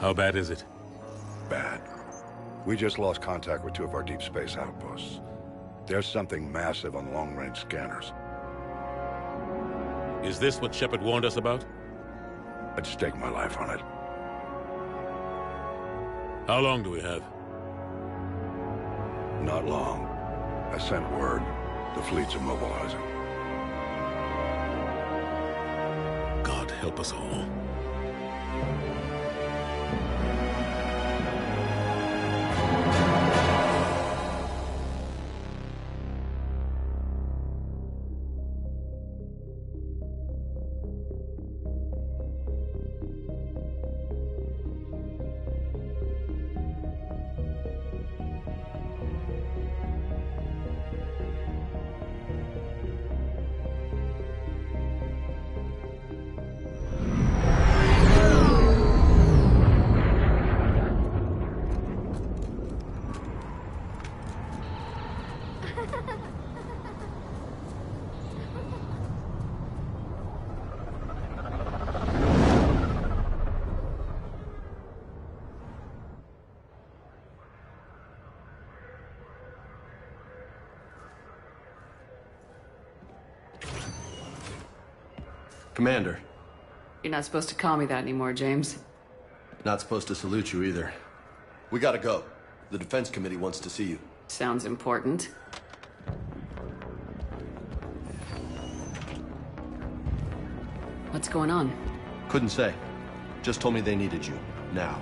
How bad is it? Bad. We just lost contact with two of our deep space outposts. There's something massive on long-range scanners. Is this what Shepard warned us about? I'd stake my life on it. How long do we have? Not long. I sent word. The fleet's immobilizing. God help us all. Commander. You're not supposed to call me that anymore, James. Not supposed to salute you either. We gotta go. The Defense Committee wants to see you. Sounds important. What's going on? Couldn't say. Just told me they needed you. Now.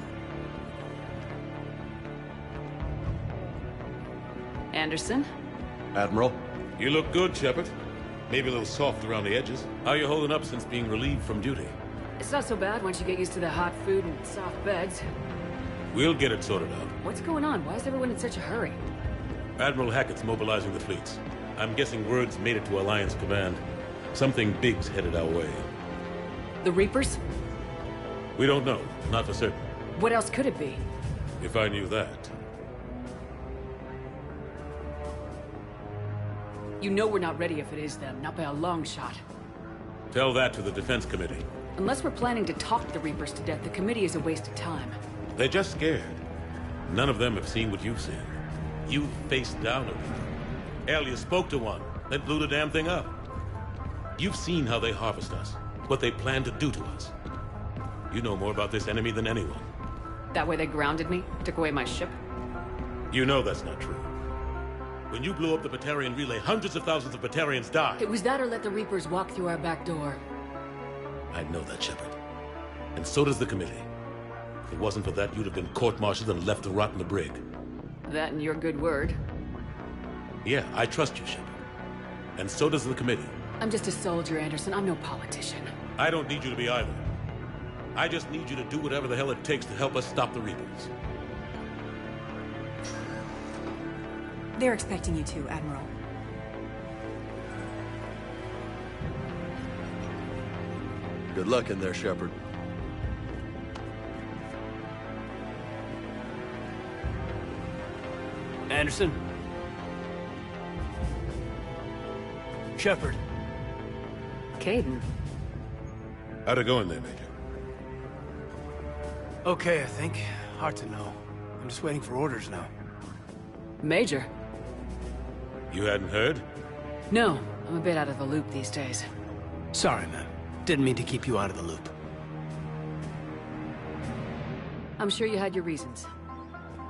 Anderson? Admiral? You look good, Shepard. Maybe a little soft around the edges. How are you holding up since being relieved from duty? It's not so bad once you get used to the hot food and soft beds. We'll get it sorted out. What's going on? Why is everyone in such a hurry? Admiral Hackett's mobilizing the fleets. I'm guessing word's made it to Alliance Command. Something big's headed our way. The Reapers? We don't know. Not for certain. What else could it be? If I knew that. You know we're not ready if it is them, not by a long shot. Tell that to the Defense Committee. Unless we're planning to talk the Reapers to death, the committee is a waste of time. They're just scared. None of them have seen what you've seen. You faced down a Reaper. Hell, you spoke to one, then blew the damn thing up. You've seen how they harvest us, what they plan to do to us. You know more about this enemy than anyone. That way they grounded me, took away my ship? You know that's not true. When you blew up the Batarian relay, hundreds of thousands of Batarians died. It was that or let the Reapers walk through our back door. I know that, Shepard. And so does the committee. If it wasn't for that, you'd have been court-martialed and left to rot in the brig. That and your good word. Yeah, I trust you, Shepard. And so does the committee. I'm just a soldier, Anderson. I'm no politician. I don't need you to be either. I just need you to do whatever the hell it takes to help us stop the Reapers. They're expecting you to, Admiral. Good luck in there, Shepard. Anderson? Shepard? Kaidan. How'd it go in there, Major? Okay, I think. Hard to know. I'm just waiting for orders now. Major? You hadn't heard? No, I'm a bit out of the loop these days. Sorry, man. Didn't mean to keep you out of the loop. I'm sure you had your reasons.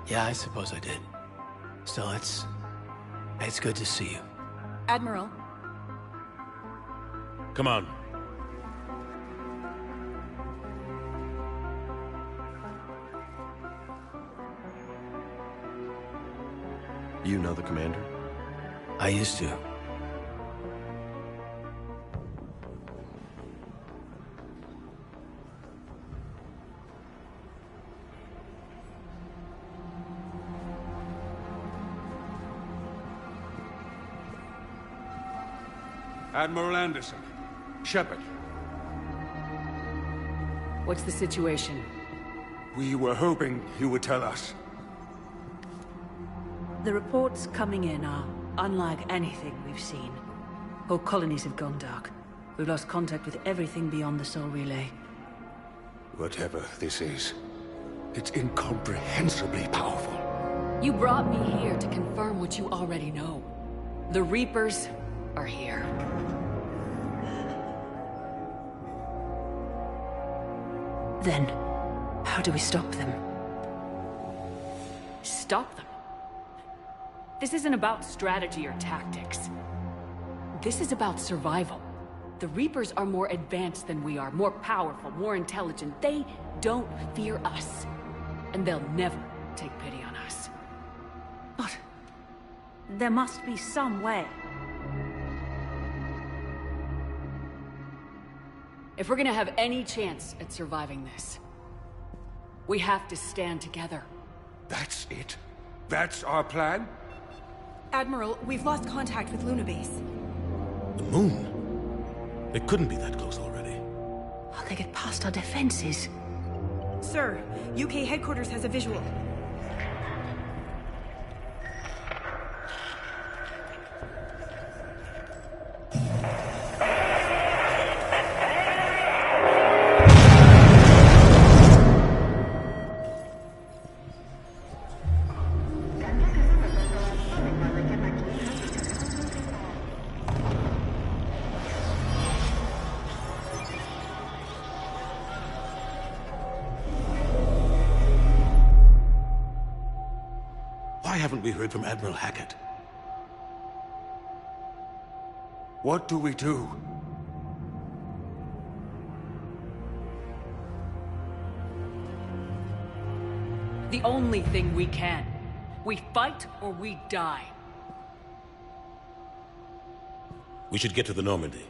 Yeah, I suppose I did. Still, it's good to see you. Admiral. Come on. You know the commander? I used to. Admiral Anderson. Shepard. What's the situation? We were hoping you would tell us. The reports coming in are unlike anything we've seen. Whole colonies have gone dark. We've lost contact with everything beyond the Sol Relay. Whatever this is, It's incomprehensibly powerful. You brought me here to confirm what you already know. The Reapers are here. Then, how do we stop them? Stop them? This isn't about strategy or tactics. This is about survival. The Reapers are more advanced than we are, more powerful, more intelligent. They don't fear us. And they'll never take pity on us. But there must be some way. If we're gonna have any chance at surviving this, we have to stand together. That's it? That's our plan? Admiral, we've lost contact with Luna Base. The moon? They couldn't be that close already. How they get past our defenses? Sir, UK headquarters has a visual. Why haven't we heard from Admiral Hackett? What do we do? The only thing we can. We fight or we die. We should get to the Normandy.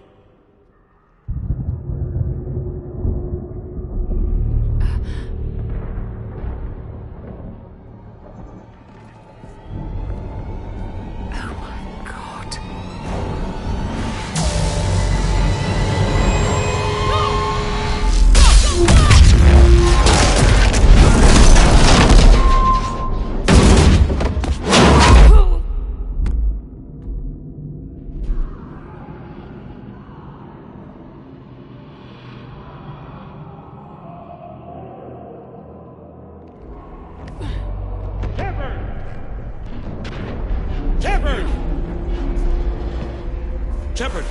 Shepard!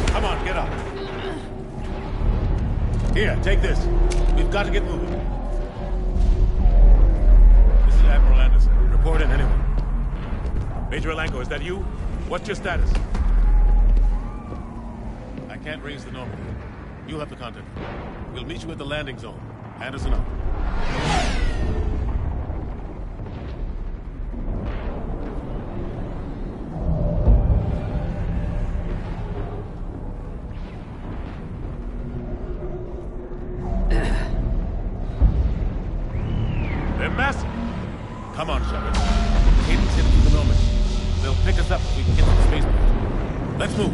Come on, get up. Here, take this. We've got to get moving. This is Admiral Anderson. Report in, anyone. Major Alanko, is that you? What's your status? I can't raise the Normandy. You'll have to contact me. We'll meet you at the landing zone. Anderson out. They're massive. Come on, Shepard. Cadence hit through the Normandy. They'll pick us up if we can get to the spaceport. Let's move.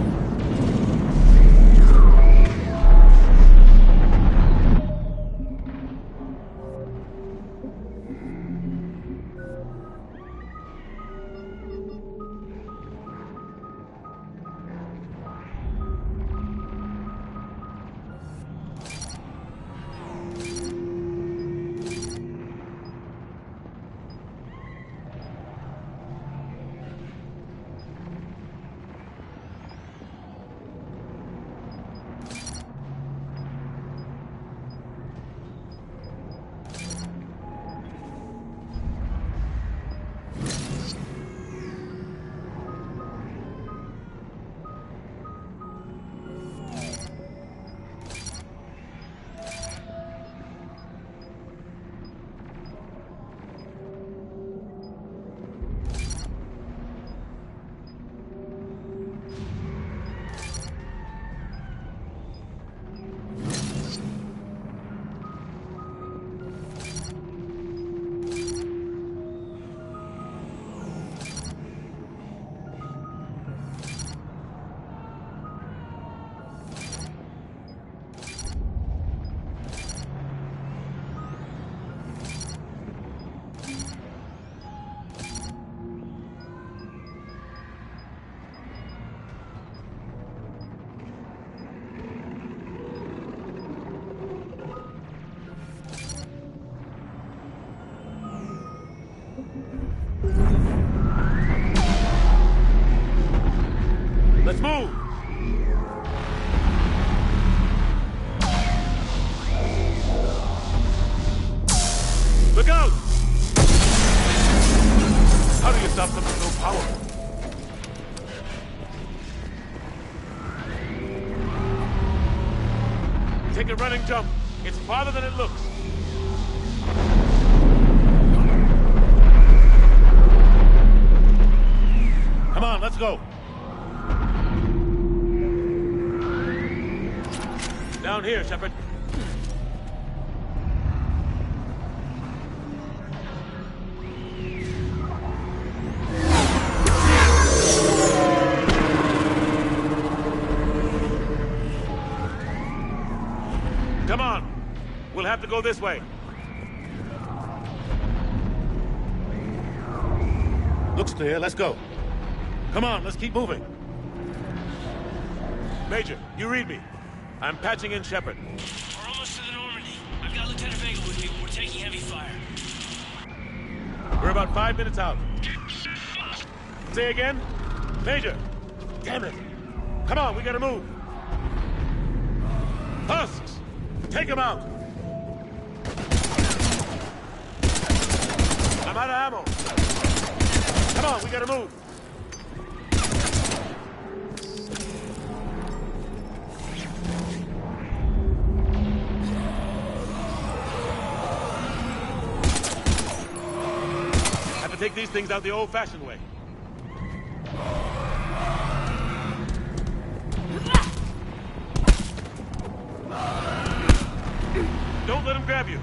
move! Look out! How do you stop something so powerful? Take a running jump. It's farther than it looks. Come on, let's go. Down here, Shepard. Come on. We'll have to go this way. Looks clear. Let's go. Come on, let's keep moving. Major, you read me. I'm patching in Shepard. We're almost to the Normandy. I've got Lieutenant Vega with me, but we're taking heavy fire. We're about 5 minutes out. Say again? Major! Damn it! Come on, we gotta move. Husks! Take him out! I'm out of ammo. Come on, we gotta move. Have to take these things out the old-fashioned way. Don't let him grab you.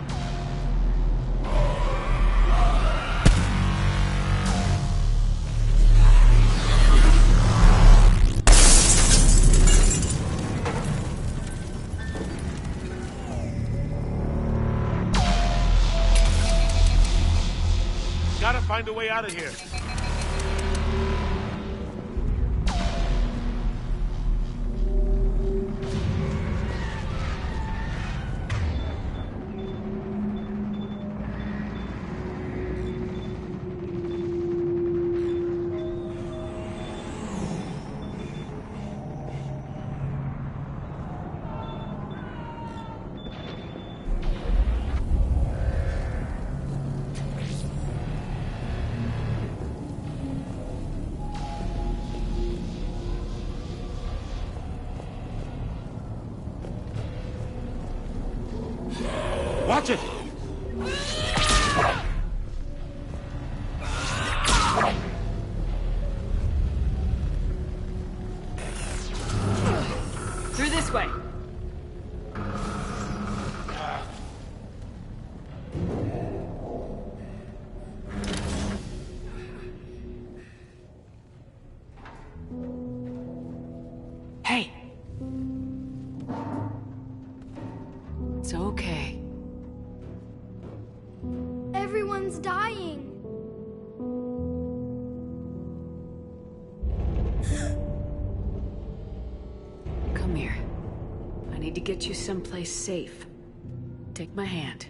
Gotta find a way out of here. Watch it! Through this way. Hey. It's okay. Everyone's dying. Come here. I need to get you someplace safe. Take my hand.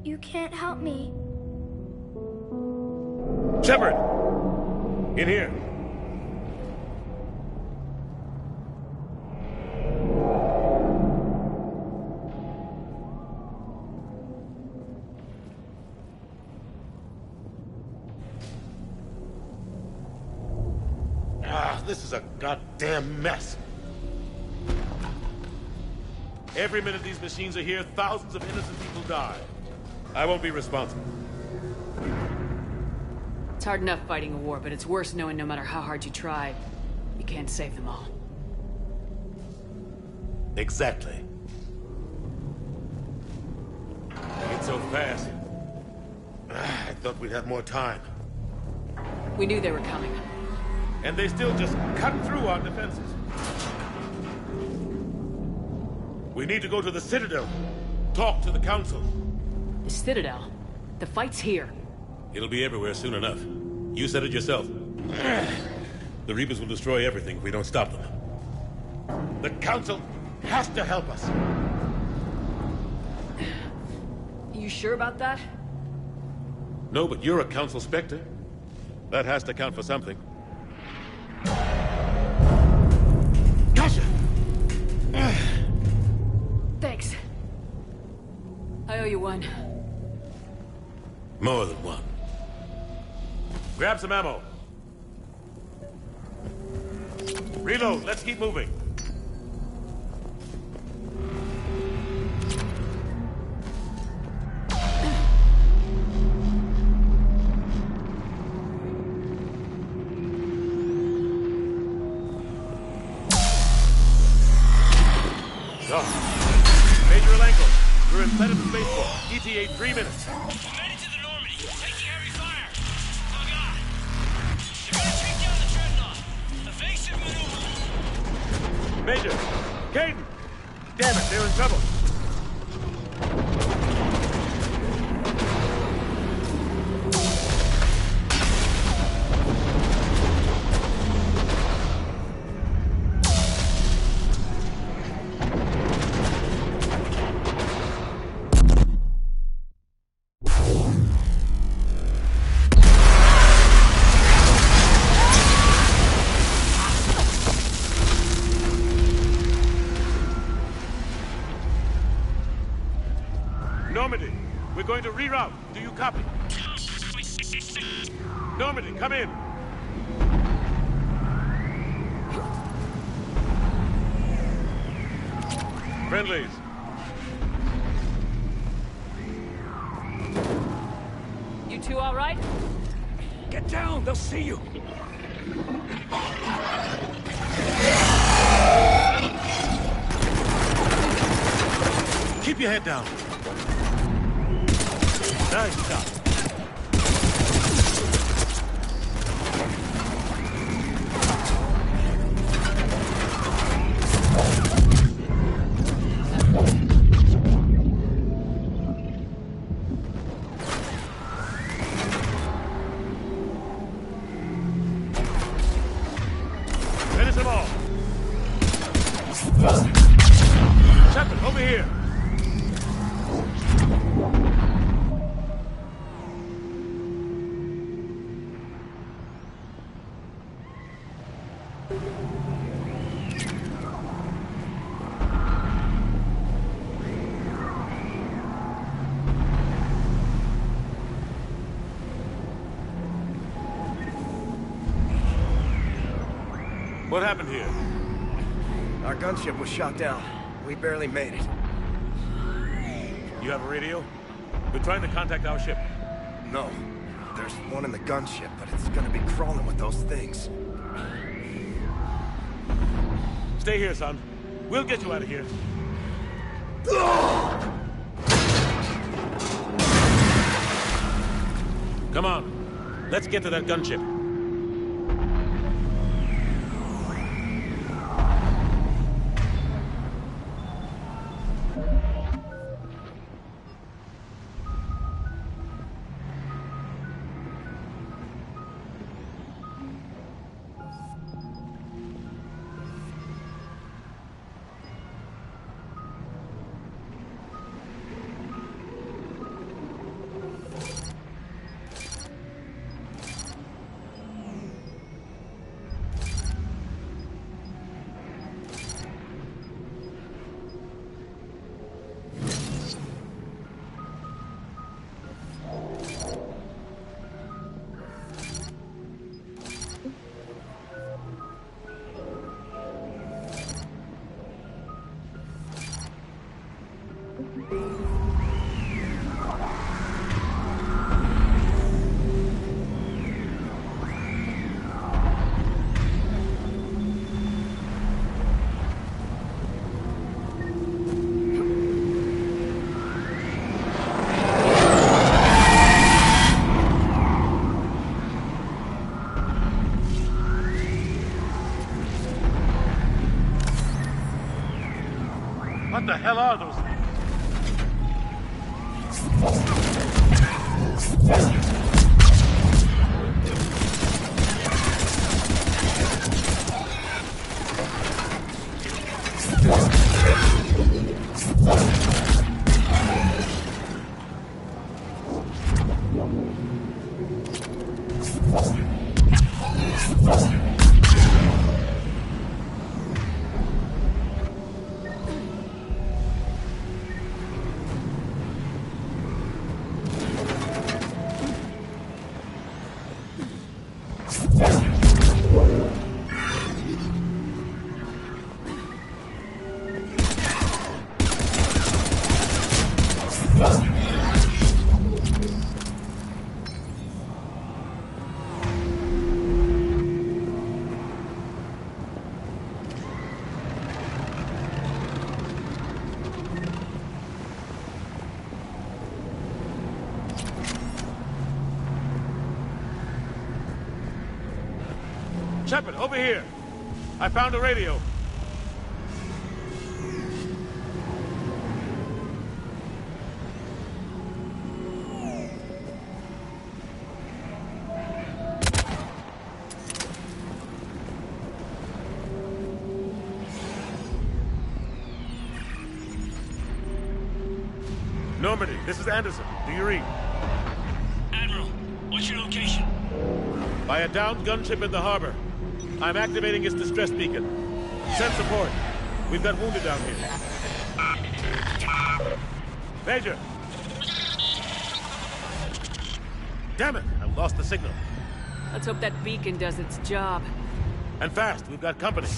You can't help me. Shepard! In here. This is a goddamn mess. Every minute these machines are here, thousands of innocent people die. I won't be responsible. It's hard enough fighting a war, but it's worse knowing no matter how hard you try, you can't save them all. Exactly. It's so fast. I thought we'd have more time. We knew they were coming. And they still just cut through our defenses. We need to go to the Citadel. Talk to the Council. The Citadel? The fight's here. It'll be everywhere soon enough. You said it yourself. The Reapers will destroy everything if we don't stop them. The Council has to help us. You sure about that? No, but you're a Council Spectre. That has to count for something. Thanks. I owe you one. More than one. Grab some ammo. Reload. Let's keep moving. Major Alenko, we're in Planet Spaceport. ETA 3 minutes. We're headed to the Normandy, taking heavy fire. Oh God! They're gonna take down the Dreadnought. Evasive maneuver. Major! Caden! Damn it, they're in trouble. Normandy, we're going to reroute. Do you copy? Normandy, come in. Friendlies. You two all right? Get down, they'll see you. Keep your head down. Nice job. Finish them all. Shepard, over here. What happened here? Our gunship was shot down. We barely made it. You have a radio? We're trying to contact our ship. No. There's one in the gunship, but it's gonna be crawling with those things. Stay here, son. We'll get you out of here. Come on. Let's get to that gunship. What the hell are those things? Shepard, over here. I found a radio. Normandy, this is Anderson. Do you read? Admiral, what's your location? By a downed gunship in the harbor. I'm activating its distress beacon. Send support. We've got wounded down here. Major! Damn it! I lost the signal. Let's hope that beacon does its job. And fast. We've got company.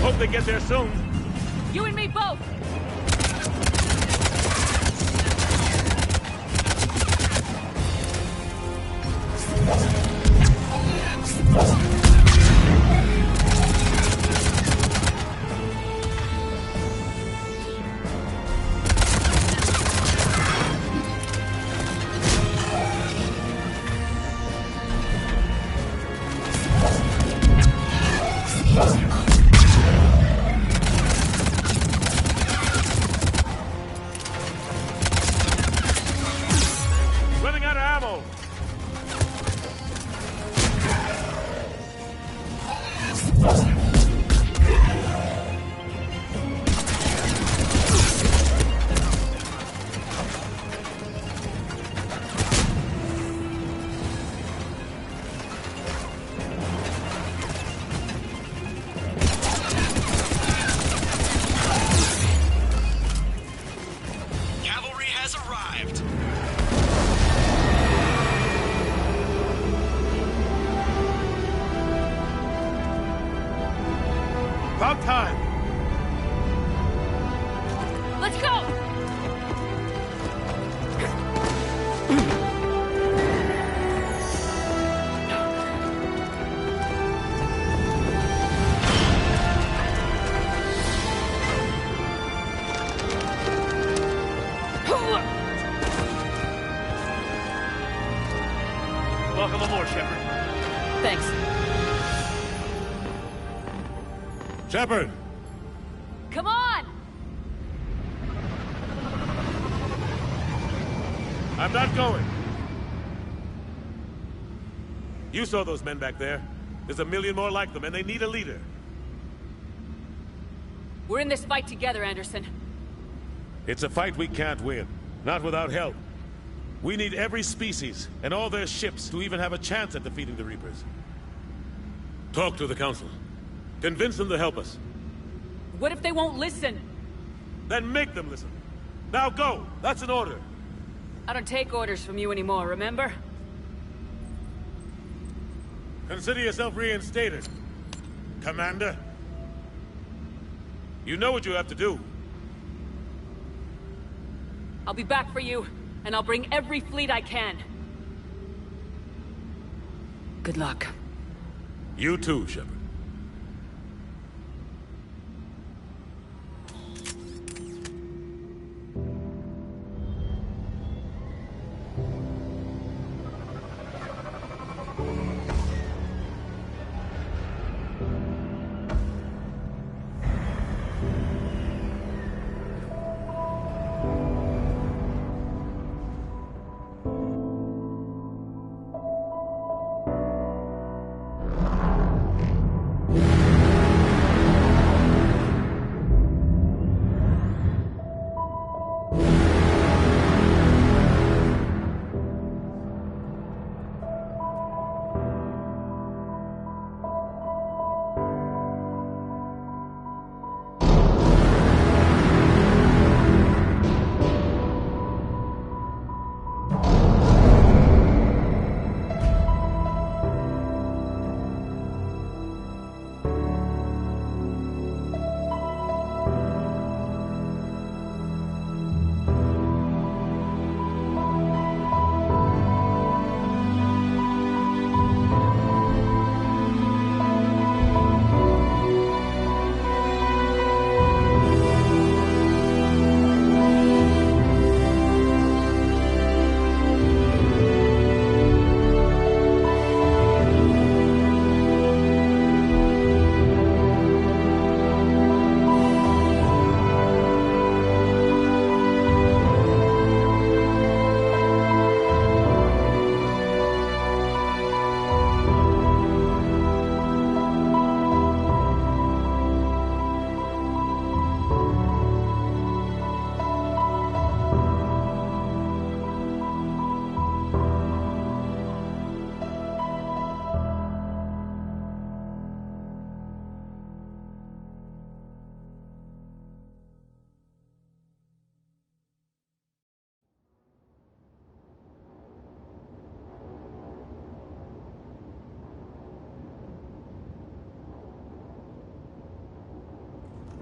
Hope they get there soon. You and me both! Running out of ammo. Cavalry has arrived. About time. Let's go! Welcome aboard, Shepard. Thanks. Shepard! Come on! I'm not going. You saw those men back there. There's a million more like them, and they need a leader. We're in this fight together, Anderson. It's a fight we can't win. Not without help. We need every species and all their ships to even have a chance at defeating the Reapers. Talk to the Council. Convince them to help us. What if they won't listen? Then make them listen. Now go! That's an order. I don't take orders from you anymore, remember? Consider yourself reinstated, Commander. You know what you have to do. I'll be back for you, and I'll bring every fleet I can. Good luck. You too, Shepard.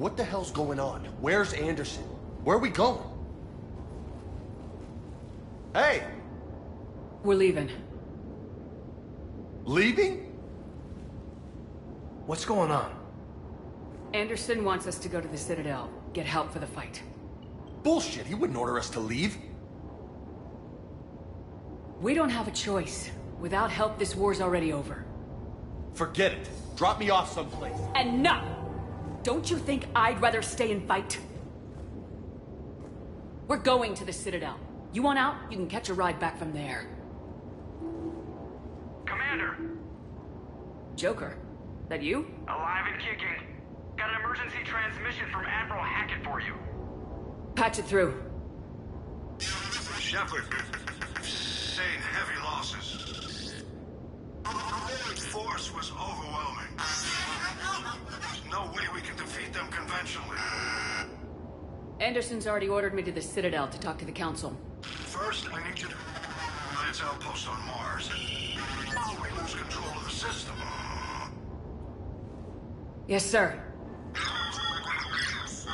What the hell's going on? Where's Anderson? Where are we going? Hey! We're leaving. Leaving? What's going on? Anderson wants us to go to the Citadel, get help for the fight. Bullshit, he wouldn't order us to leave. We don't have a choice. Without help, this war's already over. Forget it. Drop me off someplace. And no! Don't you think I'd rather stay and fight? We're going to the Citadel. You want out? You can catch a ride back from there. Commander! Joker, that you? Alive and kicking. Got an emergency transmission from Admiral Hackett for you. Patch it through. Shepard, sustained heavy losses. The force was overwhelming. There's no way we can defeat them conventionally. Anderson's already ordered me to the Citadel to talk to the Council. First, I need you to Alliance outpost on Mars. We lose control of the system. Yes, sir.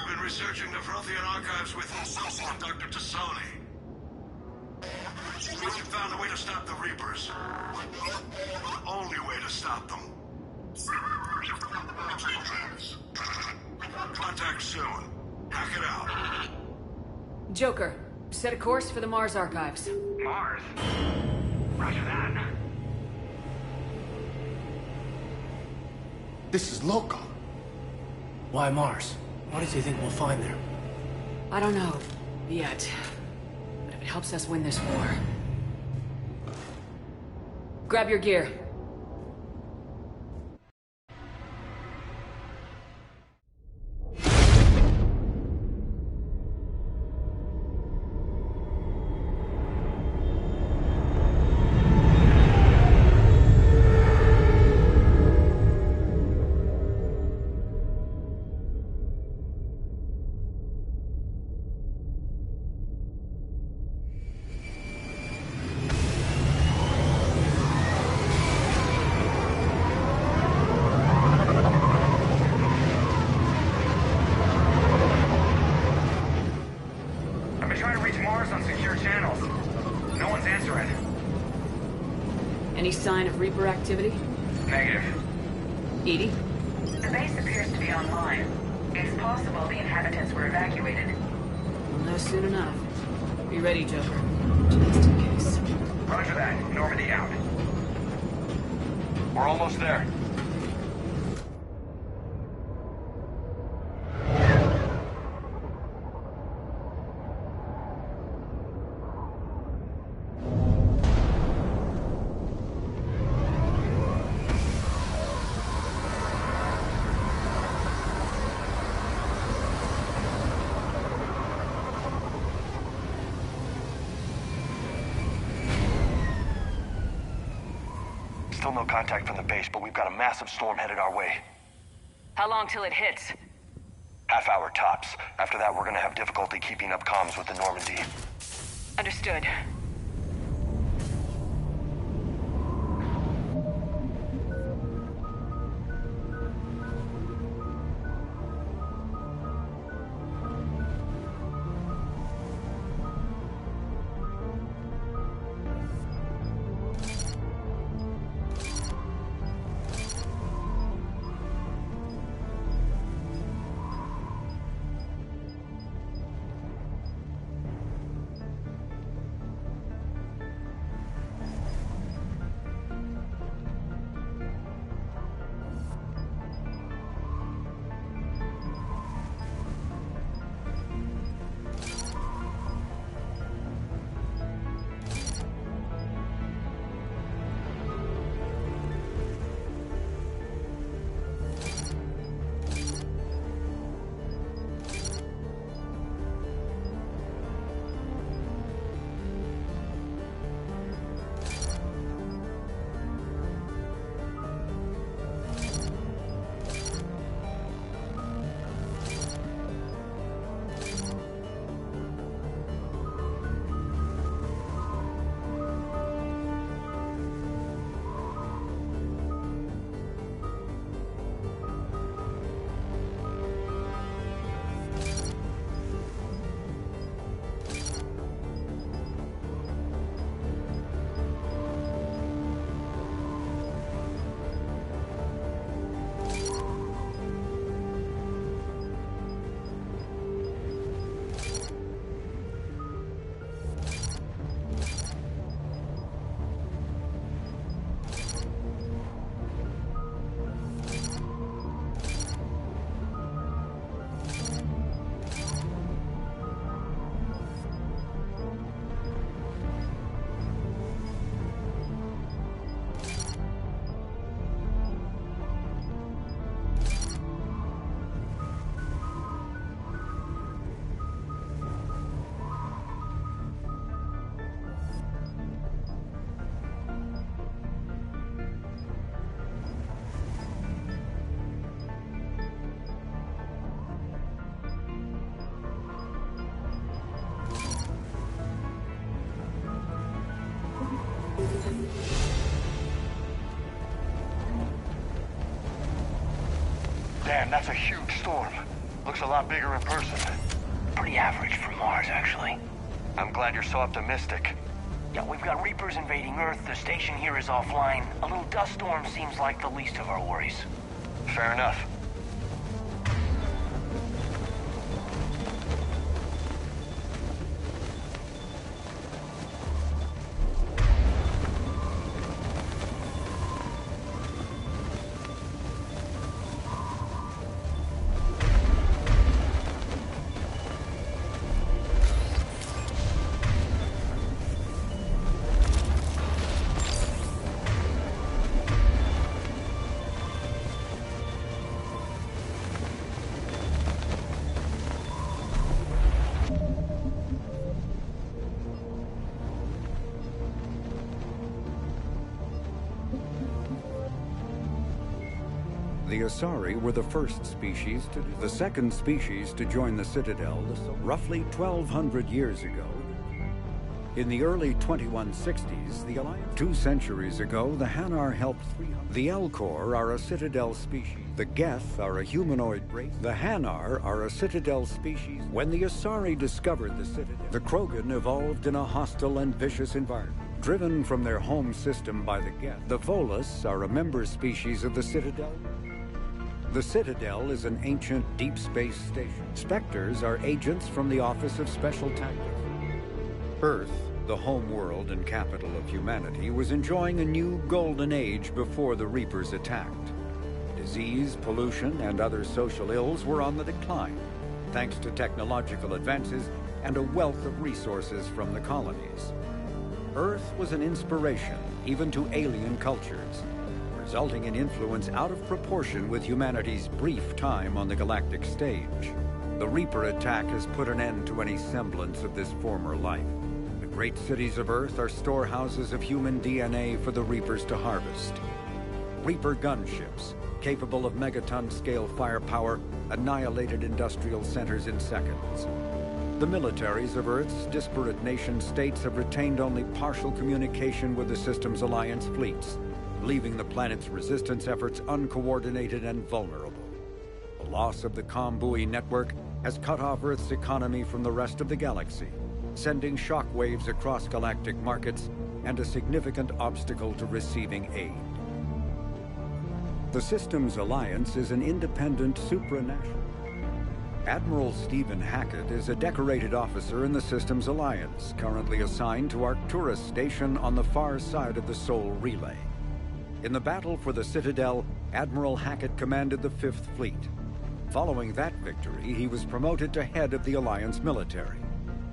Been researching the Prothean archives with Dr. Tassoni. We found a way to stop the Reapers. The only way to stop them. Contact soon. Hack it out. Joker, set a course for the Mars archives. Mars? Roger that. This is loco. Why Mars? What does he think we'll find there? I don't know. Yet. But if it helps us win this war... Grab your gear. Any sign of Reaper activity? Negative. EDI? The base appears to be online. It's possible the inhabitants were evacuated. We'll know soon enough. Be ready, Joker. Just in case. Roger that. Normandy out. We're almost there. Still no contact from the base, but we've got a massive storm headed our way. How long till it hits? Half hour tops. After that, we're gonna have difficulty keeping up comms with the Normandy. Understood. Damn, that's a huge storm. Looks a lot bigger in person. Pretty average for Mars, actually. I'm glad you're so optimistic. Yeah, we've got Reapers invading Earth, the station here is offline. A little dust storm seems like the least of our worries. Fair enough. The Asari were the first species the second species to join the Citadel roughly 1,200 years ago. In the early 2160s, the Alliance. 2 centuries ago, the Hanar helped 300. The Elcor are a Citadel species. The Geth are a humanoid race. The Hanar are a Citadel species. When the Asari discovered the Citadel, the Krogan evolved in a hostile and vicious environment. Driven from their home system by the Geth, the Volus are a member species of the Citadel. The Citadel is an ancient deep space station. Spectres are agents from the Office of Special Tactics. Earth, the home world and capital of humanity, was enjoying a new golden age before the Reapers attacked. Disease, pollution, and other social ills were on the decline, thanks to technological advances and a wealth of resources from the colonies. Earth was an inspiration even to alien cultures, resulting in influence out of proportion with humanity's brief time on the galactic stage. The Reaper attack has put an end to any semblance of this former life. The great cities of Earth are storehouses of human DNA for the Reapers to harvest. Reaper gunships, capable of megaton-scale firepower, annihilated industrial centers in seconds. The militaries of Earth's disparate nation-states have retained only partial communication with the system's alliance fleets, leaving the planet's resistance efforts uncoordinated and vulnerable. The loss of the Combui network has cut off Earth's economy from the rest of the galaxy, sending shockwaves across galactic markets and a significant obstacle to receiving aid. The system's alliance is an independent supranational. Admiral Stephen Hackett is a decorated officer in the system's alliance, currently assigned to Arcturus Station on the far side of the Sol Relay. In the battle for the Citadel, Admiral Hackett commanded the 5th Fleet. Following that victory, he was promoted to head of the Alliance military.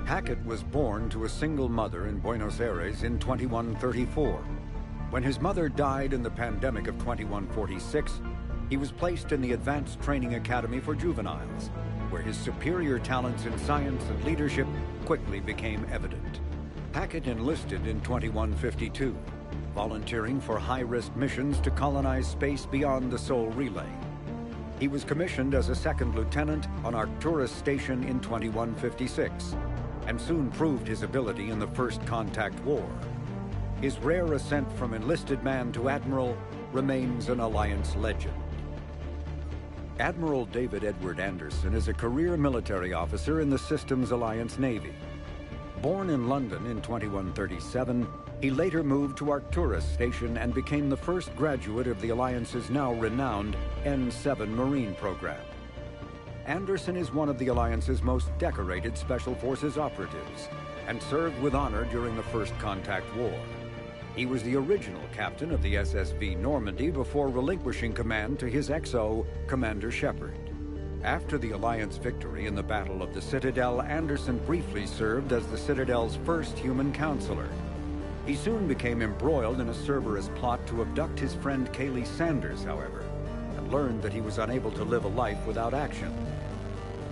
Hackett was born to a single mother in Buenos Aires in 2134. When his mother died in the pandemic of 2146, he was placed in the Advanced Training Academy for Juveniles, where his superior talents in science and leadership quickly became evident. Hackett enlisted in 2152. Volunteering for high-risk missions to colonize space beyond the Sol Relay. He was commissioned as a 2nd lieutenant on Arcturus Station in 2156, and soon proved his ability in the First Contact War. His rare ascent from enlisted man to admiral remains an Alliance legend. Admiral David Edward Anderson is a career military officer in the system's Alliance Navy. Born in London in 2137, he later moved to Arcturus Station and became the first graduate of the Alliance's now renowned N7 Marine program. Anderson is one of the Alliance's most decorated Special Forces operatives and served with honor during the First Contact War. He was the original captain of the SSV Normandy before relinquishing command to his XO, Commander Shepard. After the Alliance victory in the Battle of the Citadel, Anderson briefly served as the Citadel's first human counselor. He soon became embroiled in a Cerberus plot to abduct his friend Kaylee Sanders, however, and learned that he was unable to live a life without action.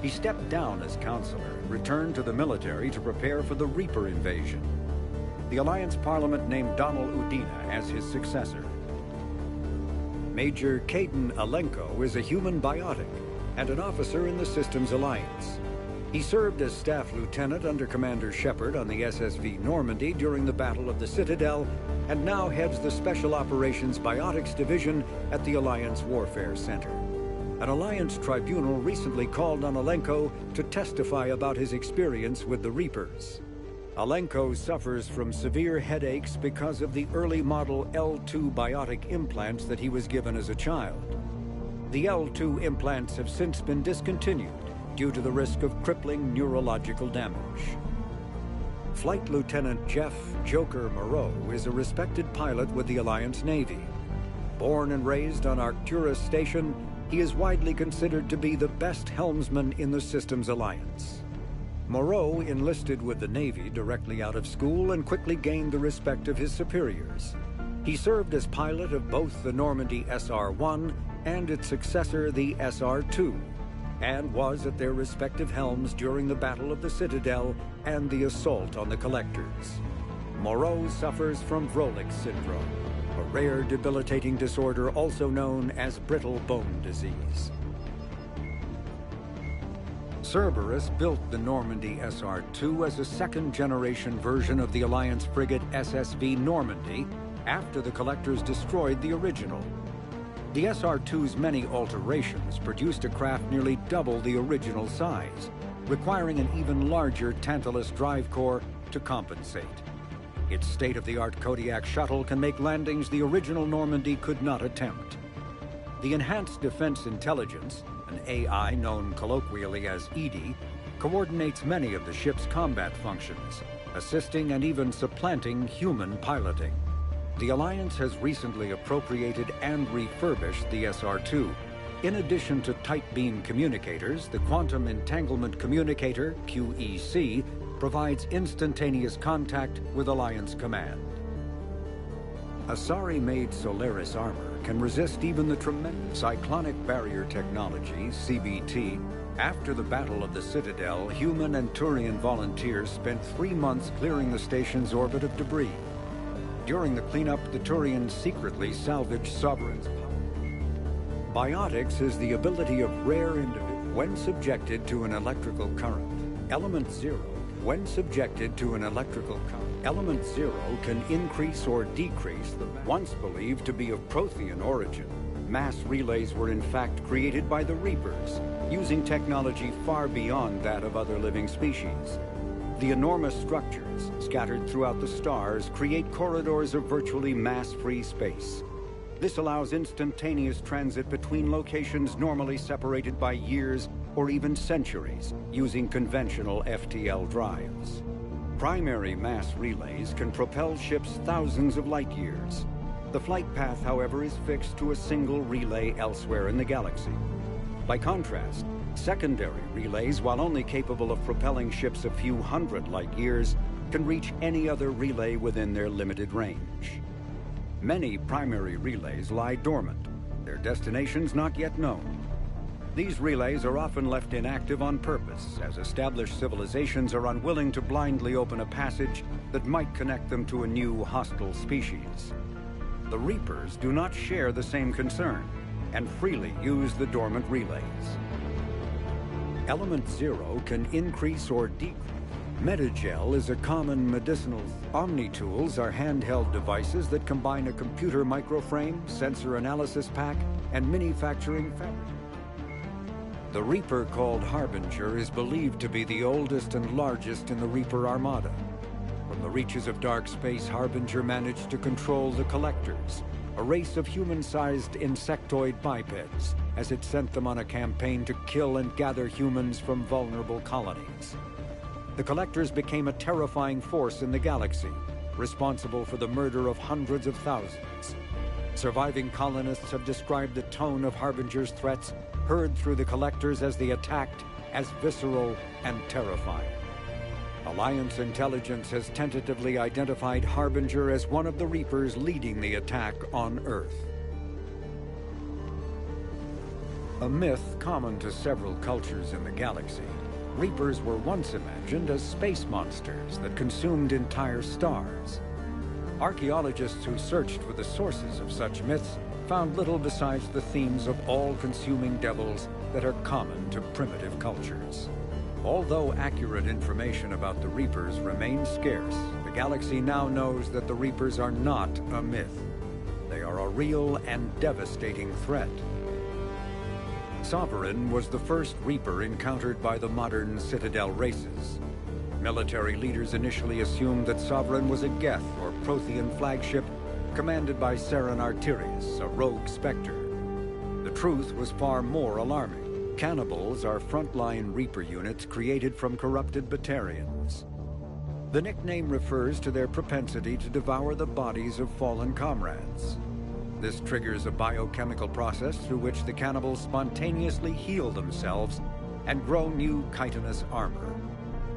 He stepped down as counselor and returned to the military to prepare for the Reaper invasion. The Alliance Parliament named Donald Udina as his successor. Major Caden Alenko is a human biotic and an officer in the system's alliance. He served as staff lieutenant under Commander Shepard on the SSV Normandy during the Battle of the Citadel, and now heads the Special Operations Biotics Division at the Alliance Warfare Center. An Alliance tribunal recently called on Alenko to testify about his experience with the Reapers. Alenko suffers from severe headaches because of the early model L2 biotic implants that he was given as a child. The L2 implants have since been discontinued due to the risk of crippling neurological damage. Flight Lieutenant Jeff Joker Moreau is a respected pilot with the Alliance Navy. Born and raised on Arcturus Station, he is widely considered to be the best helmsman in the Systems Alliance. Moreau enlisted with the Navy directly out of school and quickly gained the respect of his superiors. He served as pilot of both the Normandy SR-1 and its successor, the SR-2, and was at their respective helms during the Battle of the Citadel and the assault on the Collectors. Moreau suffers from Vrolik syndrome, a rare debilitating disorder also known as brittle bone disease. Cerberus built the Normandy SR-2 as a second-generation version of the Alliance frigate SSV Normandy after the Collectors destroyed the original. The SR-2's many alterations produced a craft nearly double the original size, requiring an even larger Tantalus drive core to compensate. Its state-of-the-art Kodiak shuttle can make landings the original Normandy could not attempt. The Enhanced Defense Intelligence, an AI known colloquially as EDI, coordinates many of the ship's combat functions, assisting and even supplanting human piloting. The Alliance has recently appropriated and refurbished the SR-2. In addition to tight beam communicators, the Quantum Entanglement Communicator, QEC, provides instantaneous contact with Alliance Command. Asari-made Solaris armor can resist even the tremendous Cyclonic Barrier Technology, CBT. After the Battle of the Citadel, human and Turian volunteers spent 3 months clearing the station's orbit of debris. During the cleanup, the Turians secretly salvaged Sovereign's power. Biotics is the ability of rare individuals when subjected to an electrical current. Element Zero, when subjected to an electrical current. Element Zero can increase or decrease the once believed to be of Prothean origin. Mass relays were in fact created by the Reapers, using technology far beyond that of other living species. The enormous structures scattered throughout the stars create corridors of virtually mass-free space. This allows instantaneous transit between locations normally separated by years or even centuries using conventional FTL drives. Primary mass relays can propel ships thousands of light years. The flight path, however, is fixed to a single relay elsewhere in the galaxy. By contrast, secondary relays, while only capable of propelling ships a few hundred light years, can reach any other relay within their limited range. Many primary relays lie dormant, their destinations not yet known. These relays are often left inactive on purpose, as established civilizations are unwilling to blindly open a passage that might connect them to a new hostile species. The Reapers do not share the same concern, and freely use the dormant relays. Element Zero can increase or decrease. Metagel is a common medicinal. Omni-tools are handheld devices that combine a computer microframe, sensor analysis pack, and manufacturing fabric. The Reaper called Harbinger is believed to be the oldest and largest in the Reaper Armada. From the reaches of dark space, Harbinger managed to control the Collectors, a race of human-sized insectoid bipeds, as it sent them on a campaign to kill and gather humans from vulnerable colonies. The Collectors became a terrifying force in the galaxy, responsible for the murder of hundreds of thousands. Surviving colonists have described the tone of Harbinger's threats heard through the Collectors as they attacked as visceral and terrifying. Alliance intelligence has tentatively identified Harbinger as one of the Reapers leading the attack on Earth. A myth common to several cultures in the galaxy, Reapers were once imagined as space monsters that consumed entire stars. Archaeologists who searched for the sources of such myths found little besides the themes of all-consuming devils that are common to primitive cultures. Although accurate information about the Reapers remains scarce, the galaxy now knows that the Reapers are not a myth. They are a real and devastating threat. Sovereign was the first Reaper encountered by the modern Citadel races. Military leaders initially assumed that Sovereign was a Geth or Prothean flagship commanded by Saren Arterius, a rogue Spectre. The truth was far more alarming. Cannibals are frontline Reaper units created from corrupted Batarians. The nickname refers to their propensity to devour the bodies of fallen comrades. This triggers a biochemical process through which the cannibals spontaneously heal themselves and grow new chitinous armor.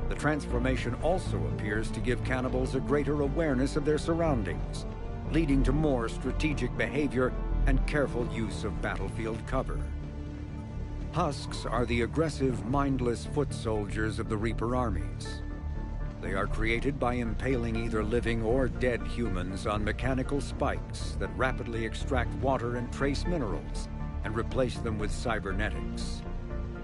The transformation also appears to give cannibals a greater awareness of their surroundings, leading to more strategic behavior and careful use of battlefield cover. Husks are the aggressive, mindless foot soldiers of the Reaper armies. They are created by impaling either living or dead humans on mechanical spikes that rapidly extract water and trace minerals and replace them with cybernetics.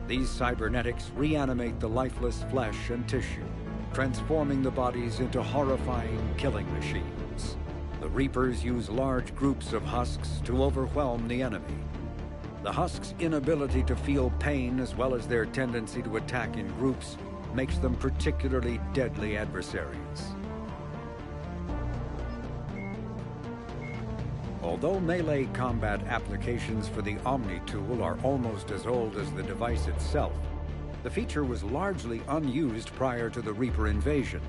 These cybernetics reanimate the lifeless flesh and tissue, transforming the bodies into horrifying killing machines. The Reapers use large groups of Husks to overwhelm the enemy. The Husks' inability to feel pain, as well as their tendency to attack in groups, makes them particularly deadly adversaries. Although melee combat applications for the Omni tool are almost as old as the device itself, the feature was largely unused prior to the Reaper invasion.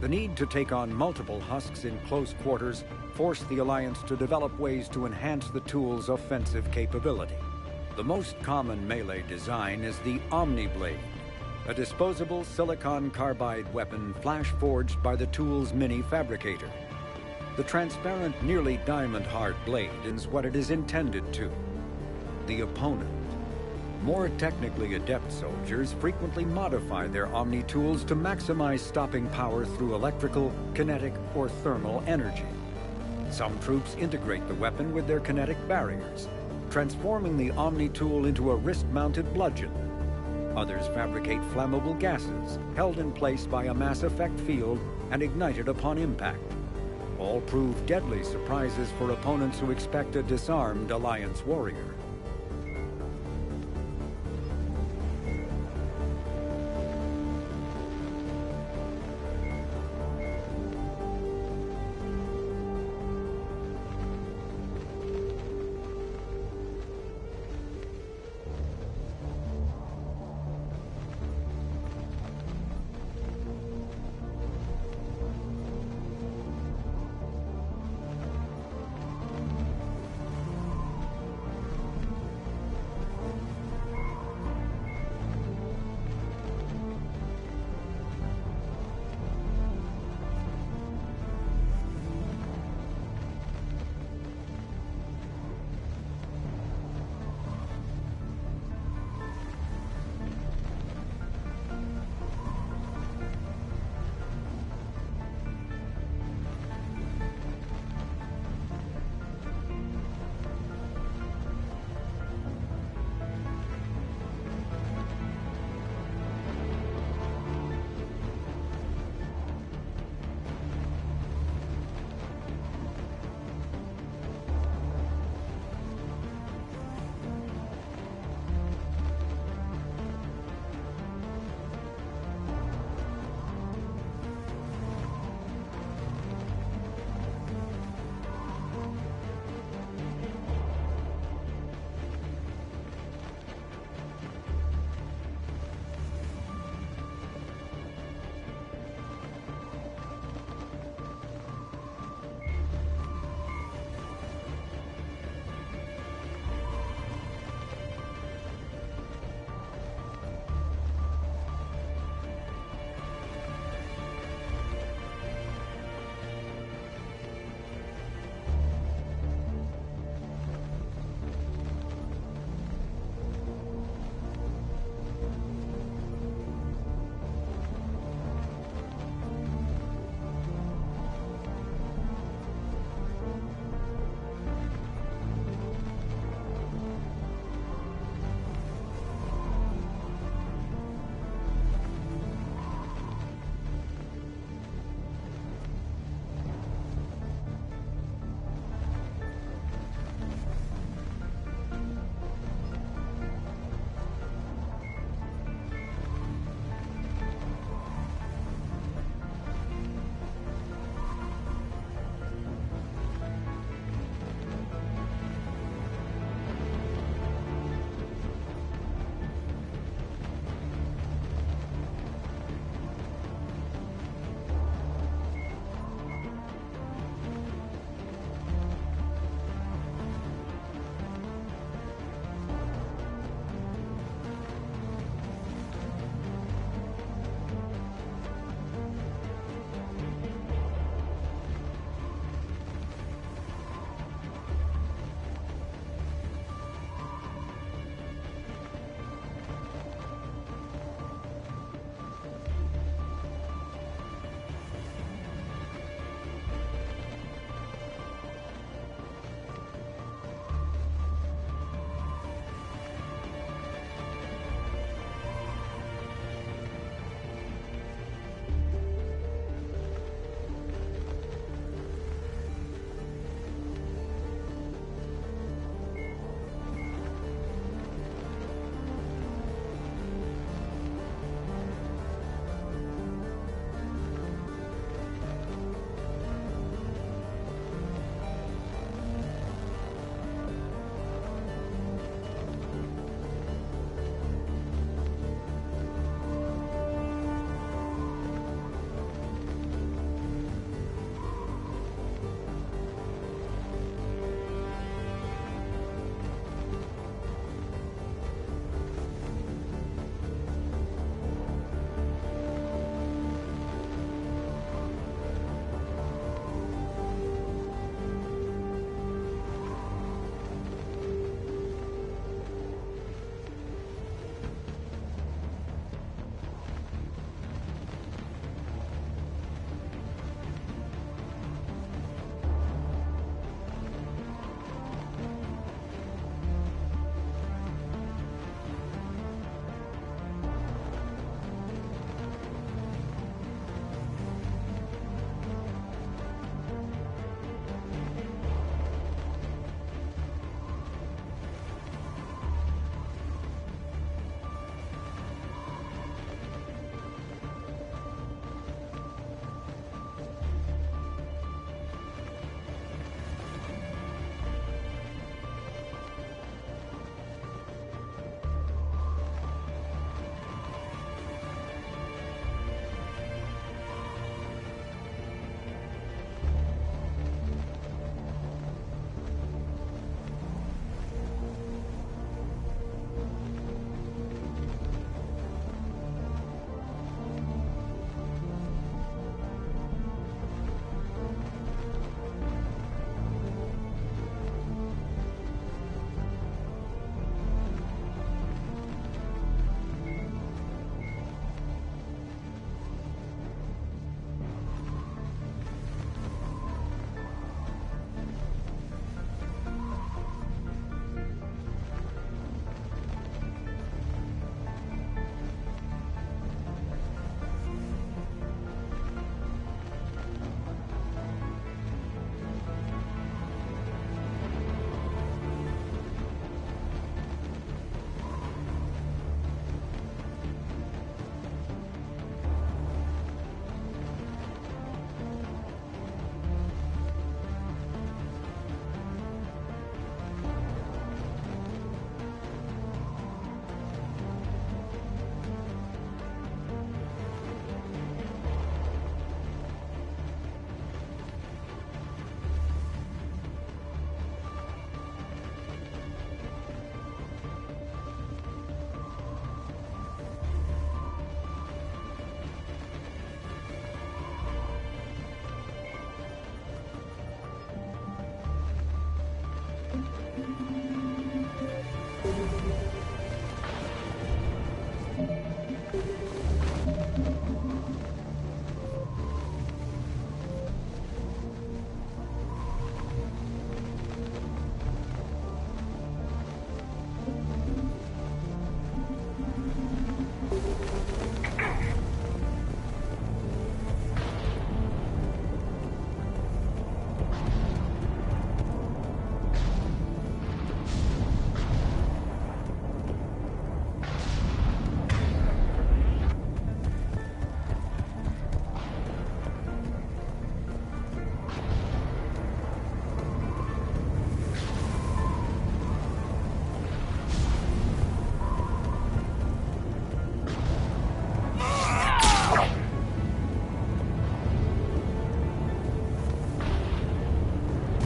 The need to take on multiple Husks in close quarters forced the Alliance to develop ways to enhance the tool's offensive capability. The most common melee design is the Omni Blade, a disposable silicon carbide weapon flash-forged by the tool's mini-fabricator. The transparent, nearly diamond-hard blade is what it is intended to. The opponent. More technically adept soldiers frequently modify their Omni tools to maximize stopping power through electrical, kinetic, or thermal energy. Some troops integrate the weapon with their kinetic barriers, transforming the Omni tool into a wrist-mounted bludgeon. Others fabricate flammable gases, held in place by a mass effect field and ignited upon impact. All prove deadly surprises for opponents who expect a disarmed Alliance warrior.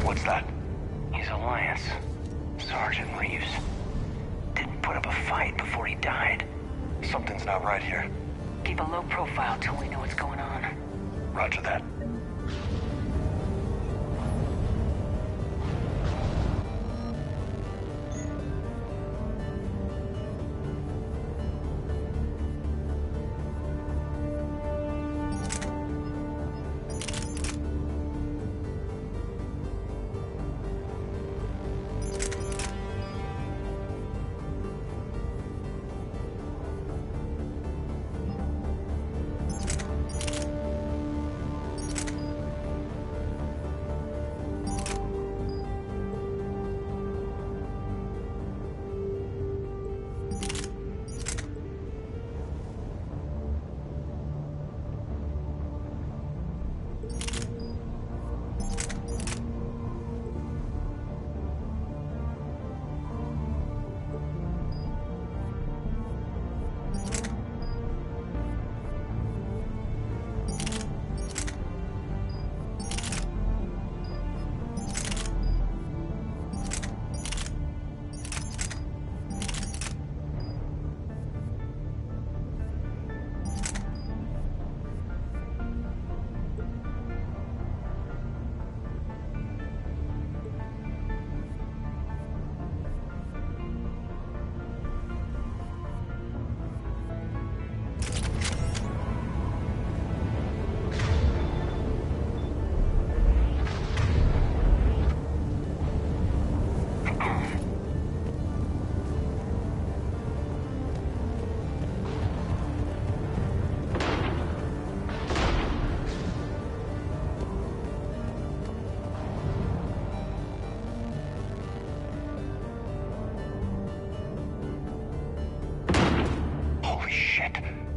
What's that? He's Alliance. Sergeant Reeves. Didn't put up a fight before he died. Something's not right here. Keep a low profile till we know what's going on. Roger that.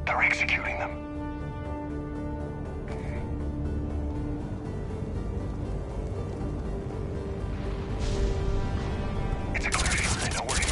They're executing them. It's a clear shot. I know we're here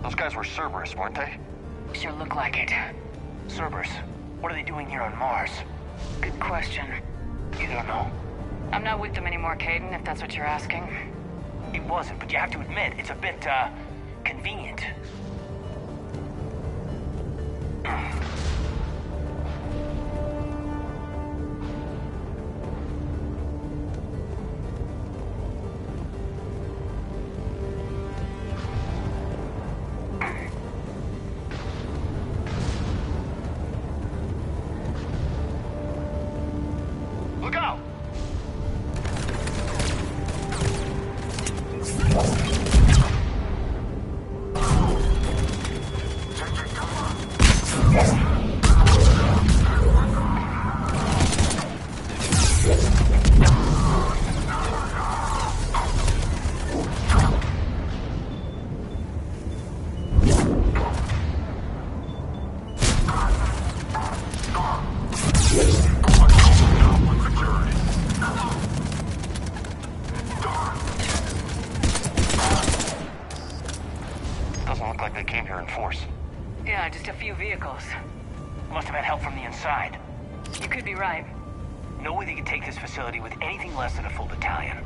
Those guys were Cerberus, weren't they? Sure look like it. Cerberus. What are they doing here on Mars? Good question. You don't know. I'm not with them anymore, Caden, if that's what you're asking. It wasn't, but you have to admit, it's a bit, convenient. Look out! Doesn't look like they came here in force. Yeah, just a few vehicles. Must have had help from the inside. You could be right. No way they could take this facility with anything less than a full battalion.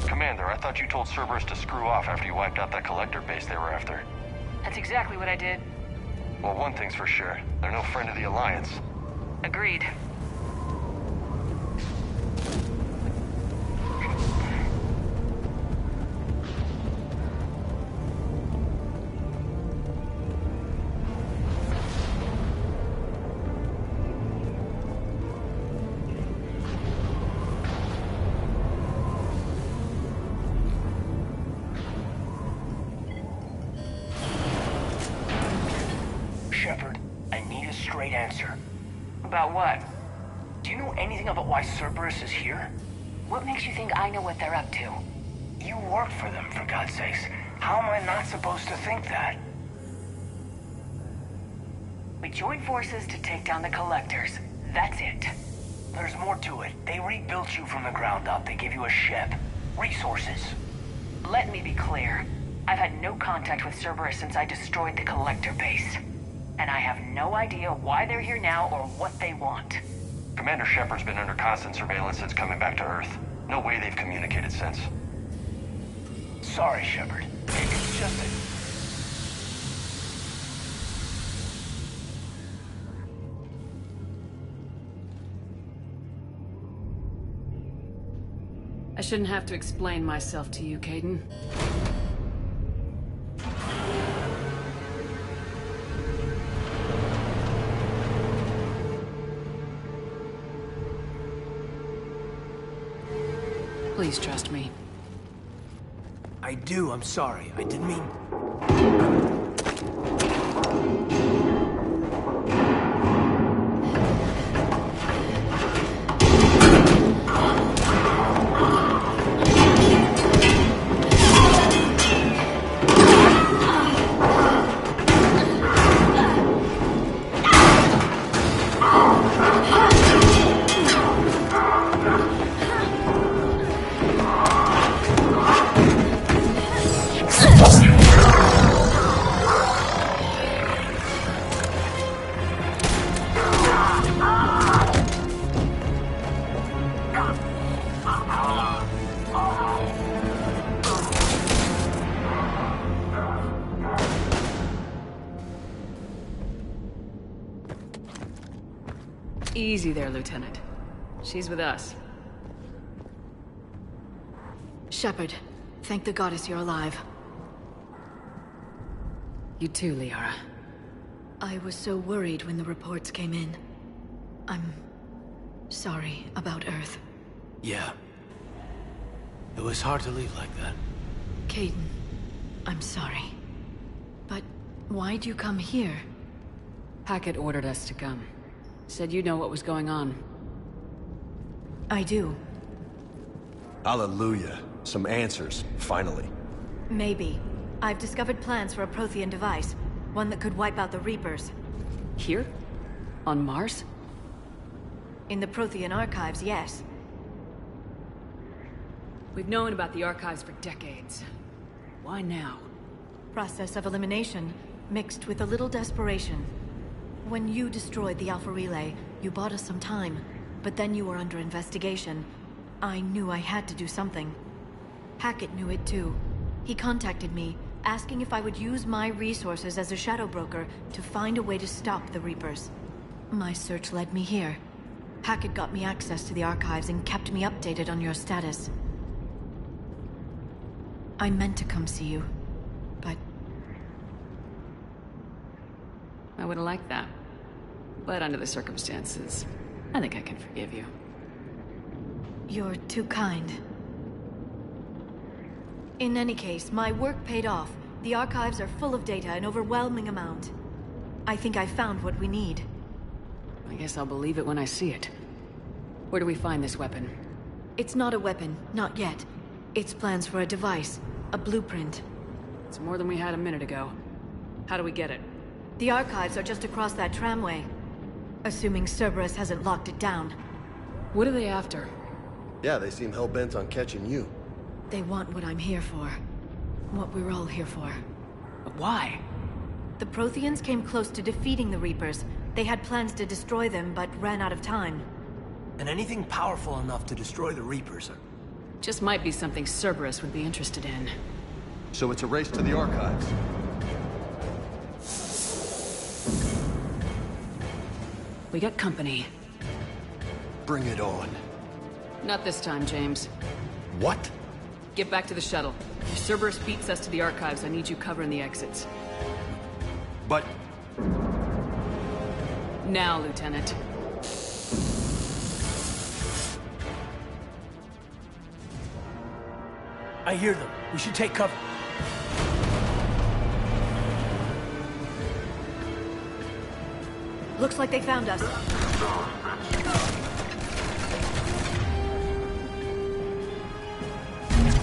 Commander, I thought you told Cerberus to screw off after you wiped out that collector base they were after. That's exactly what I did. Well, one thing's for sure. They're no friend of the Alliance. Agreed. I need a straight answer. About what? Do you know anything about why Cerberus is here? What makes you think I know what they're up to? You work for them, for God's sakes. How am I not supposed to think that? We joined forces to take down the Collectors. That's it. There's more to it. They rebuilt you from the ground up. They gave you a ship. Resources. Let me be clear. I've had no contact with Cerberus since I destroyed the Collector base. And I have no idea why they're here now or what they want. Commander Shepard's been under constant surveillance since coming back to Earth. No way they've communicated since. Sorry, Shepard. It's just that... I shouldn't have to explain myself to you, Kaidan. Please trust me. I do, I'm sorry. I didn't mean... Easy there, Lieutenant. She's with us. Shepard, thank the goddess you're alive. You too, Liara. I was so worried when the reports came in. I'm sorry about Earth. Yeah. It was hard to leave like that. Kaidan, I'm sorry. But why'd you come here? Hackett ordered us to come. Said you know what was going on. I do. Hallelujah. Some answers, finally. Maybe. I've discovered plans for a Prothean device. One that could wipe out the Reapers. Here? On Mars? In the Prothean archives, yes. We've known about the archives for decades. Why now? Process of elimination, mixed with a little desperation. When you destroyed the Alpha Relay, you bought us some time. But then you were under investigation. I knew I had to do something. Hackett knew it too. He contacted me, asking if I would use my resources as a shadow broker to find a way to stop the Reapers. My search led me here. Hackett got me access to the archives and kept me updated on your status. I meant to come see you, but... I would have liked that. But under the circumstances, I think I can forgive you. You're too kind. In any case, my work paid off. The archives are full of data, an overwhelming amount. I think I found what we need. I guess I'll believe it when I see it. Where do we find this weapon? It's not a weapon, not yet. It's plans for a device, a blueprint. It's more than we had a minute ago. How do we get it? The archives are just across that tramway. Assuming Cerberus hasn't locked it down. What are they after? Yeah, they seem hell-bent on catching you. They want what I'm here for. What we're all here for. But why? The Protheans came close to defeating the Reapers. They had plans to destroy them, but ran out of time. And anything powerful enough to destroy the Reapers. Just might be something Cerberus would be interested in. So it's a race to the archives. We got company. Bring it on. Not this time, James. What? Get back to the shuttle. If Cerberus beats us to the archives, I need you covering the exits. But... Now, Lieutenant. I hear them. We should take cover. Looks like they found us.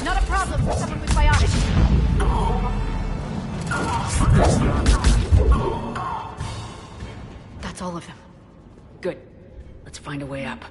Not a problem for someone with biotics. That's all of them. Good. Let's find a way up.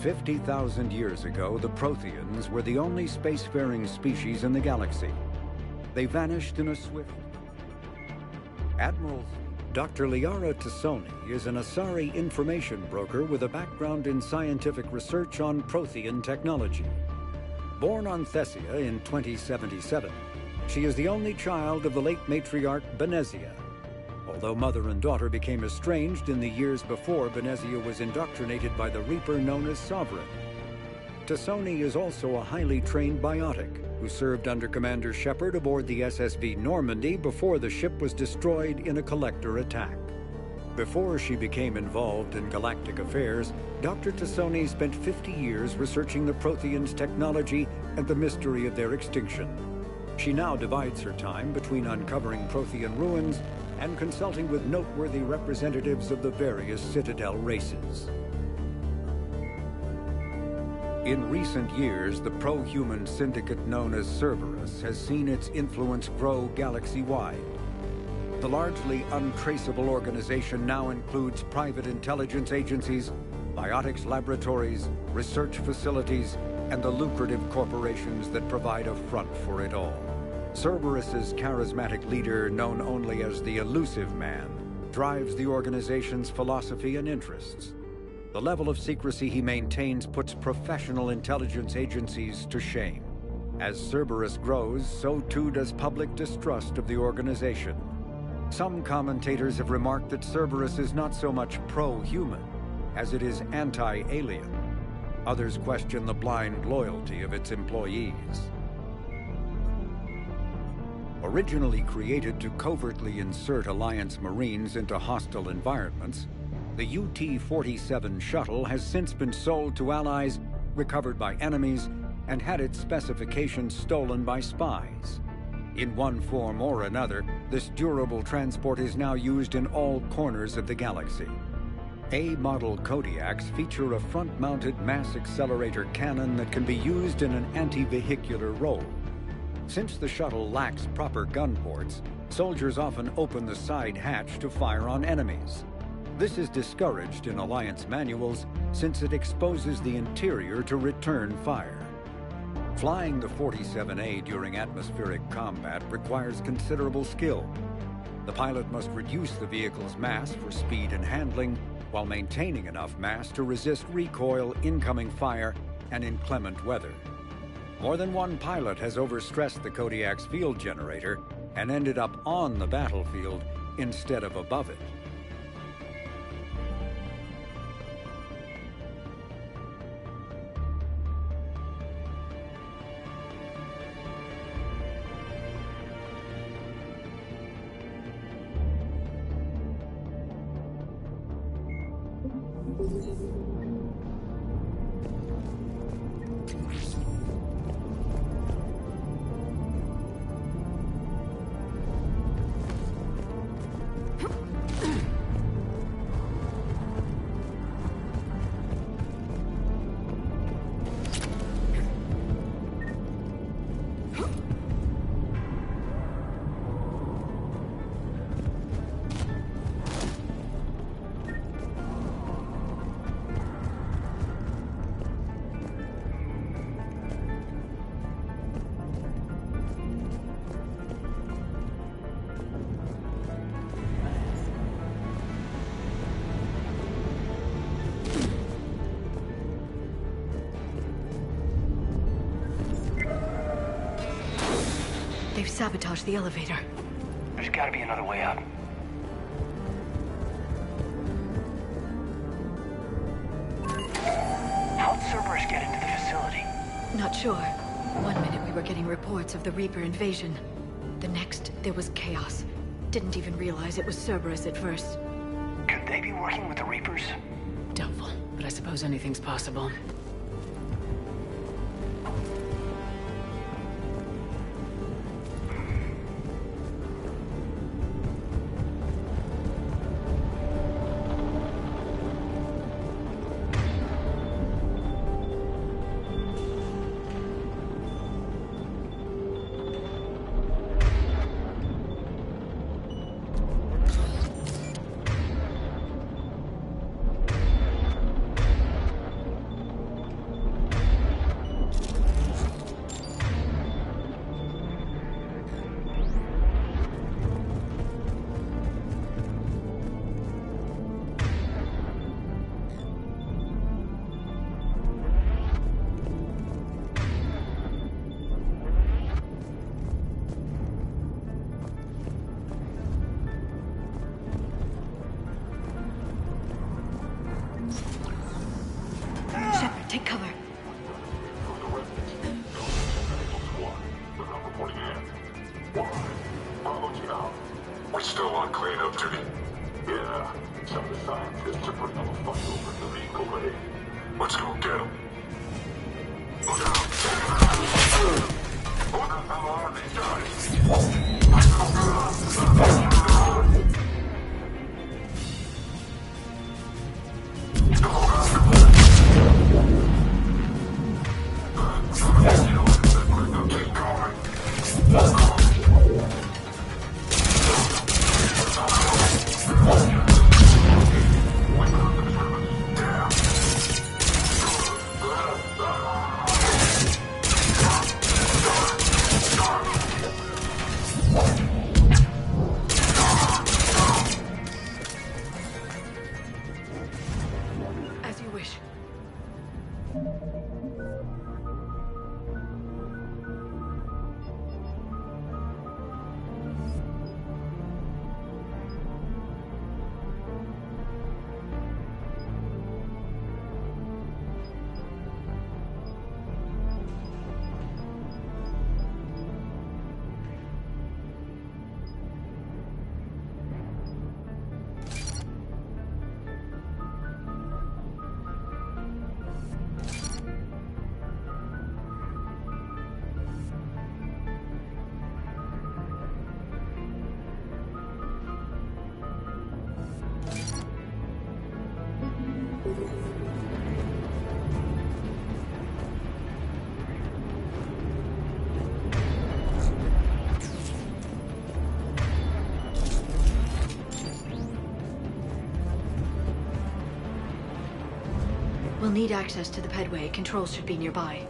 $50,000 years ago, the Protheans were the only spacefaring species in the galaxy. They vanished in a swift... Admiral Dr. Liara T'Soni is an Asari information broker with a background in scientific research on Prothean technology. Born on Thessia in 2077, she is the only child of the late matriarch Benezia. Although mother and daughter became estranged in the years before Benezia was indoctrinated by the Reaper known as Sovereign. T'Soni is also a highly trained biotic who served under Commander Shepard aboard the SSV Normandy before the ship was destroyed in a Collector attack. Before she became involved in galactic affairs, Dr. T'Soni spent 50 years researching the Protheans' technology and the mystery of their extinction. She now divides her time between uncovering Prothean ruins and consulting with noteworthy representatives of the various Citadel races. In recent years, the pro-human syndicate known as Cerberus has seen its influence grow galaxy-wide. The largely untraceable organization now includes private intelligence agencies, biotics laboratories, research facilities, and the lucrative corporations that provide a front for it all. Cerberus's charismatic leader, known only as the Elusive Man, drives the organization's philosophy and interests. The level of secrecy he maintains puts professional intelligence agencies to shame. As Cerberus grows, so too does public distrust of the organization. Some commentators have remarked that Cerberus is not so much pro-human as it is anti-alien. Others question the blind loyalty of its employees. Originally created to covertly insert Alliance Marines into hostile environments, the UT-47 shuttle has since been sold to allies, recovered by enemies, and had its specifications stolen by spies. In one form or another, this durable transport is now used in all corners of the galaxy. A-model Kodiaks feature a front-mounted mass accelerator cannon that can be used in an anti-vehicular role. Since the shuttle lacks proper gun ports, soldiers often open the side hatch to fire on enemies. This is discouraged in Alliance manuals since it exposes the interior to return fire. Flying the 47A during atmospheric combat requires considerable skill. The pilot must reduce the vehicle's mass for speed and handling while maintaining enough mass to resist recoil, incoming fire, and inclement weather. More than one pilot has overstressed the Kodiak's field generator and ended up on the battlefield instead of above it. They've sabotaged the elevator. There's gotta be another way up. How'd Cerberus get into the facility? Not sure. One minute we were getting reports of the Reaper invasion. The next, there was chaos. Didn't even realize it was Cerberus at first. Could they be working with the Reapers? Doubtful, but I suppose anything's possible. Take cover. We're still on cleanup duty. Yeah, some of the scientists are putting up a fight over the vehicle bay. Let's go get them. Look out! Who the hell are these guys? We'll need access to the pedway. Controls should be nearby.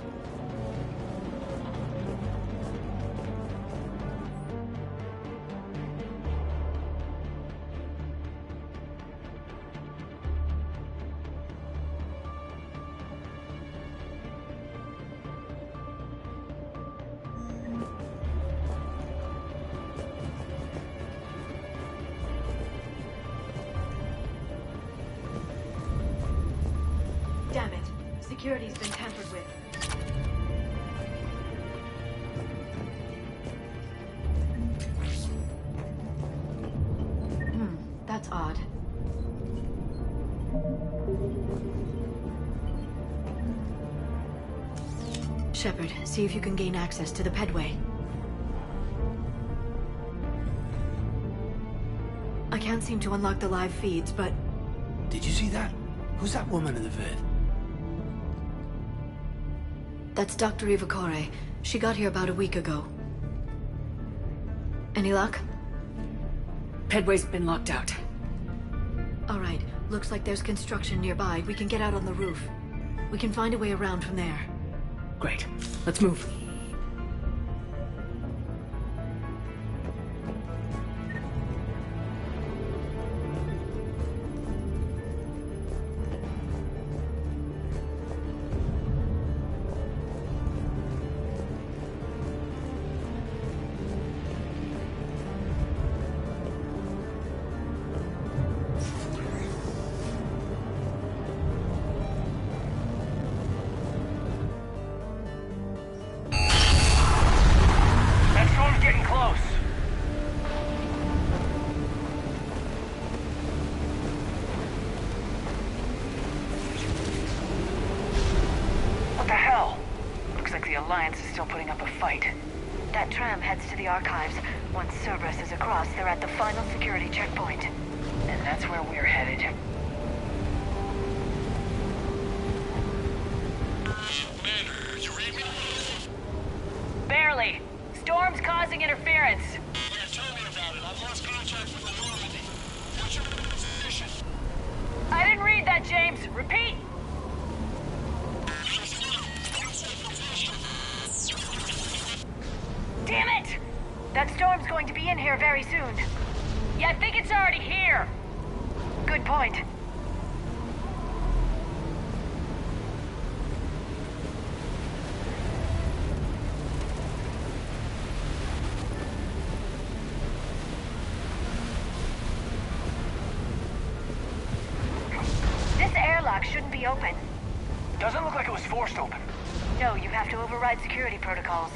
Damn it. Security's been tampered with. That's odd. Shepard, see if you can gain access to the pedway. I can't seem to unlock the live feeds, but... Did you see that? Who's that woman in the vid? That's Dr. Eva Corey. She got here about a week ago. Any luck? Pedway's been locked out. All right. Looks like there's construction nearby. We can get out on the roof. We can find a way around from there. Great. Let's move. like the Alliance is still putting up a fight. That tram heads to the archives. Once Cerberus is across, they're at the final security checkpoint. And that's where we're headed. Commander, you read me? Barely. Storm's causing interference. Yeah, tell me about it. I've lost contact with the Normandy. What's your position? I didn't read that, James. Repeat. Damn it! That storm's going to be in here very soon. Yeah, I think it's already here. Good point. This airlock shouldn't be open. Doesn't look like it was forced open. No, you have to override security protocols.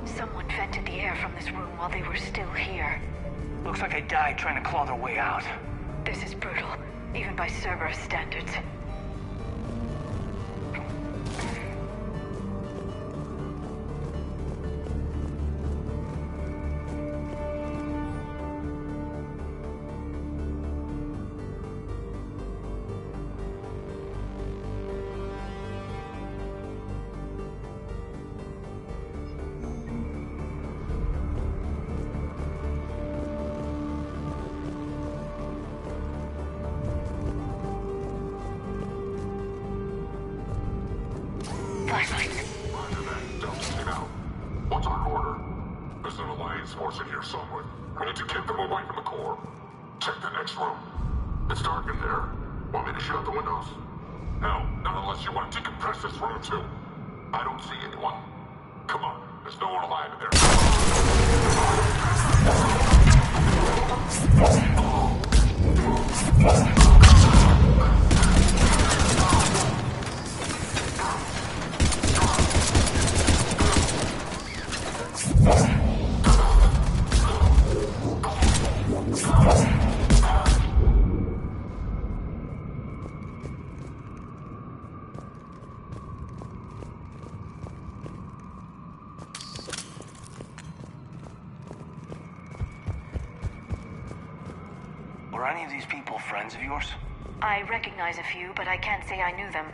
Someone vented the air from this room while they were still here. Looks like they died trying to claw their way out. This is brutal, even by Cerberus standards. What's our order? There's an Alliance force in here somewhere. We need to keep them away from the core. Check the next room. It's dark in there. Want me to shut the windows? No, not unless you want to decompress this room too. I don't see anyone. Come on, there's no one alive in there. Were any of these people friends of yours? I recognize a few, but I can't say I knew them.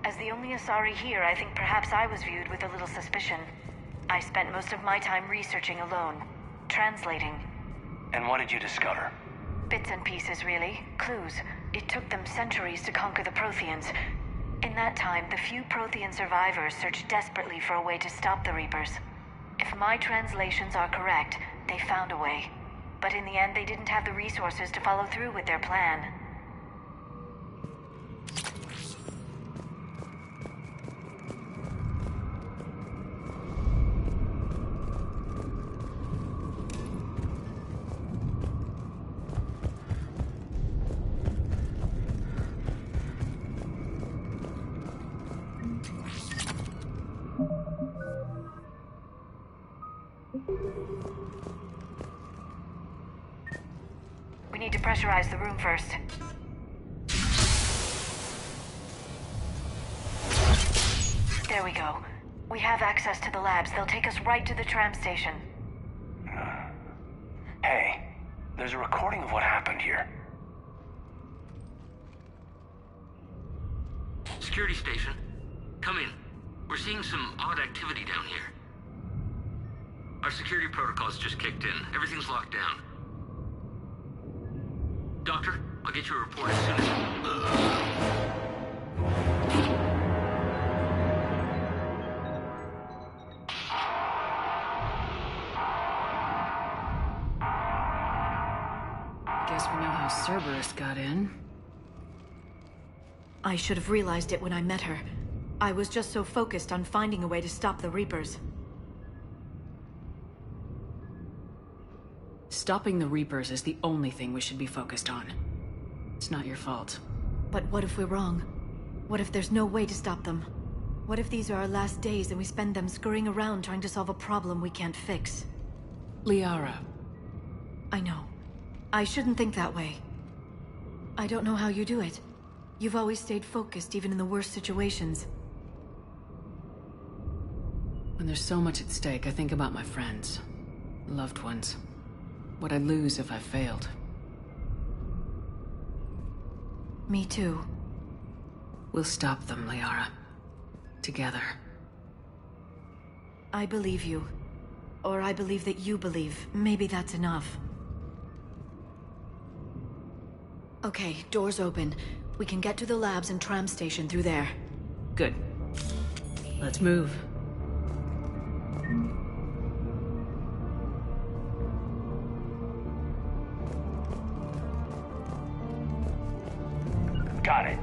As the only Asari here, I think perhaps I was viewed with a little suspicion. I spent most of my time researching alone, translating. And what did you discover? Bits and pieces, really. Clues. It took them centuries to conquer the Protheans. In that time, the few Prothean survivors searched desperately for a way to stop the Reapers. If my translations are correct, they found a way. But in the end, they didn't have the resources to follow through with their plan. We need to pressurize the room first. There we go. We have access to the labs. They'll take us right to the tram station. Hey, there's a recording of what happened here. Security station. Come in. We're seeing some odd activity down here. Our security protocol's just kicked in. Everything's locked down. Doctor, I'll get you a report as soon as... Guess we know how Cerberus got in. I should have realized it when I met her. I was just so focused on finding a way to stop the Reapers. Stopping the Reapers is the only thing we should be focused on. It's not your fault. But what if we're wrong? What if there's no way to stop them? What if these are our last days and we spend them scurrying around trying to solve a problem we can't fix? Liara. I know. I shouldn't think that way. I don't know how you do it. You've always stayed focused even in the worst situations. When there's so much at stake, I think about my friends, loved ones. What I'd lose if I failed. Me too. We'll stop them, Liara. Together. I believe you. Or I believe that you believe. Maybe that's enough. Okay, doors open. We can get to the labs and tram station through there. Good. Let's move. Got it.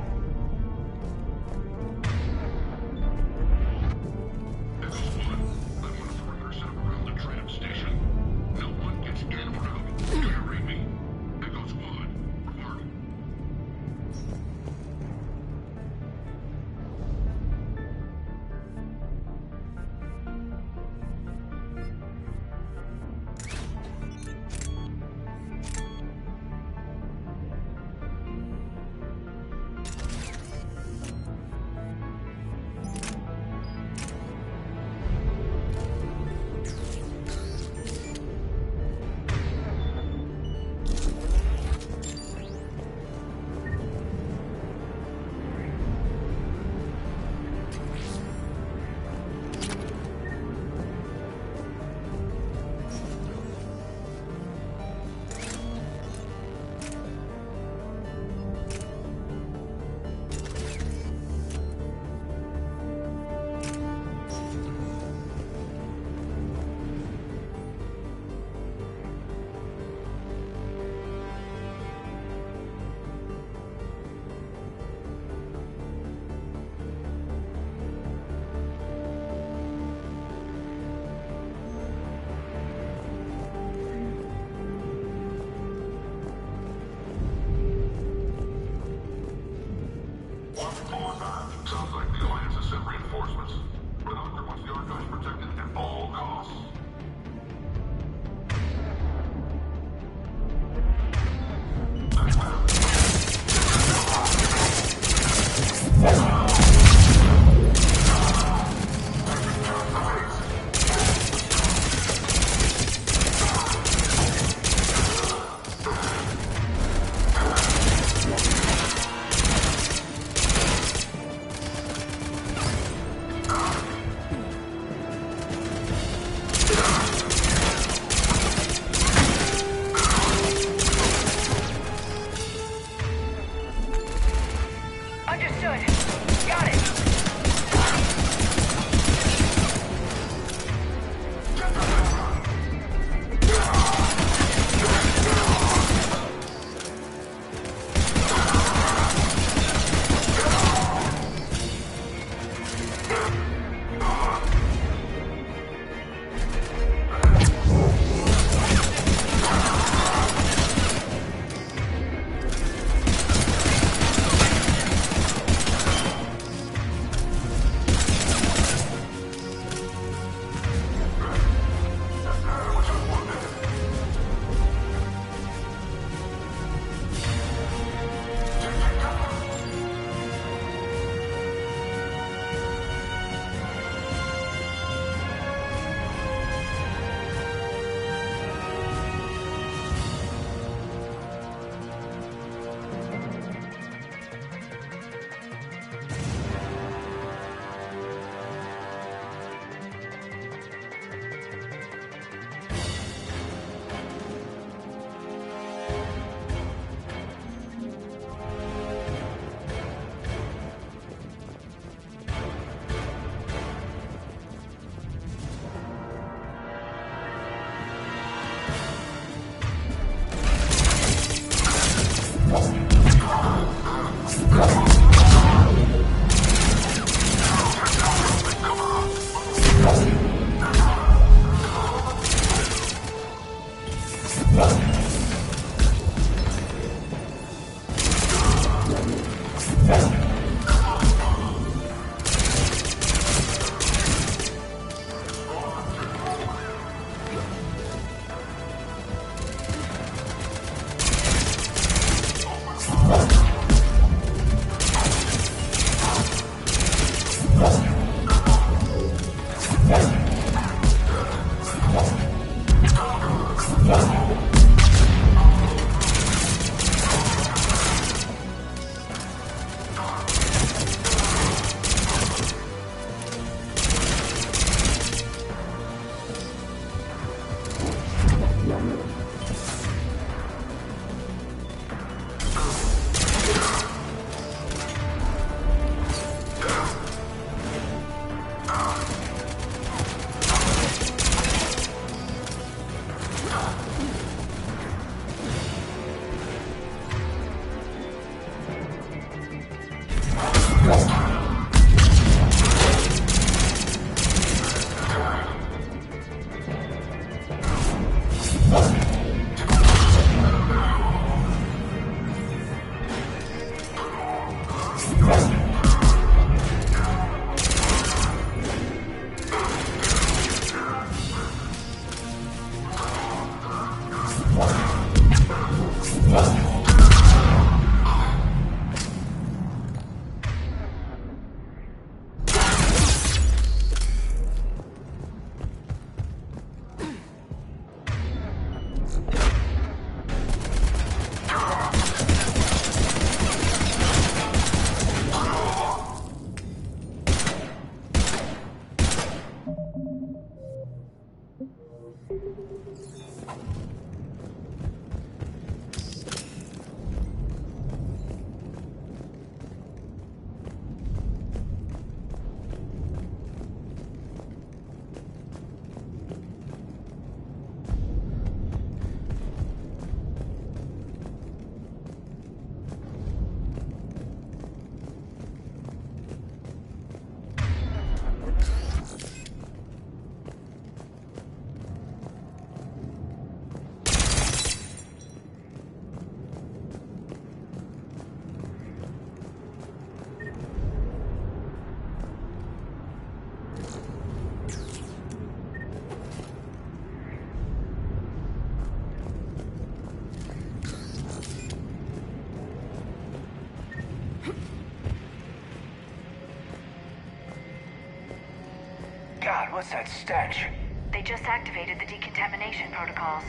God, what's that stench? They just activated the decontamination protocols.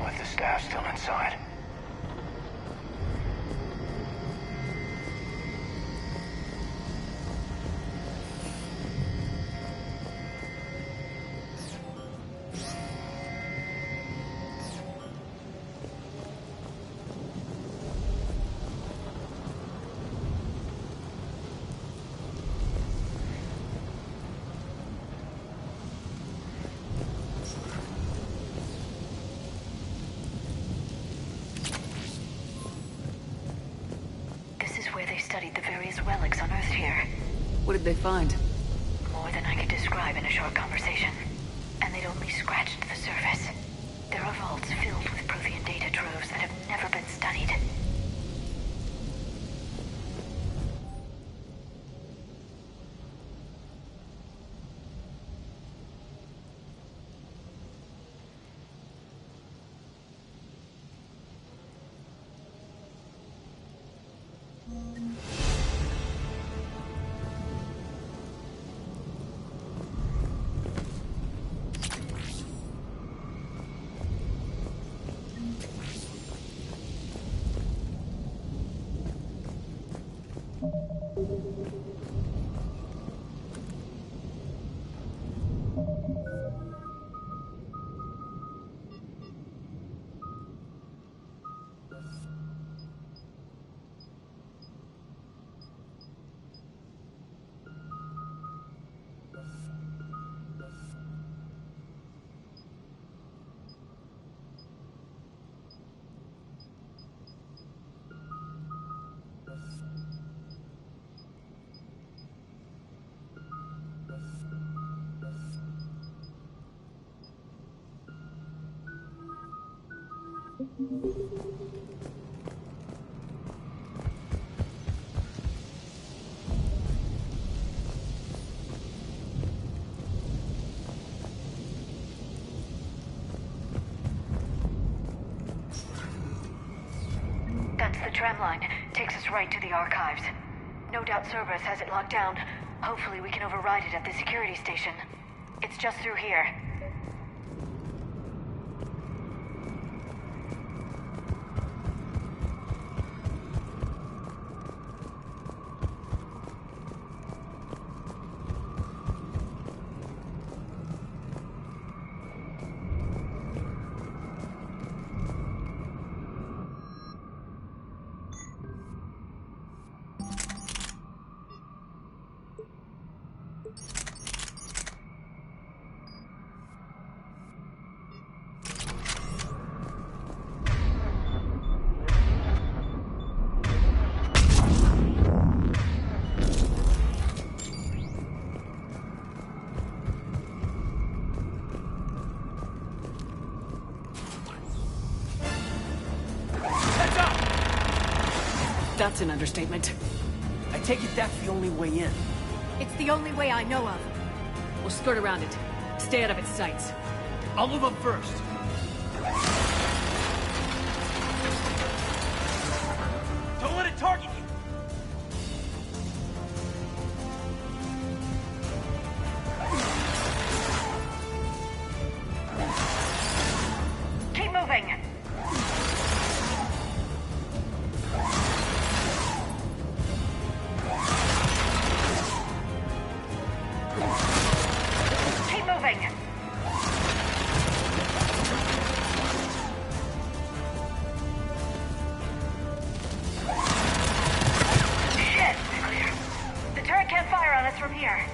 With the staff still inside. Studied the various relics on Earth here. What did they find? More than I could describe in a short conversation. And they'd only scratched the surface. There are vaults filled with Prothean data troves that have never been studied. That's the tram line. Takes us right to the archives. No doubt Cerberus has it locked down. Hopefully we can override it at the security station. It's just through here. That's an understatement. I take it that's the only way in. It's the only way I know of. We'll skirt around it. Stay out of its sights. I'll move up first. Don't let it target you! Keep moving! Keep moving! Shit! The turret can't fire on us from here.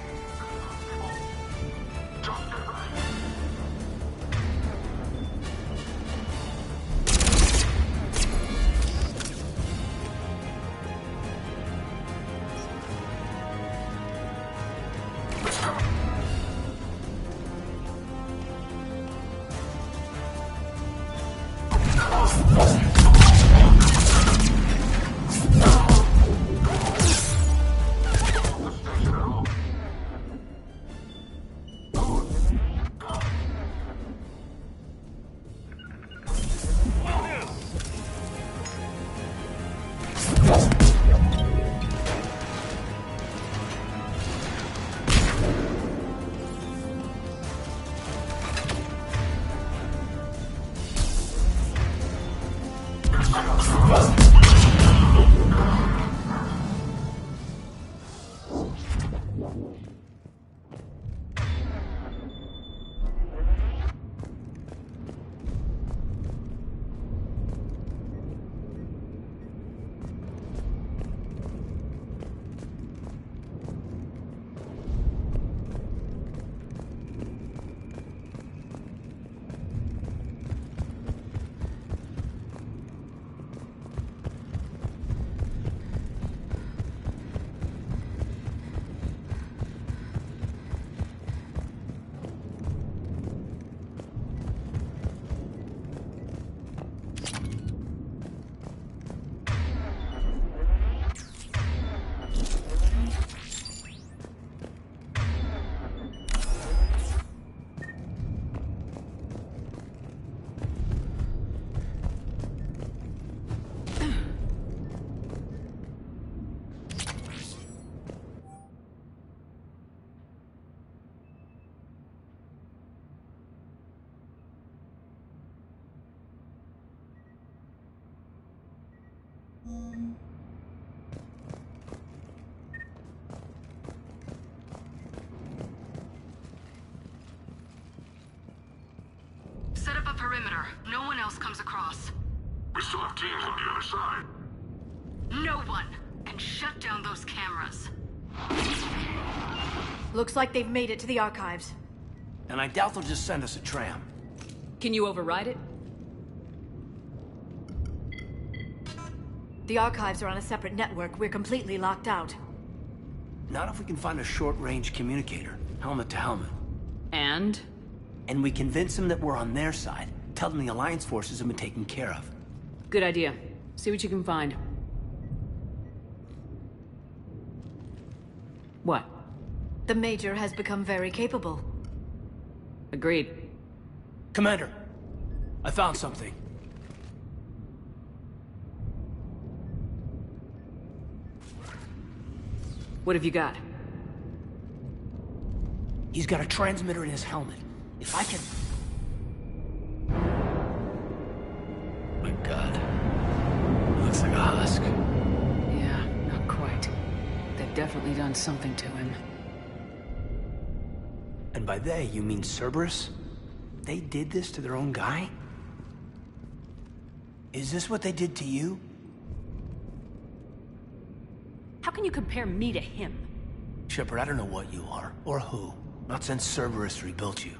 perimeter. No one else comes across. We still have teams on the other side. No one can shut down those cameras. Looks like they've made it to the archives. And I doubt they'll just send us a tram. Can you override it? The archives are on a separate network. We're completely locked out. Not if we can find a short-range communicator, helmet to helmet. And? And we convince them that we're on their side. Tell them the Alliance forces have been taken care of. Good idea. See what you can find. What? The Major has become very capable. Agreed. Commander, I found something. What have you got? He's got a transmitter in his helmet. If I can... My God. Looks like a husk. Yeah, not quite. They've definitely done something to him. And by they, you mean Cerberus? They did this to their own guy? Is this what they did to you? How can you compare me to him? Shepard, I don't know what you are, or who. Not since Cerberus rebuilt you.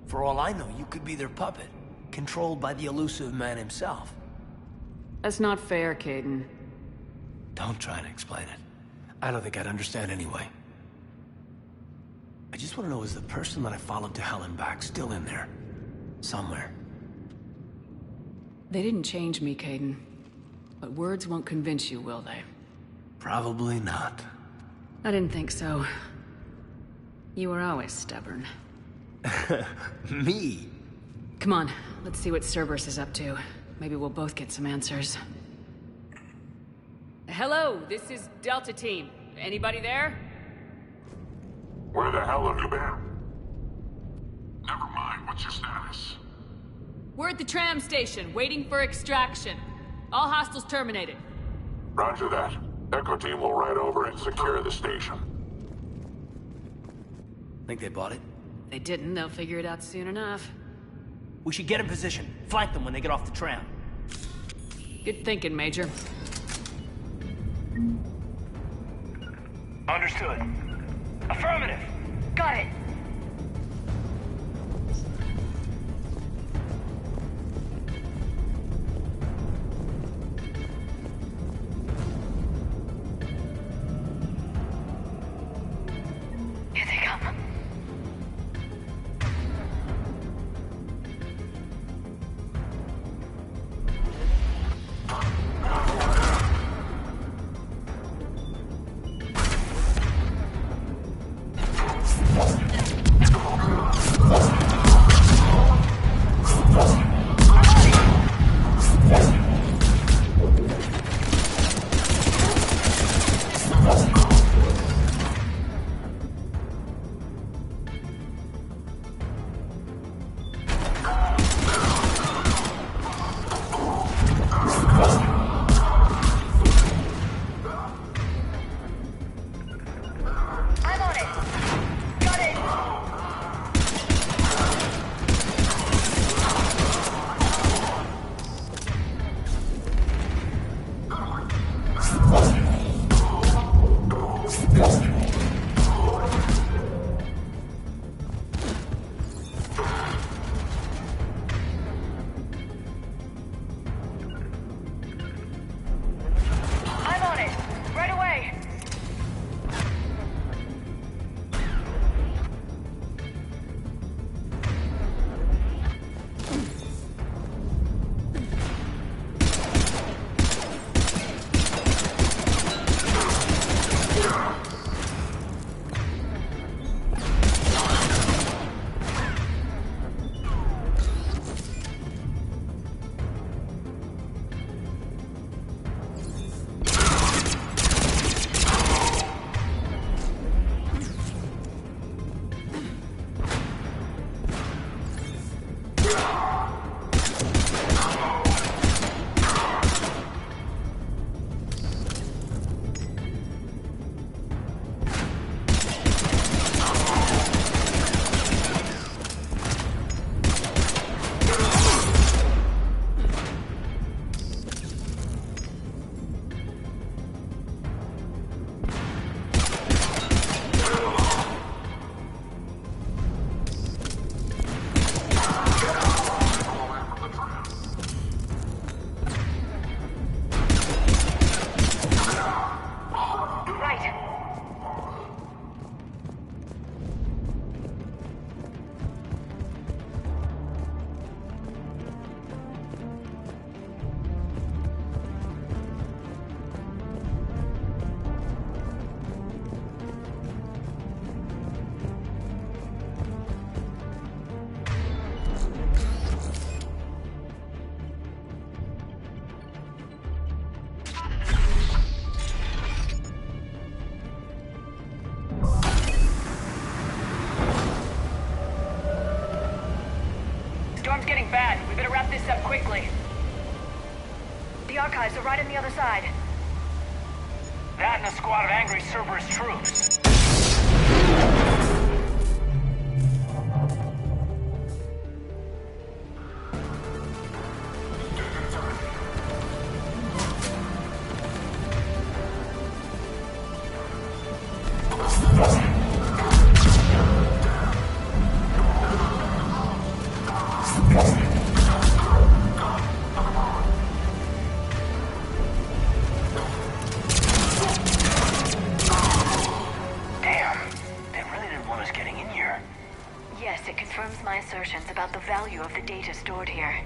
For all I know, you could be their puppet, controlled by the elusive man himself. That's not fair, Kaidan. Don't try to explain it. I don't think I'd understand anyway. I just want to know, is the person that I followed to hell and back still in there? Somewhere. They didn't change me, Kaidan. But words won't convince you, will they? Probably not. I didn't think so. You were always stubborn. Me? Come on, let's see what Cerberus is up to. Maybe we'll both get some answers. Hello, this is Delta Team. Anybody there? Where the hell have you been? Never mind, what's your status? We're at the tram station, waiting for extraction. All hostiles terminated. Roger that. Echo Team will ride over and secure the station. Think they bought it? If they didn't, they'll figure it out soon enough. We should get in position. Flank them when they get off the tram. Good thinking, Major. Understood. Affirmative. Got it. Here they come. storm's getting bad. We better wrap this up quickly. The archives are right on the other side. That and a squad of angry Cerberus troops. Yes, it confirms my assertions about the value of the data stored here.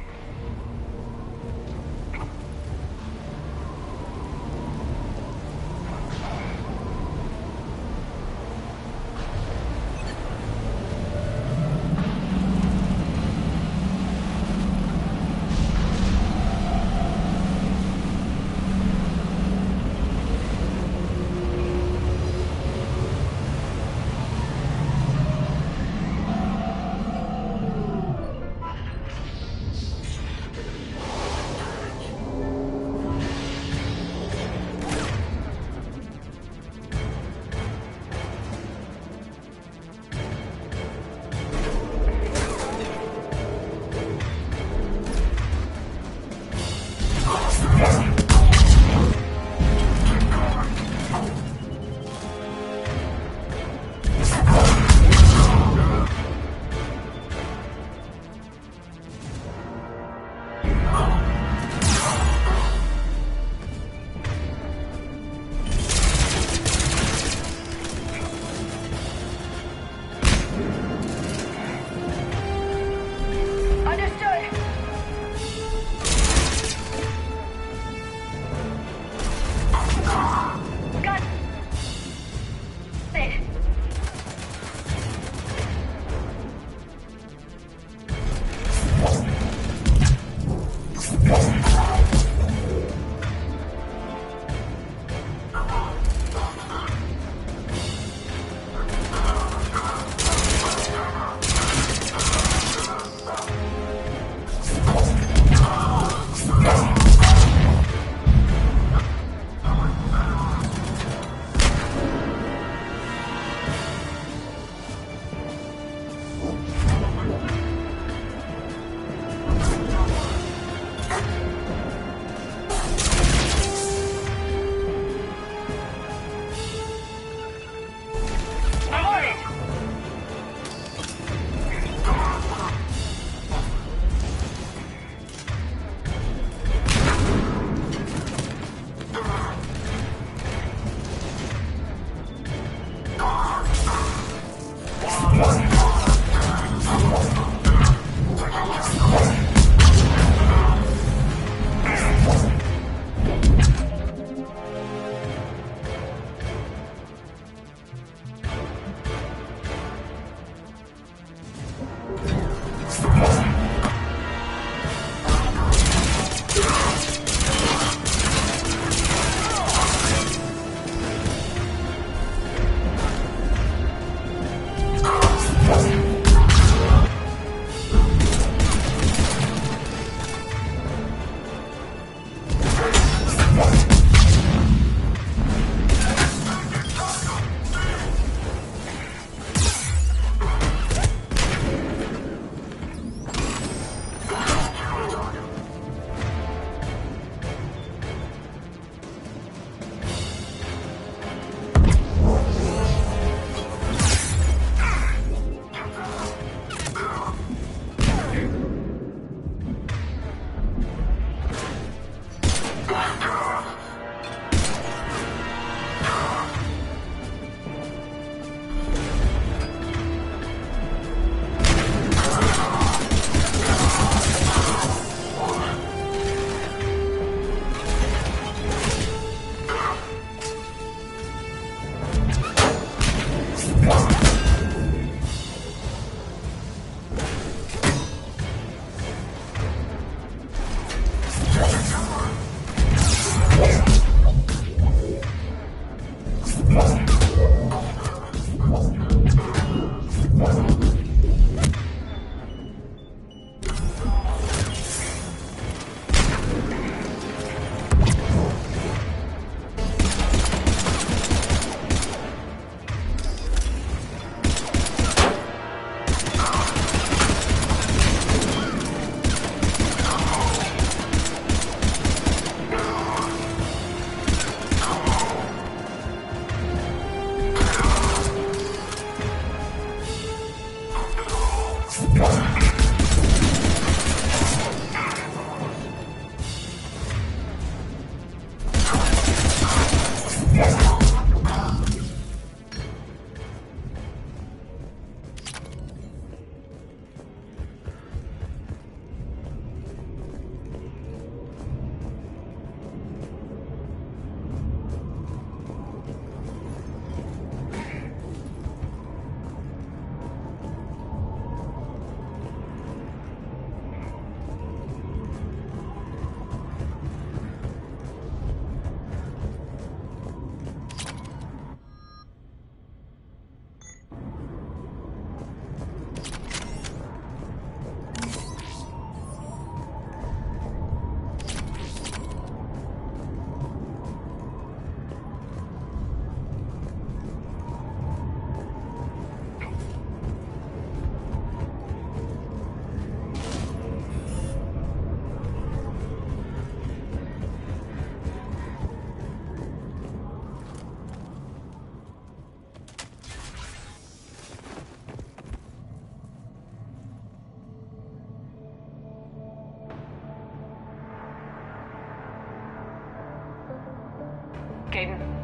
Kaidan?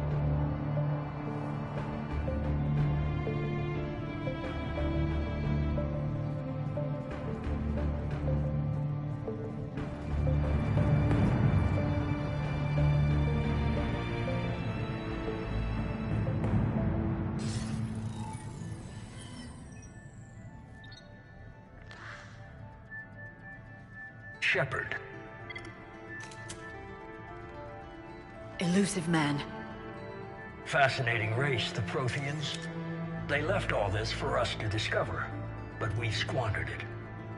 Shepard. Elusive man. Fascinating race, the Protheans. They left all this for us to discover, but we squandered it.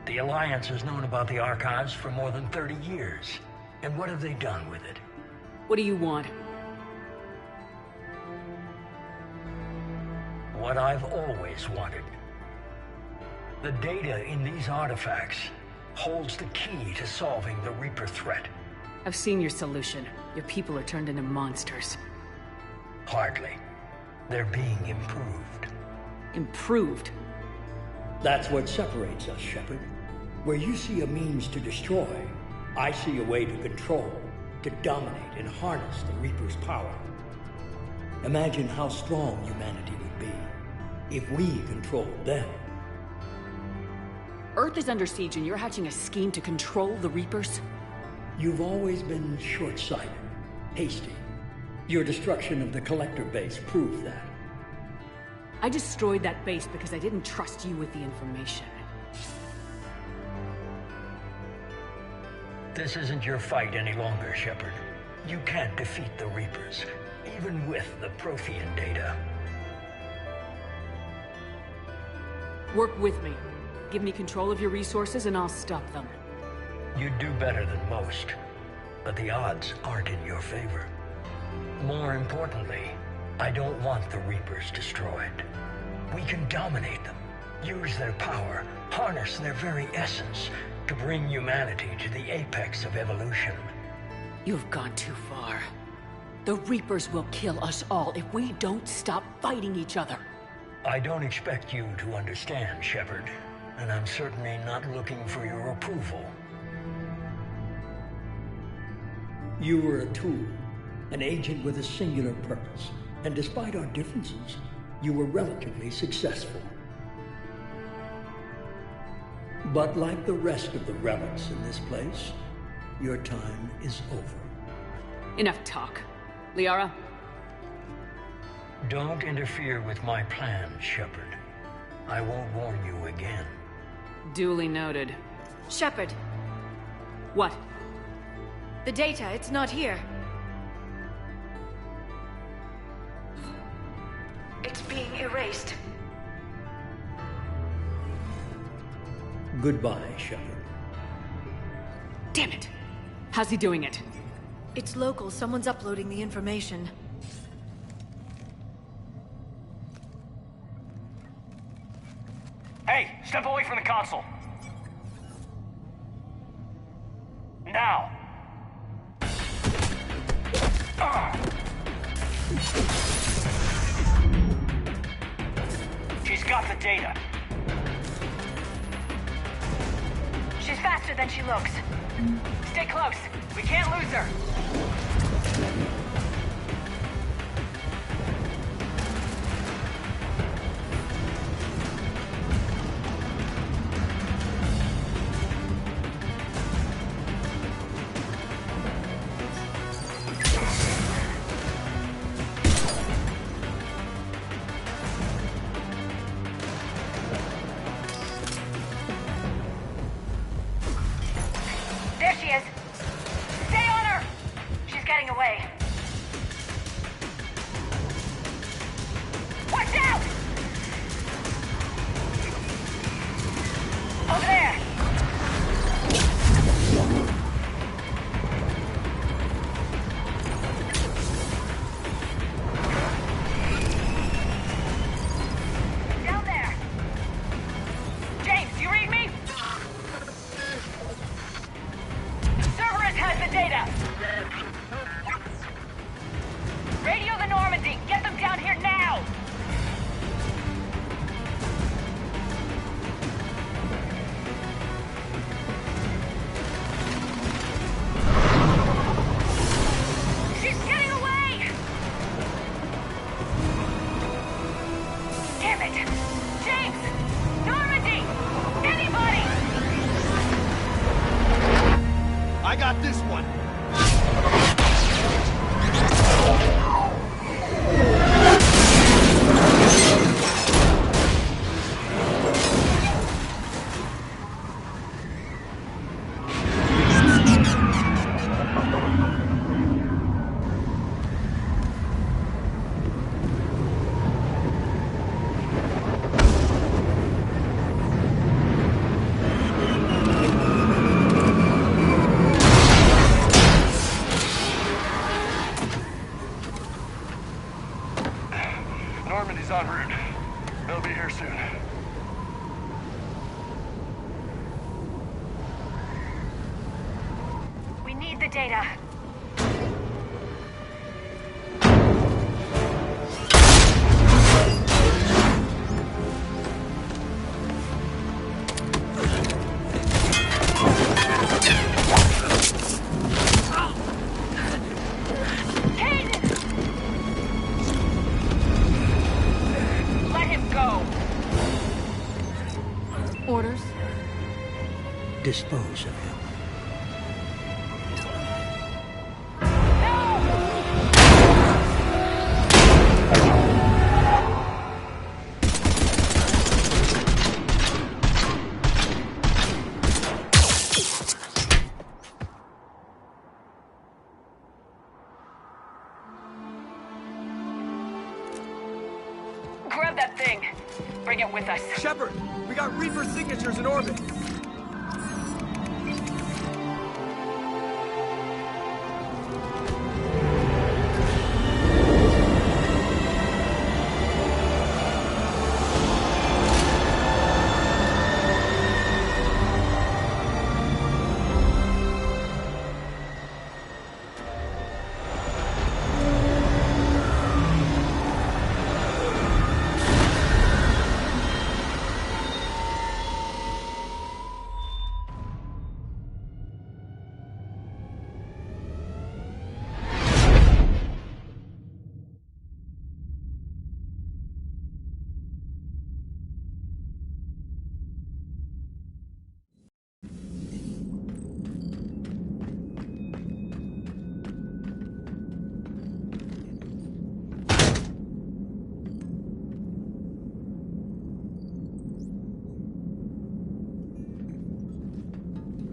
The Alliance has known about the Archives for more than 30 years. And what have they done with it? What do you want? What I've always wanted. The data in these artifacts holds the key to solving the Reaper threat. I've seen your solution. Your people are turned into monsters. Hardly. They're being improved. Improved? That's what separates us, Shepard. Where you see a means to destroy, I see a way to control, to dominate and harness the Reaper's power. Imagine how strong humanity would be if we controlled them. Earth is under siege and you're hatching a scheme to control the Reapers? You've always been short-sighted, hasty. Your destruction of the Collector base proved that. I destroyed that base because I didn't trust you with the information. This isn't your fight any longer, Shepard. You can't defeat the Reapers, even with the Prothean data. Work with me. Give me control of your resources and I'll stop them. You'd do better than most, but the odds aren't in your favor. More importantly, I don't want the Reapers destroyed. We can dominate them, use their power, harness their very essence to bring humanity to the apex of evolution. You've gone too far. The Reapers will kill us all if we don't stop fighting each other. I don't expect you to understand, Shepard, and I'm certainly not looking for your approval. You were a tool, an agent with a singular purpose, and despite our differences, you were relatively successful. But like the rest of the relics in this place, your time is over. Enough talk. Liara? Don't interfere with my plan, Shepard. I won't warn you again. Duly noted. Shepard. What? The data, it's not here. It's being erased. Goodbye, Shepard. Damn it! How's he doing it? It's local. Someone's uploading the information. Hey, step away from the console. Now. She's got the data. faster than she looks. Stay close. We can't lose her. There she is. Stay on her. She's getting away. Watch out! Over there. Down there. James, you read me? Cerberus has the data! Radio the Normandy! Get them down here now! She's getting away! Damn it! James! Normandy! Anybody! I got this one. Normandy's en route. They'll be here soon. We need the data. Hayden! Let him go. Orders? Dispose of him. Grab that thing. Bring it with us. Shepard, we got Reaper signatures in orbit.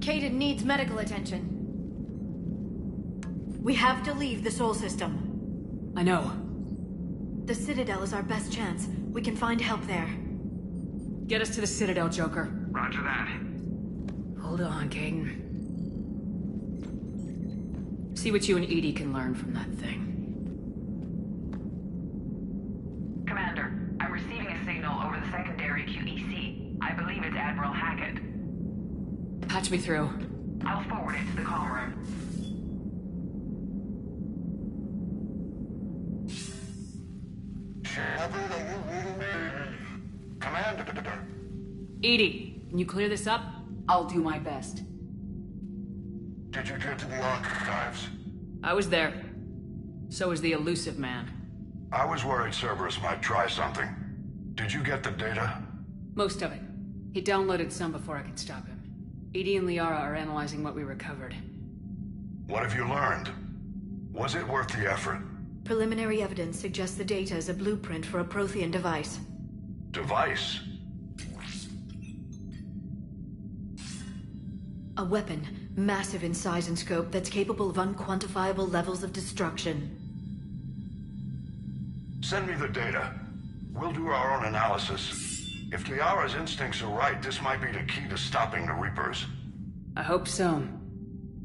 Kaidan needs medical attention. We have to leave the Sol system. I know. The Citadel is our best chance. We can find help there. Get us to the Citadel, Joker. Roger that. Hold on, Kaidan. See what you and EDI can learn from that thing. Commander, I'm receiving a signal over the secondary QEC. I believe it's Admiral Hackett. Patch me through. I'll forward it to the comm room. Commander. EDI, can you clear this up? I'll do my best. Did you get to the archives? I was there. So was the elusive man. I was worried Cerberus might try something. Did you get the data? Most of it. He downloaded some before I could stop him. Edie and Liara are analyzing what we recovered. What have you learned? Was it worth the effort? Preliminary evidence suggests the data is a blueprint for a Prothean device. Device? A weapon, massive in size and scope, that's capable of unquantifiable levels of destruction. Send me the data. We'll do our own analysis. If Liara's instincts are right, this might be the key to stopping the Reapers. I hope so.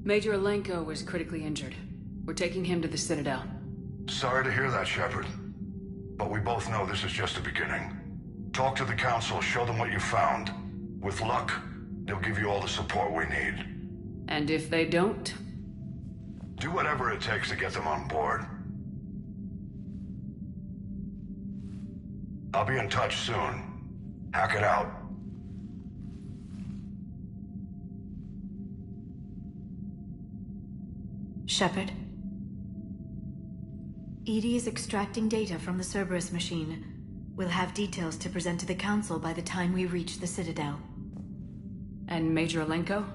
Major Alenko was critically injured. We're taking him to the Citadel. Sorry to hear that, Shepard. But we both know this is just the beginning. Talk to the Council, show them what you found. With luck, they'll give you all the support we need. And if they don't? Do whatever it takes to get them on board. I'll be in touch soon. Hack it out. Shepard. Edie is extracting data from the Cerberus machine. We'll have details to present to the Council by the time we reach the Citadel. And Major Alenko?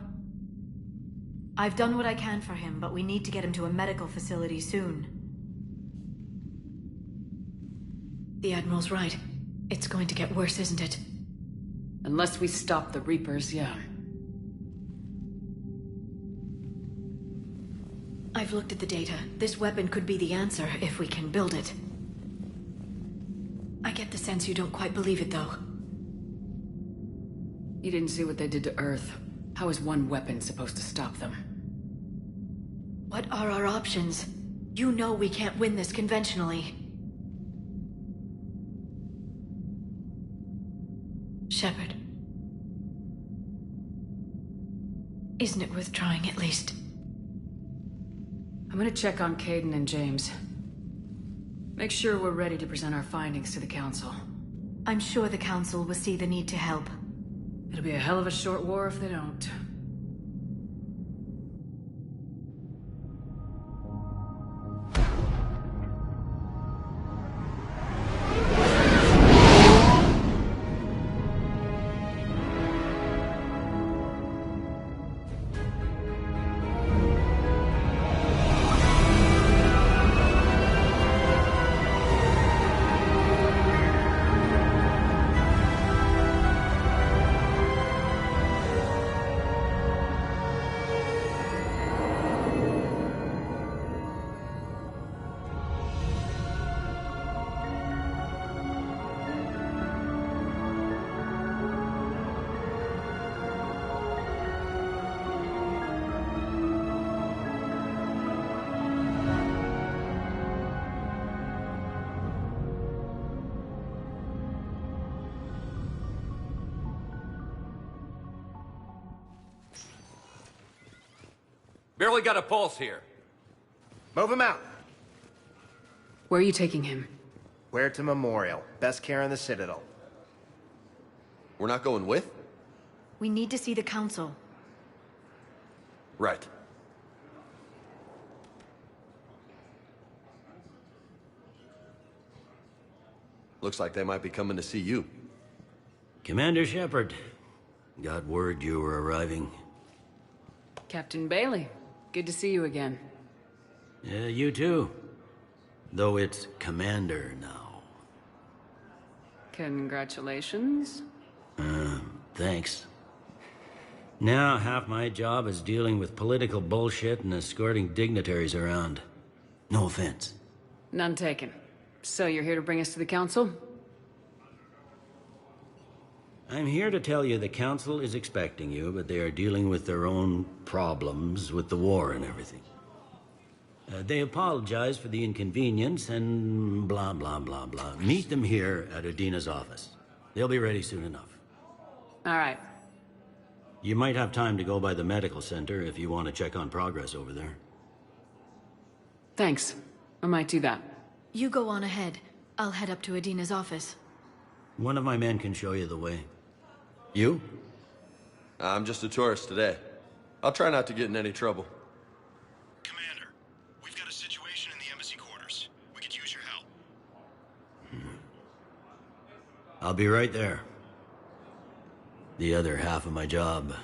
I've done what I can for him, but we need to get him to a medical facility soon. The Admiral's right. It's going to get worse, isn't it? Unless we stop the Reapers, yeah. I've looked at the data. This weapon could be the answer, if we can build it. I get the sense you don't quite believe it, though. You didn't see what they did to Earth. How is one weapon supposed to stop them? What are our options? You know we can't win this conventionally. Shepard. Isn't it worth trying, at least? I'm gonna check on Kaidan and James. Make sure we're ready to present our findings to the Council. I'm sure the Council will see the need to help. It'll be a hell of a short war if they don't. Barely got a pulse here. Move him out. Where are you taking him? Huerta Memorial. Best care in the Citadel. We're not going with? We need to see the Council. Right. Looks like they might be coming to see you. Commander Shepard. Got word you were arriving. Captain Bailey. Good to see you again. Yeah, you too. Though it's Commander now. Congratulations. Thanks. Now half my job is dealing with political bullshit and escorting dignitaries around. No offense. None taken. So you're here to bring us to the Council? I'm here to tell you the Council is expecting you, but they are dealing with their own problems with the war and everything. They apologize for the inconvenience and blah, blah, blah, blah. Meet them here at Udina's office. They'll be ready soon enough. All right. You might have time to go by the medical center if you want to check on progress over there. Thanks. I might do that. You go on ahead. I'll head up to Udina's office. One of my men can show you the way. You? I'm just a tourist today. I'll try not to get in any trouble. I'll be right there. The other half of my job.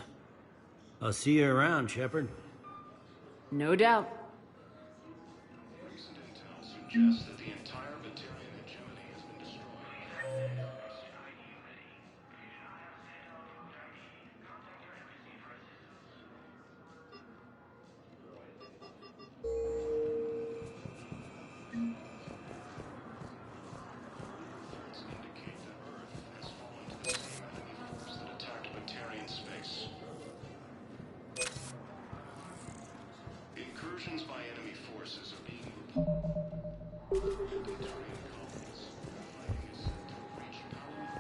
I'll see you around, Shepard. No doubt. Recent intel suggests that the entire Batarian hegemony has been destroyed. Reports indicate that Earth has fallen to the same enemy force that attacked Batarian space. Incursions by enemy forces are being reported. Batarian colonies are fighting is set to reach power.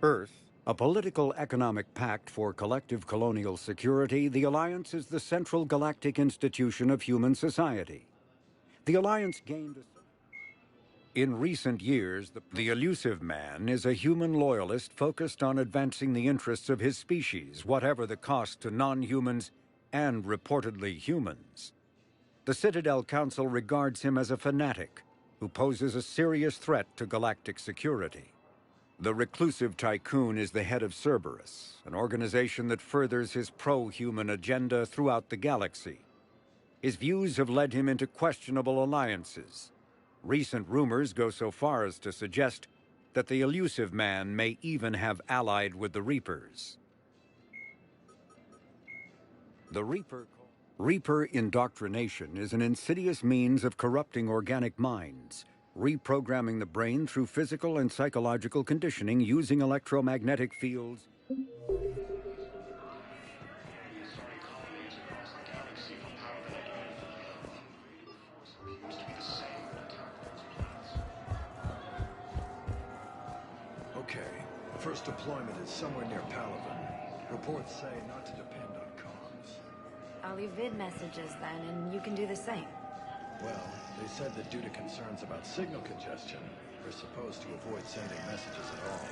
Earth, a political economic pact for collective colonial security, the Alliance is the central galactic institution of human society. The Alliance gained in recent years, the Illusive Man is a human loyalist focused on advancing the interests of his species, whatever the cost to non-humans and reportedly humans. The Citadel Council regards him as a fanatic who poses a serious threat to galactic security. The reclusive tycoon is the head of Cerberus, an organization that furthers his pro-human agenda throughout the galaxy. His views have led him into questionable alliances. Recent rumors go so far as to suggest that the Illusive Man may even have allied with the Reapers. The Reaper indoctrination is an insidious means of corrupting organic minds, reprogramming the brain through physical and psychological conditioning using electromagnetic fields. Okay, first deployment is somewhere near Palaven. Reports say not to depend on comms. I'll leave vid messages then, and you can do the same. Well, they said that due to concerns about signal congestion, they're supposed to avoid sending messages at all.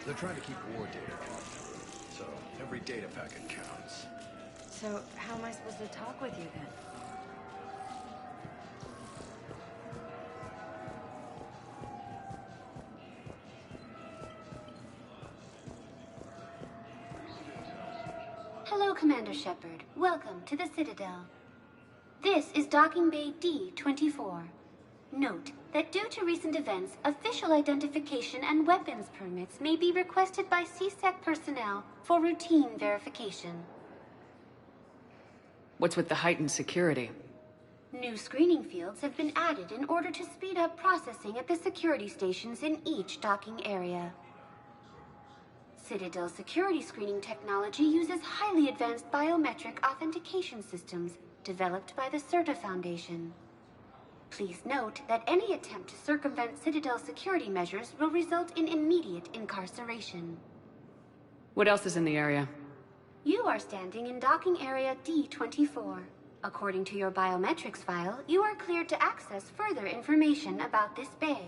They're trying to keep war data confidential, so every data packet counts. So, how am I supposed to talk with you then? Hello, Commander Shepard. Welcome to the Citadel. This is Docking Bay D-24. Note that due to recent events, official identification and weapons permits may be requested by CSEC personnel for routine verification. What's with the heightened security? New screening fields have been added in order to speed up processing at the security stations in each docking area. Citadel security screening technology uses highly advanced biometric authentication systems developed by the CERTA Foundation. Please note that any attempt to circumvent Citadel security measures will result in immediate incarceration. What else is in the area? You are standing in docking area D-24. According to your biometrics file, you are cleared to access further information about this bay.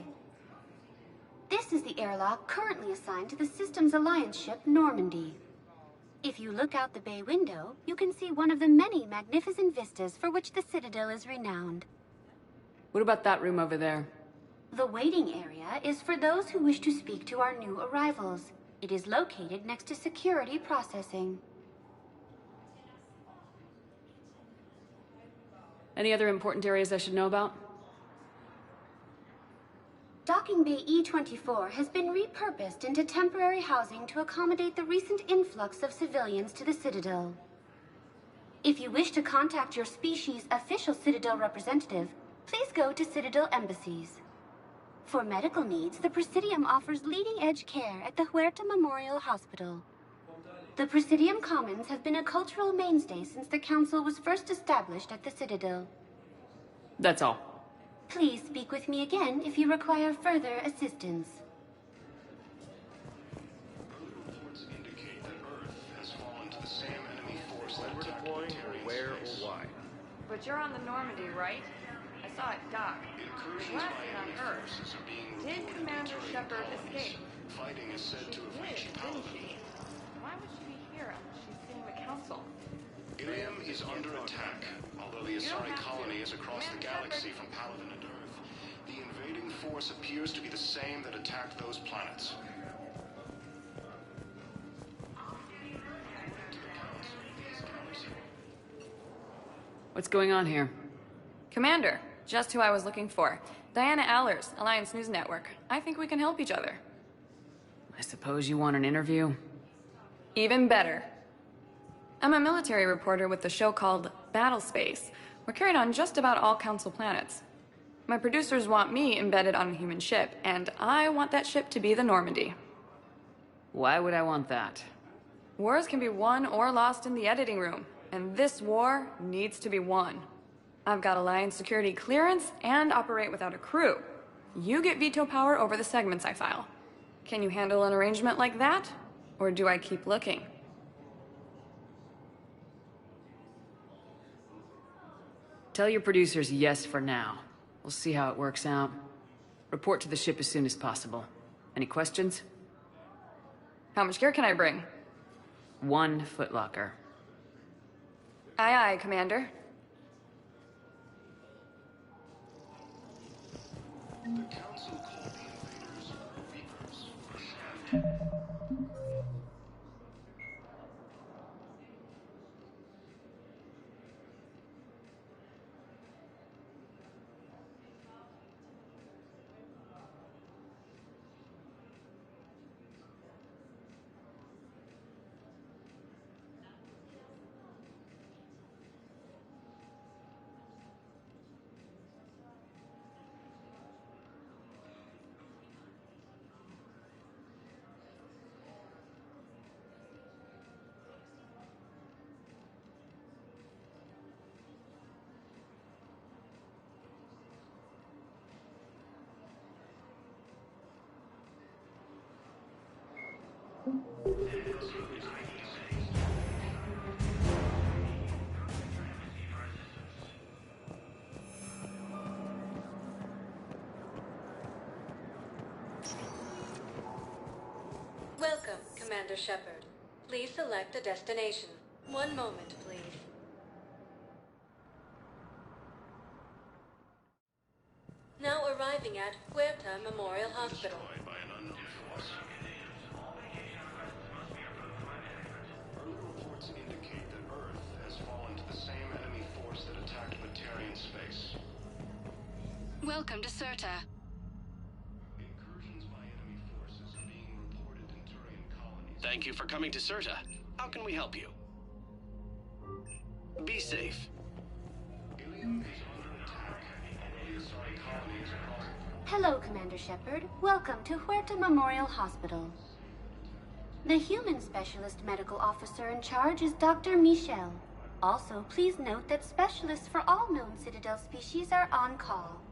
This is the airlock currently assigned to the Systems Alliance ship Normandy. If you look out the bay window, you can see one of the many magnificent vistas for which the Citadel is renowned. What about that room over there? The waiting area is for those who wish to speak to our new arrivals. It is located next to security processing. Any other important areas I should know about? Docking Bay E-24 has been repurposed into temporary housing to accommodate the recent influx of civilians to the Citadel. If you wish to contact your species' official Citadel representative, please go to Citadel embassies. For medical needs, the Presidium offers leading-edge care at the Huerta Memorial Hospital. The Presidium Commons have been a cultural mainstay since the Council was first established at the Citadel. That's all. Please speak with me again if you require further assistance. Reports indicate that Earth has fallen to the same enemy force that attacked Batarian where space. or why? But you're on the Normandy, right? I saw it dock. Incursions Last by thing on enemy Earth. forces are being Did reported Commander in Shepard colonies. escape? Fighting is said to have reached didn't Paladin. she? Why would she be here unless she's seeing the Council? Ilium is under attack. Although the Asari colony is across the galaxy from Paladin and Earth, the invading force appears to be the same that attacked those planets. What's going on here? Commander, just who I was looking for. Diana Allers, Alliance News Network. I think we can help each other. I suppose you want an interview? Even better. I'm a military reporter with the show called Battle Space. We're carried on just about all Council planets. My producers want me embedded on a human ship, and I want that ship to be the Normandy. Why would I want that? Wars can be won or lost in the editing room, and this war needs to be won. I've got Alliance security clearance and operate without a crew. You get veto power over the segments I file. Can you handle an arrangement like that? Or do I keep looking? Tell your producers yes for now. We'll see how it works out. Report to the ship as soon as possible. Any questions? How much gear can I bring? 1 footlocker. Aye, aye, Commander. The Council called the invaders Reapers. Welcome, Commander Shepard. Please select a destination. One moment, please. Now arriving at Huerta Memorial Hospital. By an unknown force. Early reports indicate that Earth has fallen to the same enemy force that attacked Batarian space. Welcome to Serta. Incursions by enemy forces are being reported in Turian colonies. Thank you for coming to Serta. How can we help you? Be safe. Ilium is under attack. Although the Asari colony is across. Hello, Commander Shepard. Welcome to Huerta Memorial Hospital. The human specialist medical officer in charge is Dr. Michel. Also, please note that specialists for all known Citadel species are on call.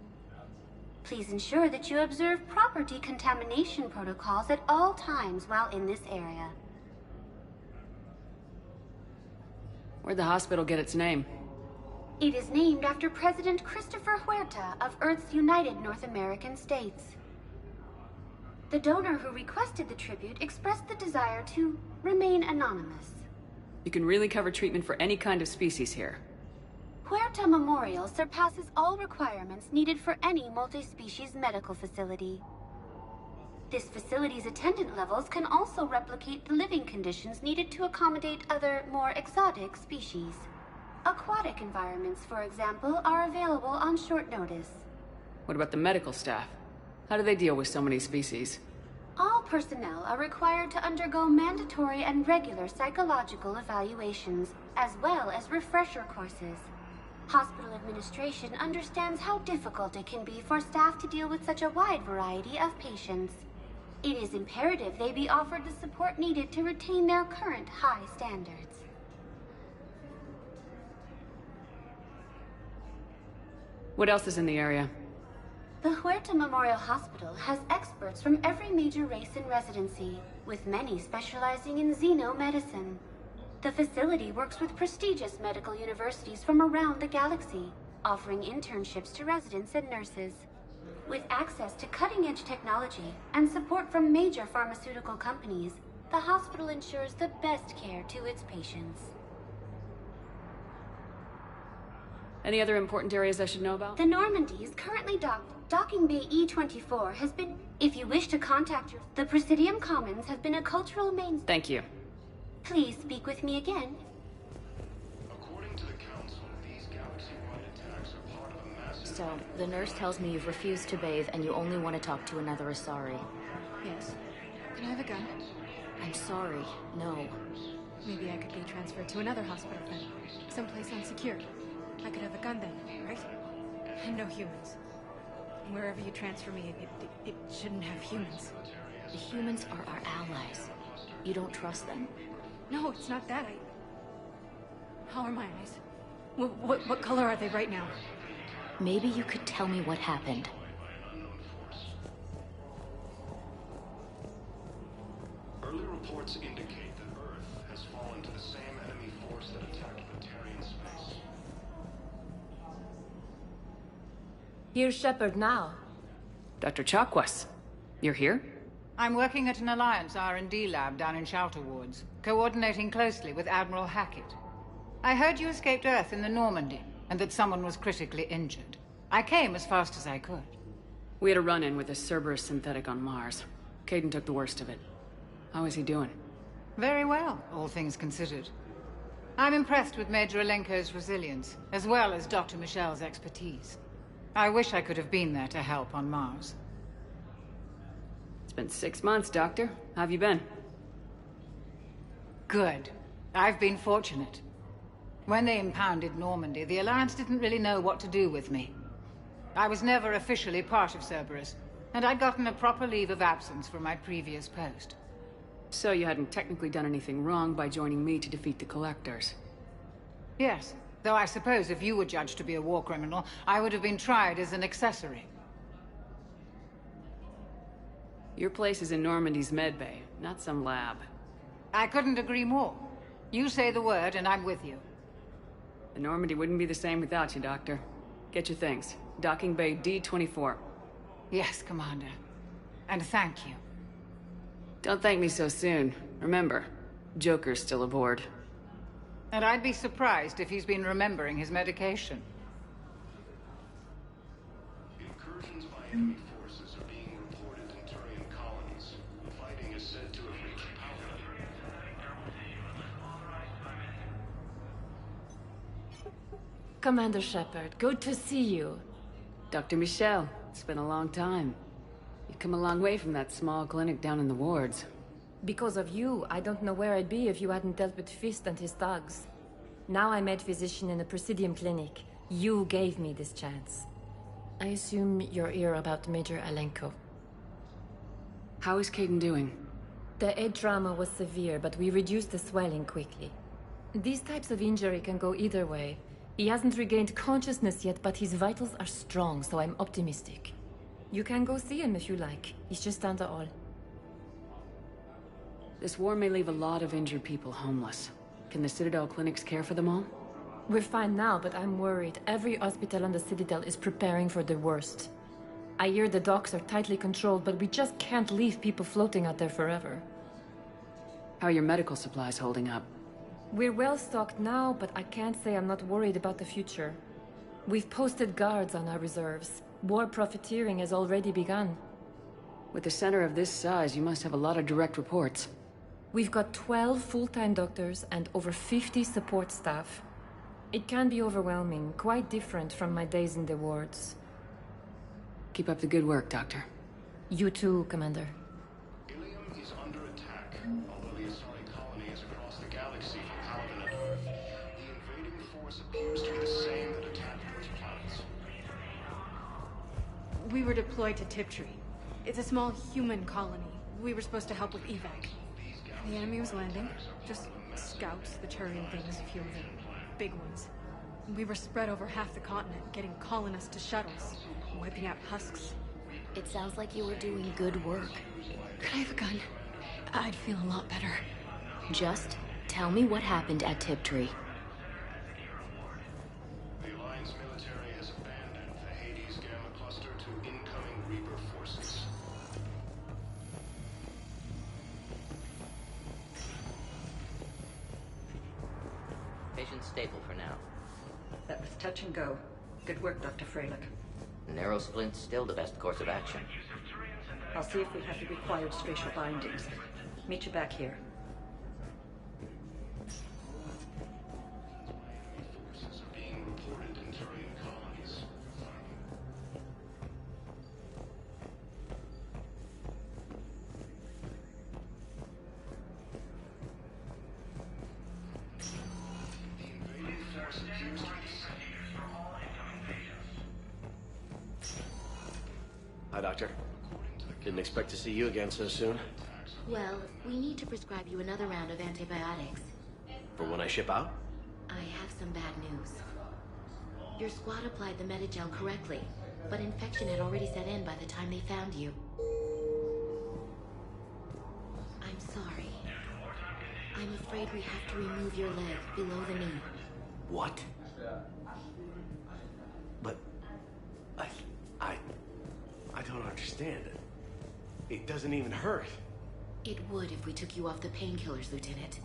Please ensure that you observe proper decontamination protocols at all times while in this area. Where'd the hospital get its name? It is named after President Christopher Huerta of Earth's United North American States. The donor who requested the tribute expressed the desire to remain anonymous. You can really cover treatment for any kind of species here. Huerta Memorial surpasses all requirements needed for any multi-species medical facility. This facility's attendant levels can also replicate the living conditions needed to accommodate other, more exotic species. Aquatic environments, for example, are available on short notice. What about the medical staff? How do they deal with so many species? All personnel are required to undergo mandatory and regular psychological evaluations, as well as refresher courses. Hospital administration understands how difficult it can be for staff to deal with such a wide variety of patients. It is imperative they be offered the support needed to retain their current high standards. What else is in the area? The Huerta Memorial Hospital has experts from every major race in residency, with many specializing in xenomedicine. The facility works with prestigious medical universities from around the galaxy, offering internships to residents and nurses. With access to cutting-edge technology and support from major pharmaceutical companies, the hospital ensures the best care to its patients. Any other important areas I should know about? The Normandy is currently docked. Docking Bay E-24 has been... If you wish to contact your... The Presidium Commons have been a cultural main... Thank you. Please speak with me again. According to the Council, these galaxy-wide attacks are part of a massive... So, the nurse tells me you've refused to bathe and you only want to talk to another Asari. Yes. Can I have a gun? I'm sorry, no. Maybe I could be transferred to another hospital then. Someplace unsecure. I could have a gun then, right? And no humans. Wherever you transfer me, it shouldn't have humans. The humans are our allies. You don't trust them? No, it's not that. How are my eyes? What color are they right now? Maybe you could tell me what happened. Early reports indicate that Earth has fallen to the same enemy force that attacked Batarian space. Here's Shepard now. Dr. Chakwas, you're here? I'm working at an Alliance R&D lab down in Shelter Wards, coordinating closely with Admiral Hackett. I heard you escaped Earth in the Normandy, and that someone was critically injured. I came as fast as I could. We had a run-in with a Cerberus synthetic on Mars. Kaidan took the worst of it. How is he doing? Very well, all things considered. I'm impressed with Major Alenko's resilience, as well as Dr. Michel's expertise. I wish I could have been there to help on Mars. It's been 6 months, Doctor. How have you been? Good. I've been fortunate. When they impounded Normandy, the Alliance didn't really know what to do with me. I was never officially part of Cerberus, and I'd gotten a proper leave of absence from my previous post. So you hadn't technically done anything wrong by joining me to defeat the Collectors? Yes, though I suppose if you were judged to be a war criminal, I would have been tried as an accessory. Your place is in Normandy's medbay, not some lab. I couldn't agree more. You say the word and I'm with you. The Normandy wouldn't be the same without you, Doctor. Get your things. Docking Bay D-24. Yes, Commander. And thank you. Don't thank me so soon. Remember, Joker's still aboard. And I'd be surprised if he's been remembering his medication. Incursions by enemy forces are being reported in Turian colonies. Fighting is said to have reached power. Commander Shepard, good to see you. Dr. Michel, it's been a long time. You've come a long way from that small clinic down in the wards. Because of you, I don't know where I'd be if you hadn't dealt with Fist and his thugs. Now I'm med physician in a Presidium clinic. You gave me this chance. I assume you're here about Major Alenko. How is Kaidan doing? The head trauma was severe, but we reduced the swelling quickly. These types of injury can go either way. He hasn't regained consciousness yet, but his vitals are strong, so I'm optimistic. You can go see him if you like. He's just down the hall. This war may leave a lot of injured people homeless. Can the Citadel clinics care for them all? We're fine now, but I'm worried. Every hospital on the Citadel is preparing for the worst. I hear the docks are tightly controlled, but we just can't leave people floating out there forever. How are your medical supplies holding up? We're well stocked now, but I can't say I'm not worried about the future. We've posted guards on our reserves. War profiteering has already begun. With a center of this size, you must have a lot of direct reports. We've got 12 full-time doctors and over 50 support staff. It can be overwhelming, quite different from my days in the wards. Keep up the good work, Doctor. You too, Commander. Ilium is under attack. Although the Asari colony is across the galaxy from Paladin and Earth, We were deployed to Tiptree. It's a small human colony. We were supposed to help with evac. The enemy was landing. Just scouts, the Turian things, a few of them. Big ones. We were spread over half the continent, getting colonists to shuttles, wiping out husks. It sounds like you were doing good work. Could I have a gun? I'd feel a lot better. Just tell me what happened at Tiptree. The Alliance military has abandoned the Hades Gamma cluster to incoming Reaper forces. Patient's stable for now. That was touch and go. Good work, Dr. Freilich. Narrow splint's still the best course of action. I'll see if we have the required spatial bindings. Meet you back here. Forces are being reported in Turian colonies. The invading force appears to be Hi, Doctor. Didn't expect to see you again so soon. Well, we need to prescribe you another round of antibiotics. For when I ship out? I have some bad news. Your squad applied the Metagel correctly, but infection had already set in by the time they found you. I'm sorry. I'm afraid we have to remove your leg below the knee. What? But... I don't understand it. It doesn't even hurt. It would if we took you off the painkillers, Lieutenant.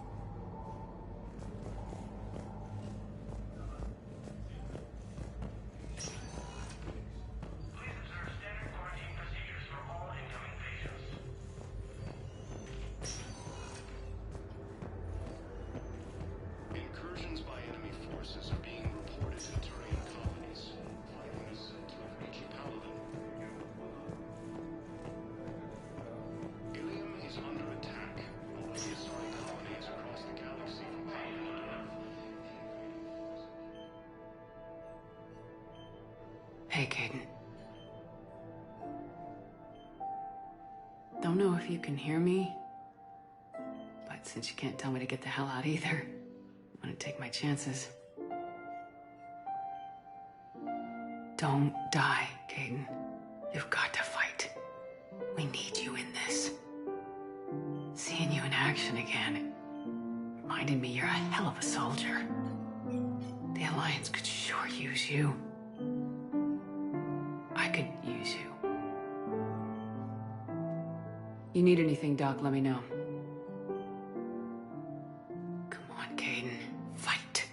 Incursions by enemy forces are being reported in Turian colonies. Fighting is said to have reached Paladin. Ilium is under attack, although the Asari colonies across the galaxy from Paladin to Earth. Hey, Caden. Don't know if you can hear me, but since you can't tell me to get the hell out either, I'm gonna take my chances. Don't die, Caden. You've got to fight. We need you in this. Seeing you in action again reminded me you're a hell of a soldier. The Alliance could sure use you. I could use you. You need anything, Doc, let me know. Come on, Caden. Fight.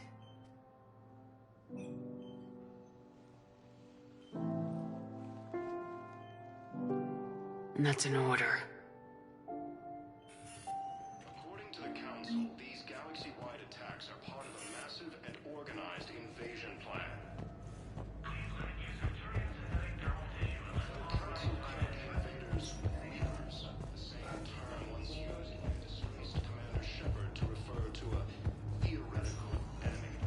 And that's an order. According to the Council, these galaxy-wide attacks are part of a massive and organized invasion plan. The Council called the invaders Reapers, the same term once used by disgraced Commander Shepard to refer to a theoretical enemy.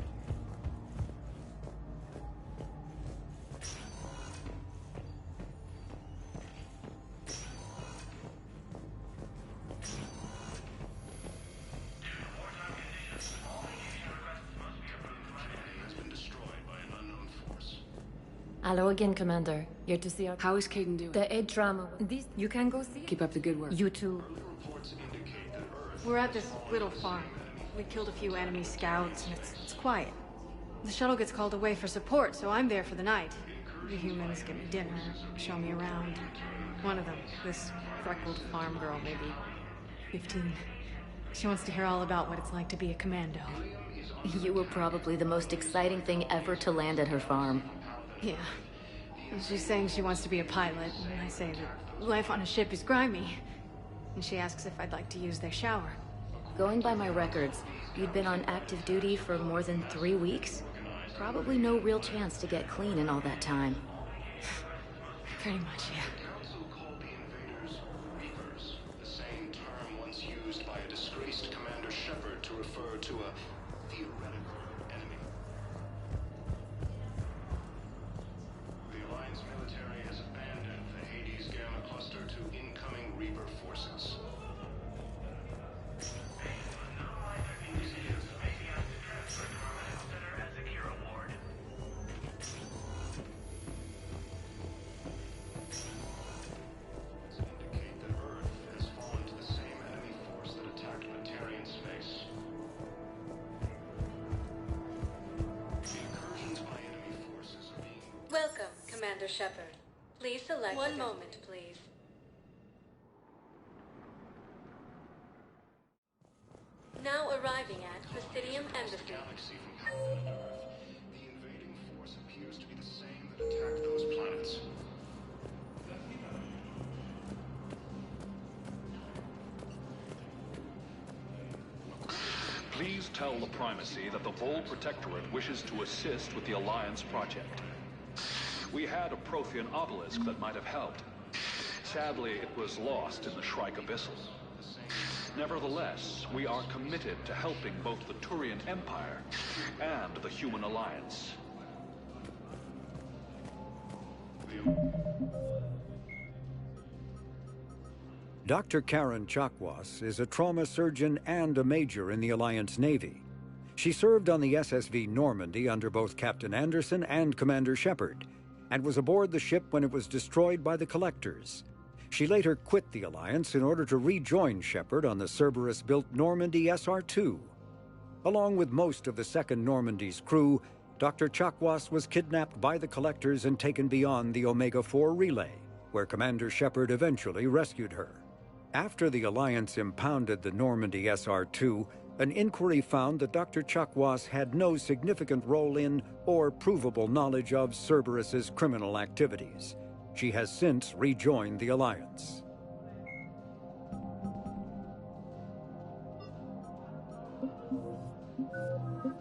Has been destroyed by an unknown force. Hello again, Commander. Here to see our... How is Caden doing? The aid drama. This... You can go see? Keep up the good work. You too. Reports indicate that Earth We're at this little farm. We killed a few enemy scouts, and it's quiet. The shuttle gets called away for support, so I'm there for the night. The humans give me dinner, show me around. One of them, this freckled farm girl, maybe 15. She wants to hear all about what it's like to be a commando. You were probably the most exciting thing ever to land at her farm. Yeah. And she's saying she wants to be a pilot, and I say that life on a ship is grimy. And she asks if I'd like to use their shower. Going by my records, you'd been on active duty for more than 3 weeks. Probably no real chance to get clean in all that time. Pretty much, yeah. Council called the invaders Reapers, the same term once used by a disgraced Commander Shepard to refer to a theoretical enemy. The Alliance military has abandoned Commander Shepard. Please select... One moment, please. Now arriving at Presidium Embassy. The invading force appears to be the same that attacked those planets. Please tell the Primacy that the Vol Protectorate wishes to assist with the Alliance project. We had a Prothean obelisk that might have helped. Sadly, it was lost in the Shrike Abyssal. Nevertheless, we are committed to helping both the Turian Empire and the Human Alliance. Dr. Karen Chakwas is a trauma surgeon and a major in the Alliance Navy. She served on the SSV Normandy under both Captain Anderson and Commander Shepard, and was aboard the ship when it was destroyed by the Collectors. She later quit the Alliance in order to rejoin Shepard on the Cerberus-built Normandy SR-2. Along with most of the Second Normandy's crew, Dr. Chakwas was kidnapped by the Collectors and taken beyond the Omega-4 relay, where Commander Shepard eventually rescued her. After the Alliance impounded the Normandy SR-2, an inquiry found that Dr. Chakwas had no significant role in or provable knowledge of Cerberus's criminal activities. She has since rejoined the Alliance.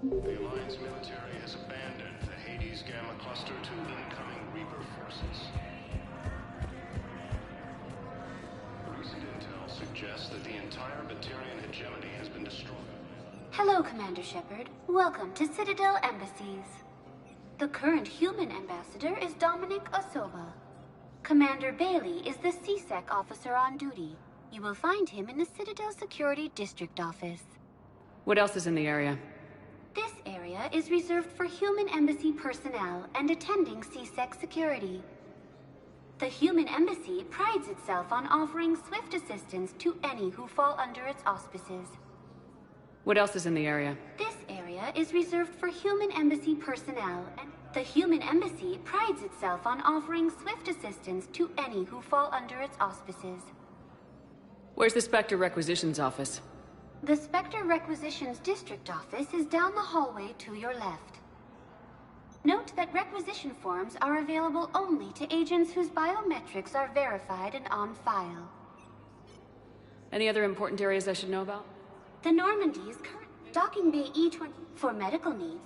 The Alliance military has abandoned the Hades Gamma Cluster to incoming Reaper forces. Recent intel suggests that the entire Batarian hegemony has been destroyed. Hello, Commander Shepard. Welcome to Citadel Embassies. The current human ambassador is Dominic Osoba. Commander Bailey is the CSEC officer on duty. You will find him in the Citadel Security District Office. What else is in the area? This area is reserved for human embassy personnel and attending CSEC security. The human embassy prides itself on offering swift assistance to any who fall under its auspices. What else is in the area? This area is reserved for human embassy personnel, and the human embassy prides itself on offering swift assistance to any who fall under its auspices. Where's the Spectre Requisitions office? The Spectre Requisitions District Office is down the hallway to your left. Note that requisition forms are available only to agents whose biometrics are verified and on file. Any other important areas I should know about? The Normandy's current docking bay E20 for medical needs.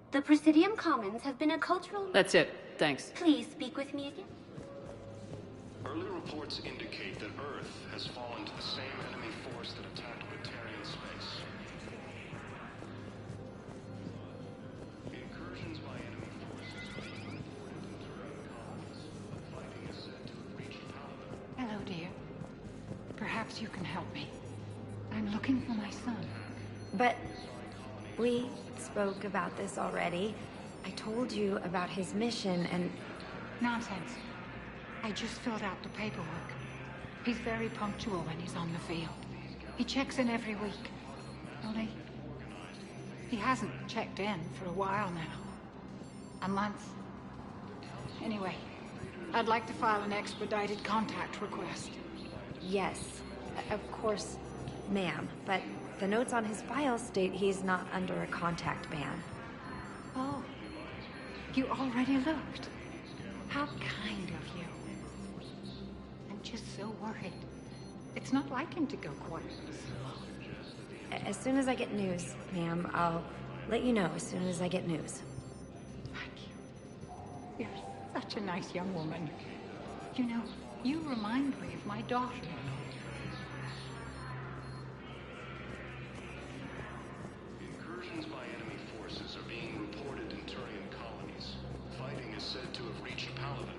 The Presidium Commons have been a cultural... That's it. Thanks. Please speak with me again. Early reports indicate that Earth has fallen to the same enemy force that attacked Batarian space. Incursions by enemy forces being reported in Turian colonies. Fighting is said to have reached Paladin. Hello, dear. Perhaps you can help me. I'm looking for my son. But we spoke about this already. I told you about his mission and... Nonsense. I just filled out the paperwork. He's very punctual when he's on the field. He checks in every week. Only, he hasn't checked in for a while now. A month. Anyway, I'd like to file an expedited contact request. Yes, of course, ma'am. But the notes on his file state he's not under a contact ban. Oh, you already looked. How kind of you. I'm just so worried. It's not like him to go quiet. As soon as I get news, ma'am, I'll let you know as soon as I get news. Thank you. You're such a nice young woman. You know, you remind me of my daughter. Incursions by enemy forces are being reported in Turian colonies. Fighting is said to have reached Paladin.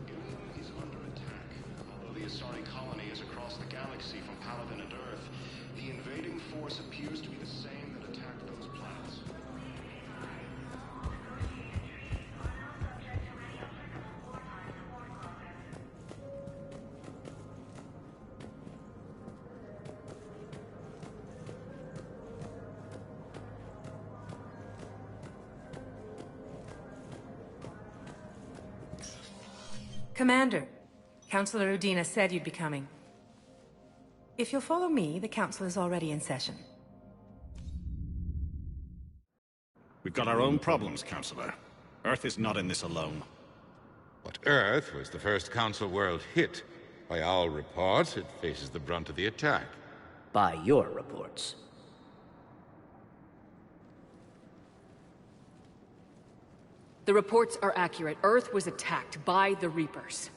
Gilead is under attack. Although the Asari colony is across the galaxy from Paladin and Earth, the invading force appears to be the same that attacked those planets. Commander, Councilor Udina said you'd be coming. If you'll follow me, the council is already in session. We've got our own problems, Councilor. Earth is not in this alone. But Earth was the first Council world hit. By all reports, it faces the brunt of the attack. By your reports. The reports are accurate. Earth was attacked by the Reapers.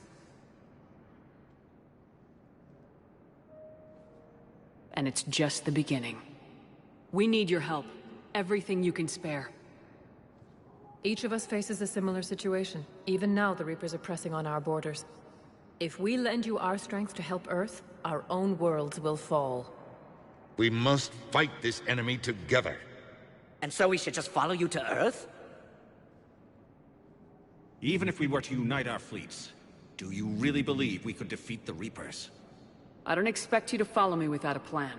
And it's just the beginning. We need your help. Everything you can spare. Each of us faces a similar situation. Even now, the Reapers are pressing on our borders. If we lend you our strength to help Earth, our own worlds will fall. We must fight this enemy together. And so we should just follow you to Earth? Even if we were to unite our fleets, do you really believe we could defeat the Reapers? I don't expect you to follow me without a plan.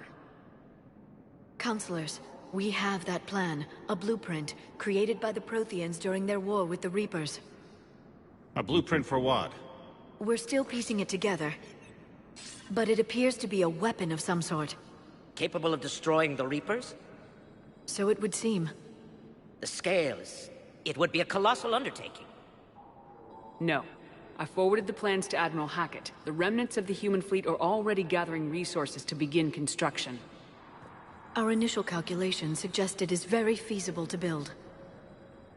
Counselors, we have that plan. A blueprint, created by the Protheans during their war with the Reapers. A blueprint for what? We're still piecing it together. But it appears to be a weapon of some sort. Capable of destroying the Reapers? So it would seem. The scales. It would be a colossal undertaking. No. I forwarded the plans to Admiral Hackett. The remnants of the human fleet are already gathering resources to begin construction. Our initial calculations suggest it is very feasible to build.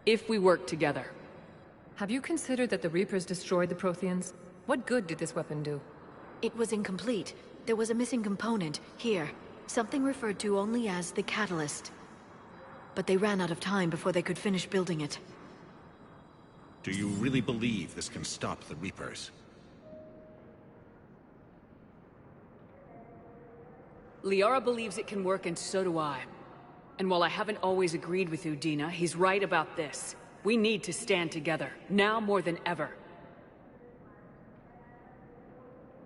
If we work together. Have you considered that the Reapers destroyed the Protheans? What good did this weapon do? It was incomplete. There was a missing component, here. Something referred to only as the Catalyst. But they ran out of time before they could finish building it. Do you really believe this can stop the Reapers? Liara believes it can work, and so do I. And while I haven't always agreed with Udina, he's right about this. We need to stand together, now more than ever.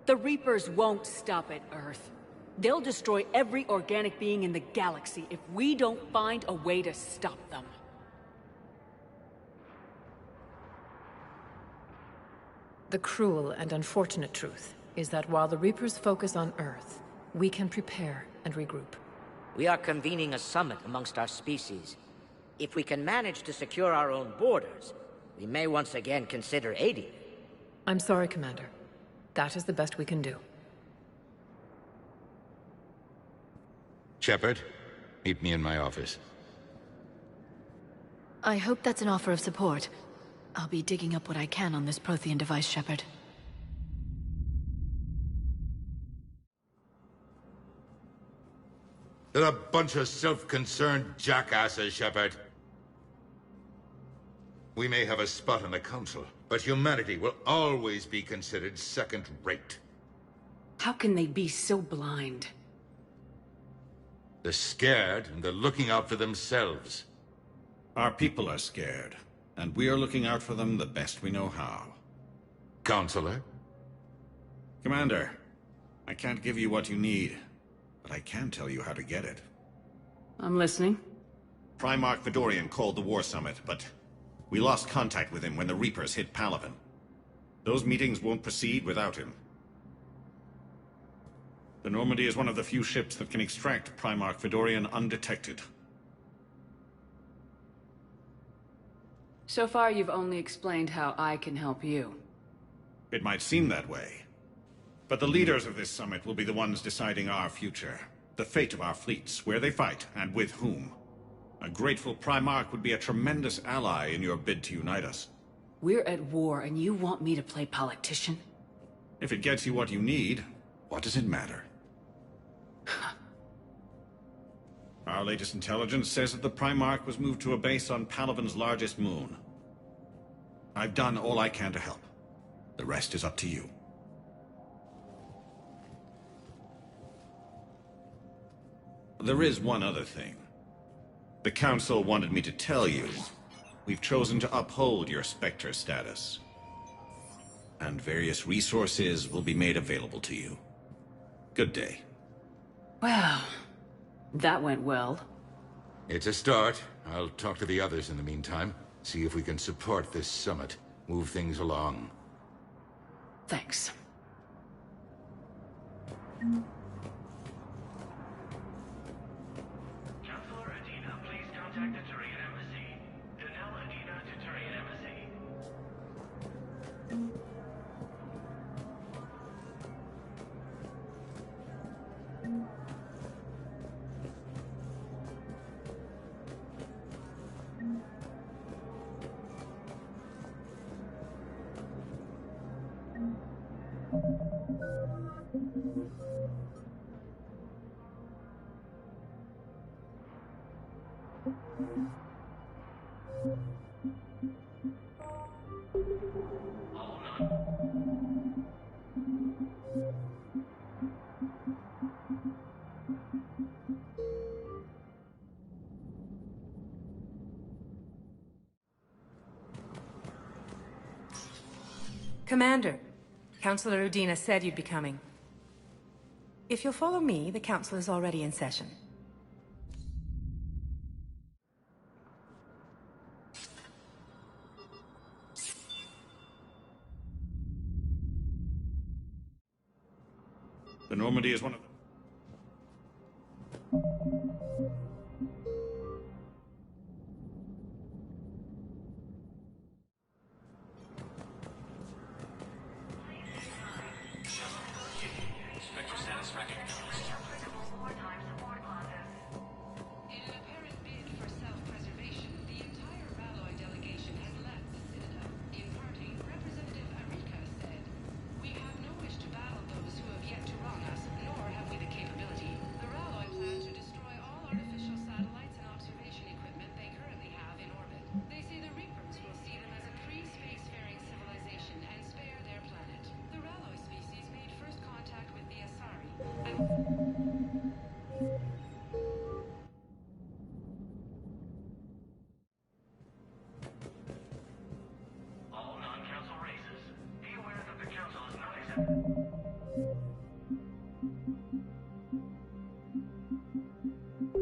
The Reapers won't stop at Earth. They'll destroy every organic being in the galaxy if we don't find a way to stop them. The cruel and unfortunate truth is that while the Reapers focus on Earth, we can prepare and regroup. We are convening a summit amongst our species. If we can manage to secure our own borders, we may once again consider aiding. I'm sorry, Commander. That is the best we can do. Shepard, meet me in my office. I hope that's an offer of support. I'll be digging up what I can on this Prothean device, Shepard. They're a bunch of self-concerned jackasses, Shepard. We may have a spot on the Council, but humanity will always be considered second-rate. How can they be so blind? They're scared, and they're looking out for themselves. Our people are scared, and we are looking out for them the best we know how. Counselor? Commander, I can't give you what you need, but I can tell you how to get it. I'm listening. Primarch Fedorian called the War Summit, but we lost contact with him when the Reapers hit Palaven. Those meetings won't proceed without him. The Normandy is one of the few ships that can extract Primarch Fedorian undetected. So far, you've only explained how I can help you. It might seem that way. But the leaders of this summit will be the ones deciding our future. The fate of our fleets, where they fight, and with whom. A grateful Primarch would be a tremendous ally in your bid to unite us. We're at war, and you want me to play politician? If it gets you what you need, what does it matter? Our latest intelligence says that the Primarch was moved to a base on Palaven's largest moon. I've done all I can to help. The rest is up to you. There is one other thing. The Council wanted me to tell you, we've chosen to uphold your Spectre status. And various resources will be made available to you. Good day. Well, that went well. It's a start. I'll talk to the others in the meantime. See if we can support this summit. Move things along. Thanks. Chancellor Adina, please contact the Turian Embassy. Danelle Adina to Turian Embassy. Commander, Councilor Udina said you'd be coming. If you'll follow me, the council is already in session. The Normandy is one of them. Spectre status recognized. In an apparent bid for self-preservation, the entire Ralloy delegation has left the Citadel. In parting, Representative Arika said, "We have no wish to battle those who have yet to wrong us, nor have we the capability. The Ralloy plan to destroy all artificial satellites and observation equipment they currently have in orbit. They say the Reapers will see them as a pre-spacefaring civilization and spare their planet. The Ralloy species made first contact with the Asari, All non-council races, be aware that the council is not accepting.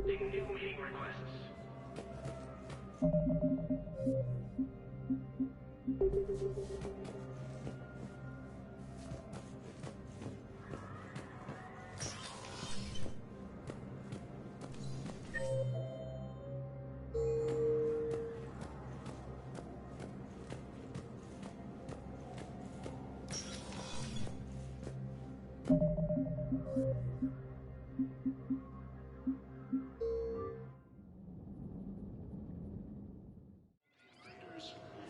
New meeting requests.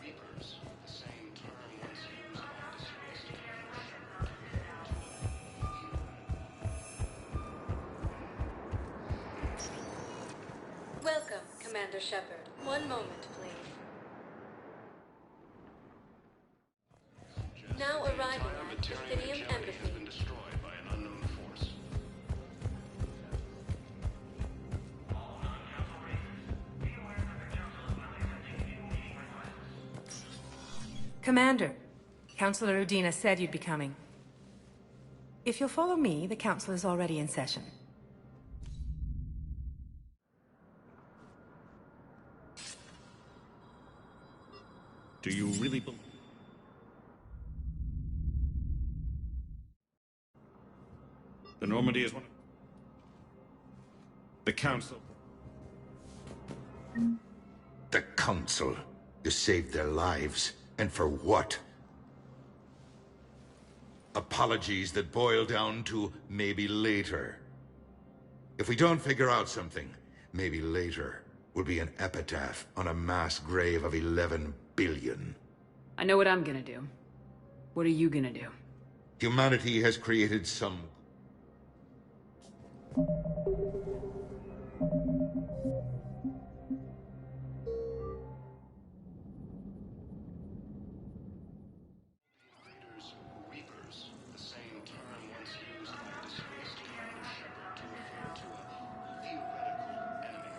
Reapers, the same term once used by disgraced Commander Shepard Welcome, Commander Shepard. One moment, please. Now arriving at Justinium Embassy. has been destroyed by an unknown force. All non-council races, be aware that the council is not accepting new meeting requests. Commander, Councilor Udina said you'd be coming. If you'll follow me, the council is already in session. Do you really believe? The Normandy is one of them. The Council. The Council. You saved their lives. And for what? Apologies that boil down to maybe later. If we don't figure out something, maybe later will be an epitaph on a mass grave of 11 billion. I know what I'm gonna do. What are you gonna do? Humanity has created some... Reapers, the same term once used by disgraced Commander Shepard to refer to a theoretical enemy.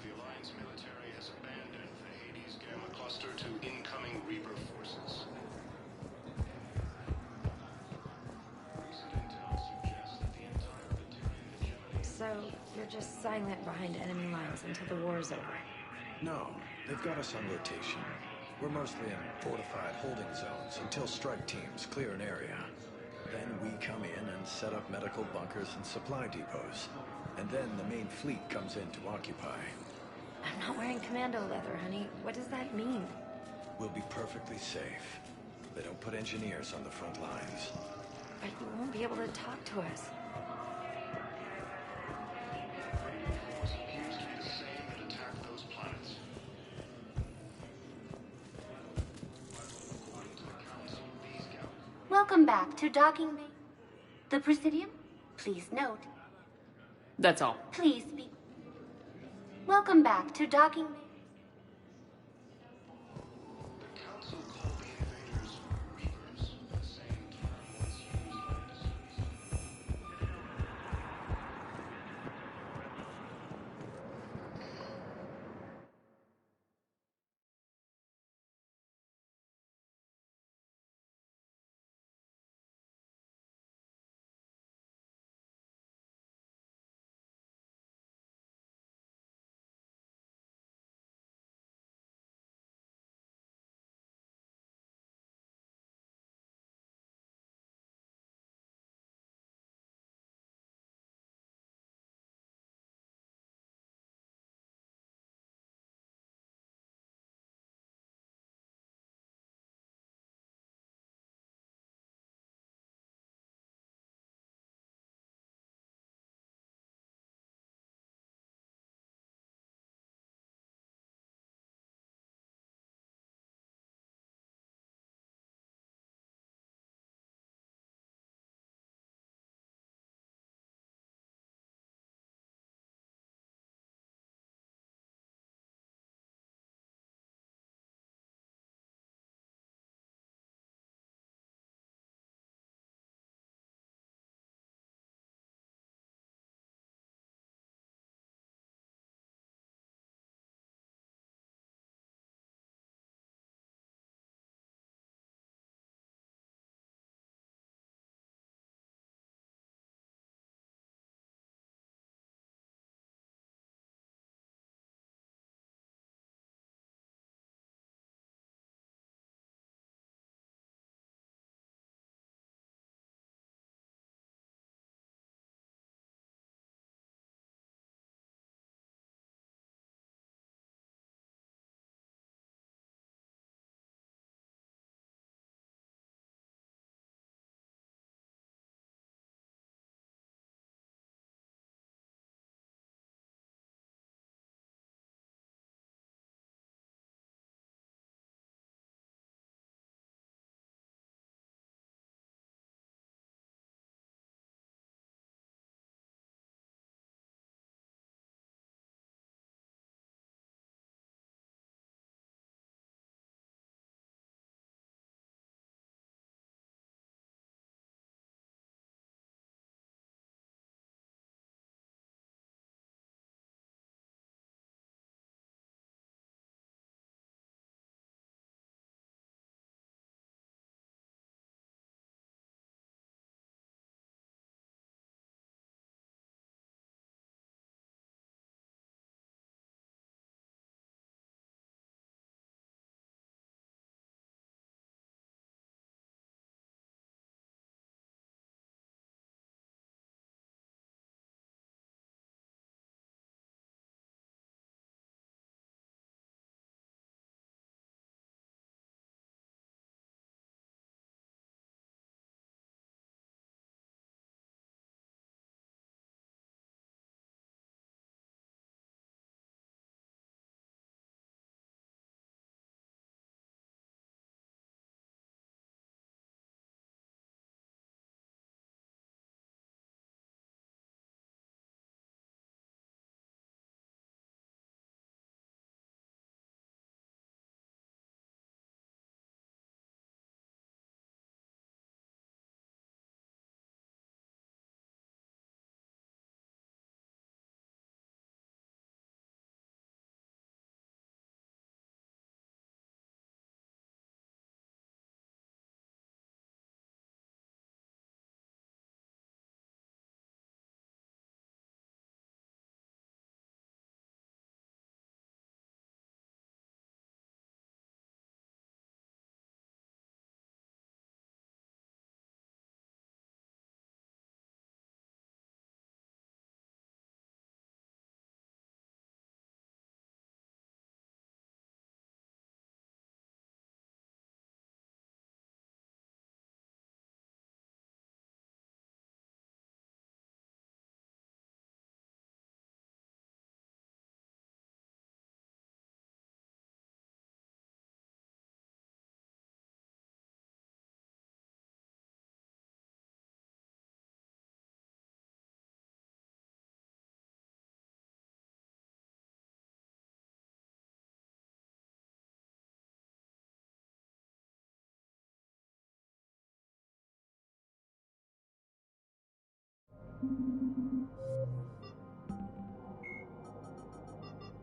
The Alliance military has abandoned the Hades Gamma Cluster to incoming Reaper forces. Recent intel suggests that the entire Batarian hegemony... So, you're just silent behind enemy lines until the war's over. No, they've got us on rotation. We're mostly in fortified holding zones until strike teams clear an area. Then we come in and set up medical bunkers and supply depots. And then the main fleet comes in to occupy. I'm not wearing commando leather, honey. What does that mean? We'll be perfectly safe. They don't put engineers on the front lines. But you won't be able to talk to us. Welcome back to Docking Bay. The Presidium? Please note. That's all. Please be... Welcome back to Docking Bay.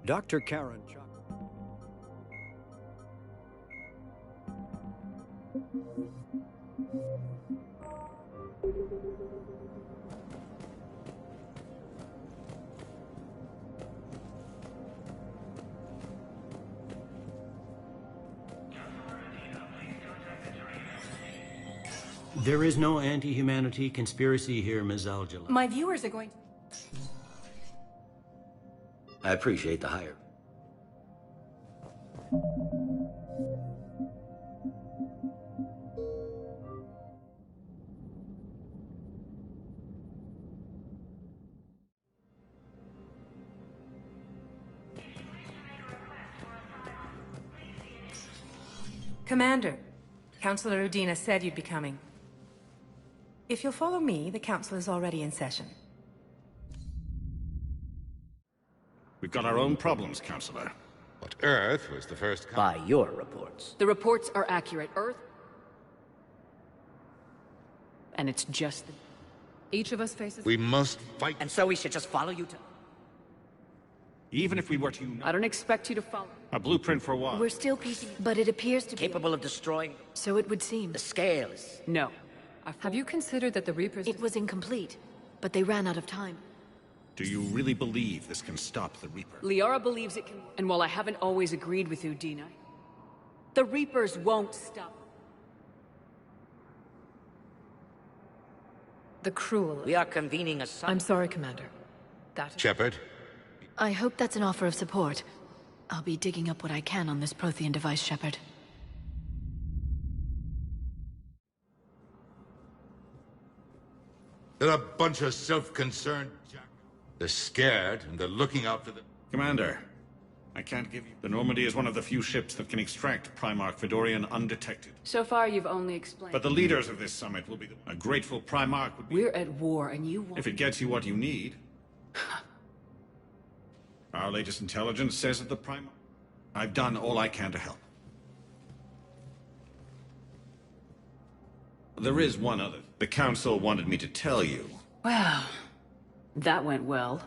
Dr. Karen Chuck. There is no anti-humanity conspiracy here, Ms. Algela. My viewers are going to... I appreciate the hire. Commander, Councilor Udina said you'd be coming. If you'll follow me, the council is already in session. We've got our own problems, Counselor. But Earth was the first... By your reports. The reports are accurate. Earth... And it's just... Each of us faces... We must fight... And so we should just follow you to... Even if we were to... I don't expect you to follow. A blueprint for what? We're still piecing, but it appears to be... Capable of destroying... So it would seem. The scale is... No. Have you considered that the Reapers... It was incomplete, but they ran out of time. Do you really believe this can stop the Reaper? Liara believes it can... And while I haven't always agreed with Udina, the Reapers won't stop. The cruel... We are convening a summit. I'm sorry, Commander. That... Shepard? I hope that's an offer of support. I'll be digging up what I can on this Prothean device, Shepard. They're a bunch of self-concerned jack. They're scared, and they're looking out for the... Commander, I can't give you... The Normandy is one of the few ships that can extract Primarch Fedorian undetected. So far, you've only explained... But the leaders of this summit will be... A grateful Primarch would be... We're at war, and you want... If it gets you what you need... Our latest intelligence says that the Primarch... I've done all I can to help. There is one other. The Council wanted me to tell you. Well, that went well.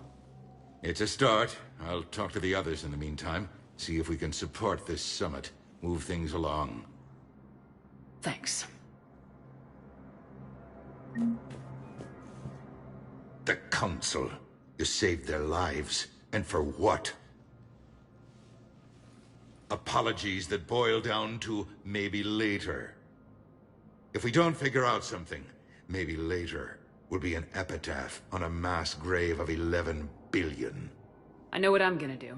It's a start. I'll talk to the others in the meantime. See if we can support this summit. Move things along. Thanks. The Council. You saved their lives. And for what? Apologies that boil down to maybe later. If we don't figure out something, maybe later will be an epitaph on a mass grave of 11 billion. I know what I'm gonna do.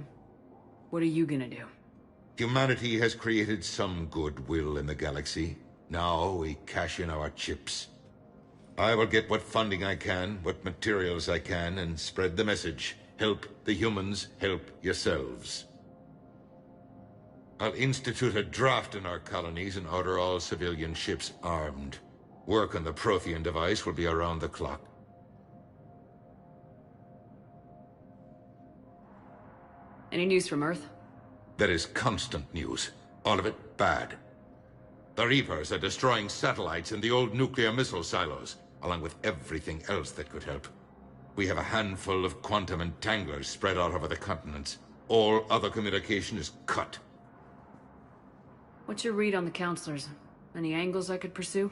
What are you gonna do? Humanity has created some goodwill in the galaxy. Now we cash in our chips. I will get what funding I can, what materials I can, and spread the message. Help the humans, help yourselves. I'll institute a draft in our colonies and order all civilian ships armed. Work on the Prothean device will be around the clock. Any news from Earth? There is constant news. All of it bad. The Reapers are destroying satellites in the old nuclear missile silos, along with everything else that could help. We have a handful of quantum entanglers spread out over the continents. All other communication is cut. What's your read on the counselors? Any angles I could pursue?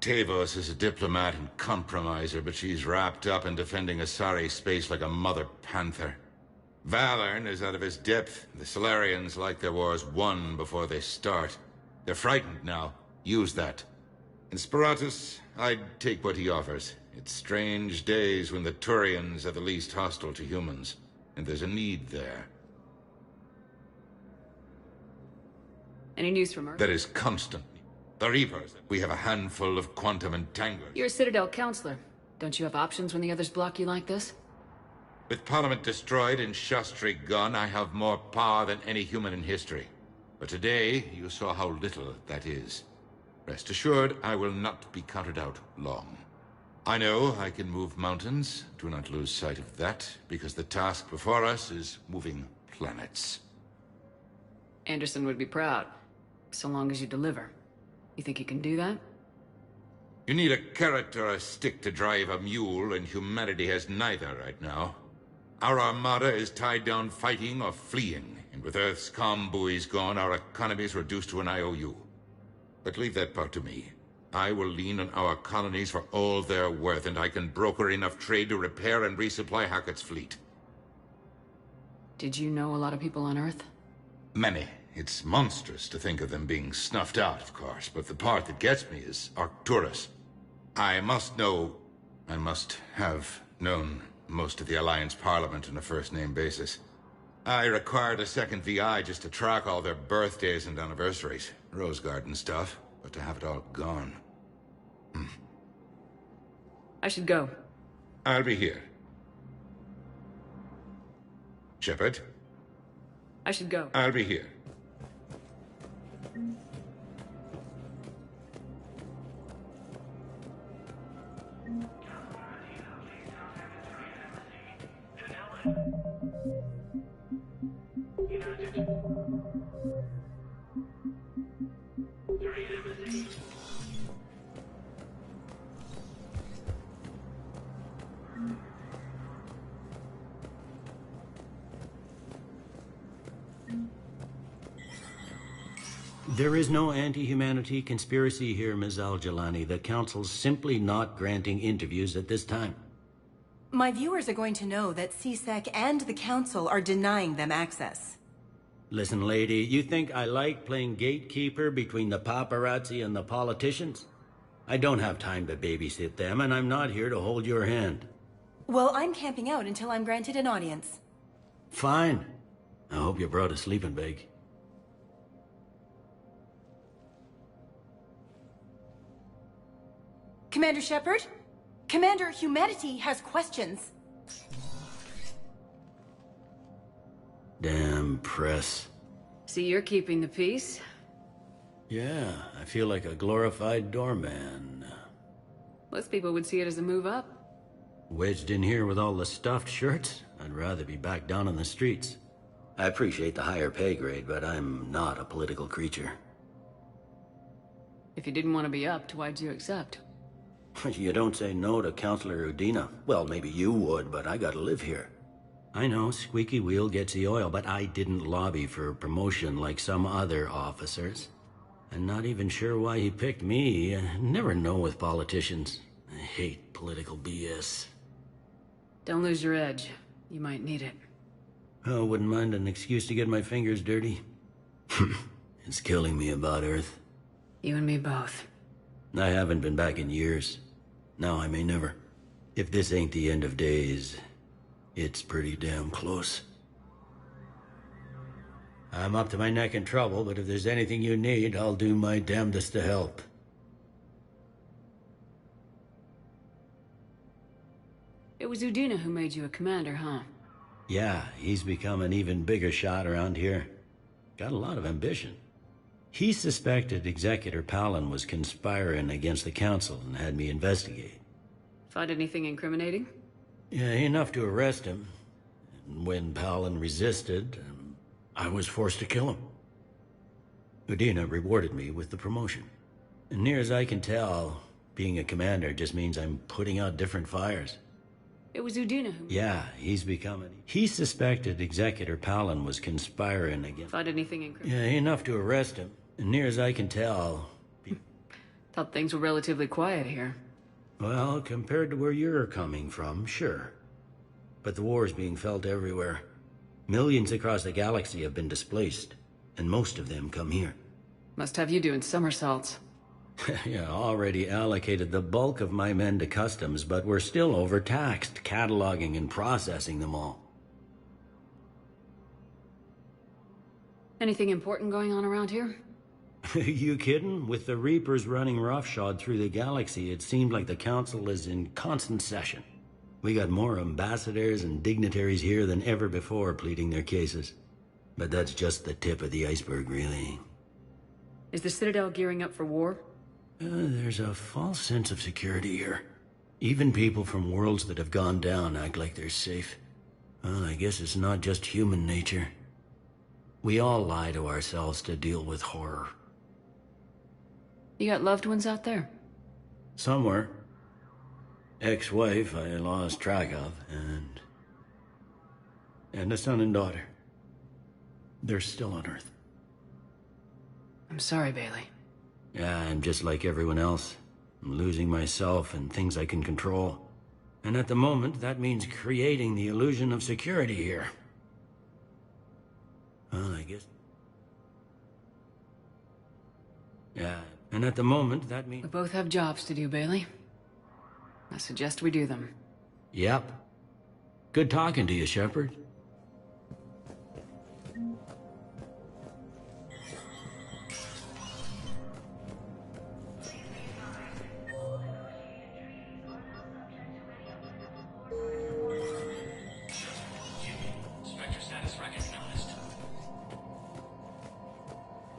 Tavos is a diplomat and compromiser, but she's wrapped up in defending Asari space like a mother panther. Valern is out of his depth. The Solarians like their wars won before they start. They're frightened now. Use that. In Sparatus, I'd take what he offers. It's strange days when the Turians are the least hostile to humans, and there's a need there. Any news from Earth? There is constant. The Reapers. We have a handful of quantum entanglers. You're a Citadel counselor. Don't you have options when the others block you like this? With Parliament destroyed and Shastri gone, I have more power than any human in history. But today, you saw how little that is. Rest assured, I will not be counted out long. I know I can move mountains. Do not lose sight of that, because the task before us is moving planets. Anderson would be proud, so long as you deliver. You think you can do that? You need a carrot or a stick to drive a mule, and humanity has neither right now. Our armada is tied down fighting or fleeing, and with Earth's comm buoys gone, our economy is reduced to an IOU. But leave that part to me. I will lean on our colonies for all they're worth, and I can broker enough trade to repair and resupply Hackett's fleet. Did you know a lot of people on Earth? Many. It's monstrous to think of them being snuffed out, of course, but the part that gets me is Arcturus. I must know, and must have known, most of the Alliance Parliament on a first-name basis. I required a second VI just to track all their birthdays and anniversaries. Rose Garden stuff, but to have it all gone. I should go. I'll be here. Shepard? I should go. I'll be here. There is no anti-humanity conspiracy here, Ms. Al-Jalani. The Council's simply not granting interviews at this time. My viewers are going to know that CSEC and the Council are denying them access. Listen, lady, you think I like playing gatekeeper between the paparazzi and the politicians? I don't have time to babysit them, and I'm not here to hold your hand. Well, I'm camping out until I'm granted an audience. Fine. I hope you brought a sleeping bag. Commander Shepard? Commander, humanity has questions. Damn press. See, you're keeping the peace. Yeah, I feel like a glorified doorman. Most people would see it as a move up. Wedged in here with all the stuffed shirts, I'd rather be back down on the streets. I appreciate the higher pay grade, but I'm not a political creature. If you didn't want to be upped, why'd you accept? You don't say no to Councilor Udina. Well, maybe you would, but I gotta live here. I know, squeaky wheel gets the oil, but I didn't lobby for promotion like some other officers. I'm not even sure why he picked me. I never know with politicians. I hate political BS. Don't lose your edge. You might need it. Oh, wouldn't mind an excuse to get my fingers dirty. It's killing me about Earth. You and me both. I haven't been back in years. Now I may never. If this ain't the end of days, it's pretty damn close. I'm up to my neck in trouble, but if there's anything you need, I'll do my damnedest to help. It was Udina who made you a commander, huh? Yeah, he's become an even bigger shot around here. Got a lot of ambition. He suspected Executor Palin was conspiring against the Council and had me investigate. Find anything incriminating? Yeah, enough to arrest him. And when Palin resisted, I was forced to kill him. Udina rewarded me with the promotion. And near as I can tell, being a commander just means I'm putting out different fires. It was Udina who... Yeah, he's becoming... He suspected Executor Palin was conspiring against... Find anything incriminating? Yeah, enough to arrest him. And near as I can tell... Thought things were relatively quiet here. Well, compared to where you're coming from, sure. But the war's being felt everywhere. Millions across the galaxy have been displaced, and most of them come here. Must have you doing somersaults. Yeah, already allocated the bulk of my men to customs, but we're still overtaxed, cataloging and processing them all. Anything important going on around here? You kidding? With the Reapers running roughshod through the galaxy, it seemed like the Council is in constant session. We got more ambassadors and dignitaries here than ever before pleading their cases. But that's just the tip of the iceberg, really. Is the Citadel gearing up for war? There's a false sense of security here. Even people from worlds that have gone down act like they're safe. Well, I guess it's not just human nature. We all lie to ourselves to deal with horror. You got loved ones out there? Somewhere. Ex-wife I lost track of, and a son and daughter. They're still on Earth. I'm sorry, Bailey. Yeah, I'm just like everyone else. I'm losing myself and things I can control. And at the moment, that means creating the illusion of security here. Well, I guess... Yeah, and at the moment, that means... We both have jobs to do, Bailey. I suggest we do them. Yep. Good talking to you, Shepard. Spectre status recognized.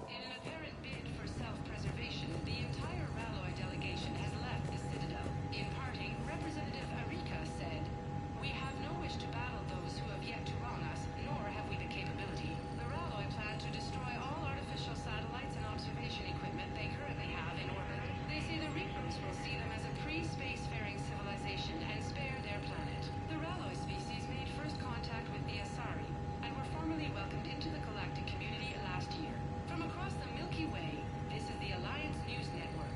In an apparent bid for self-preservation, the entire Ralloy delegation has left the Citadel. In parting, Representative Arika said, "We have no wish to battle those who have yet to wrong us, nor have we the capability. The Ralloy plan to destroy all artificial satellites and observation equipment they currently have in orbit. They say the Reapers will see them as a pre-spacefaring civilization and spare their planet. The Ralloy species made first contact with the Asari, and were formally welcomed into the galactic community last year. From across the Milky Way, this is the Alliance News Network."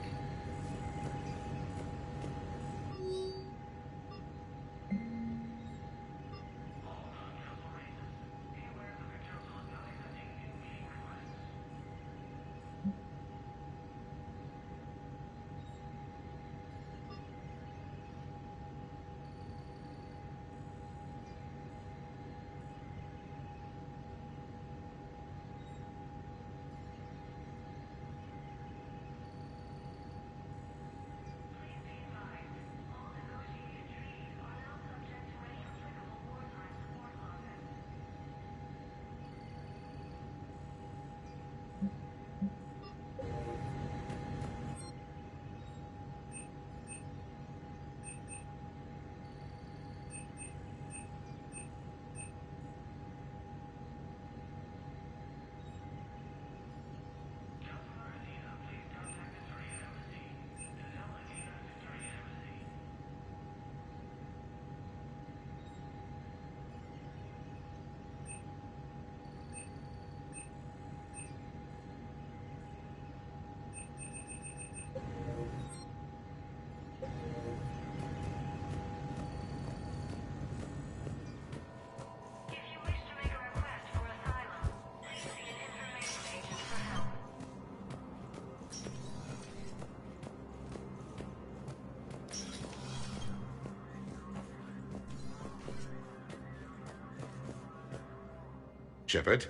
Shepard?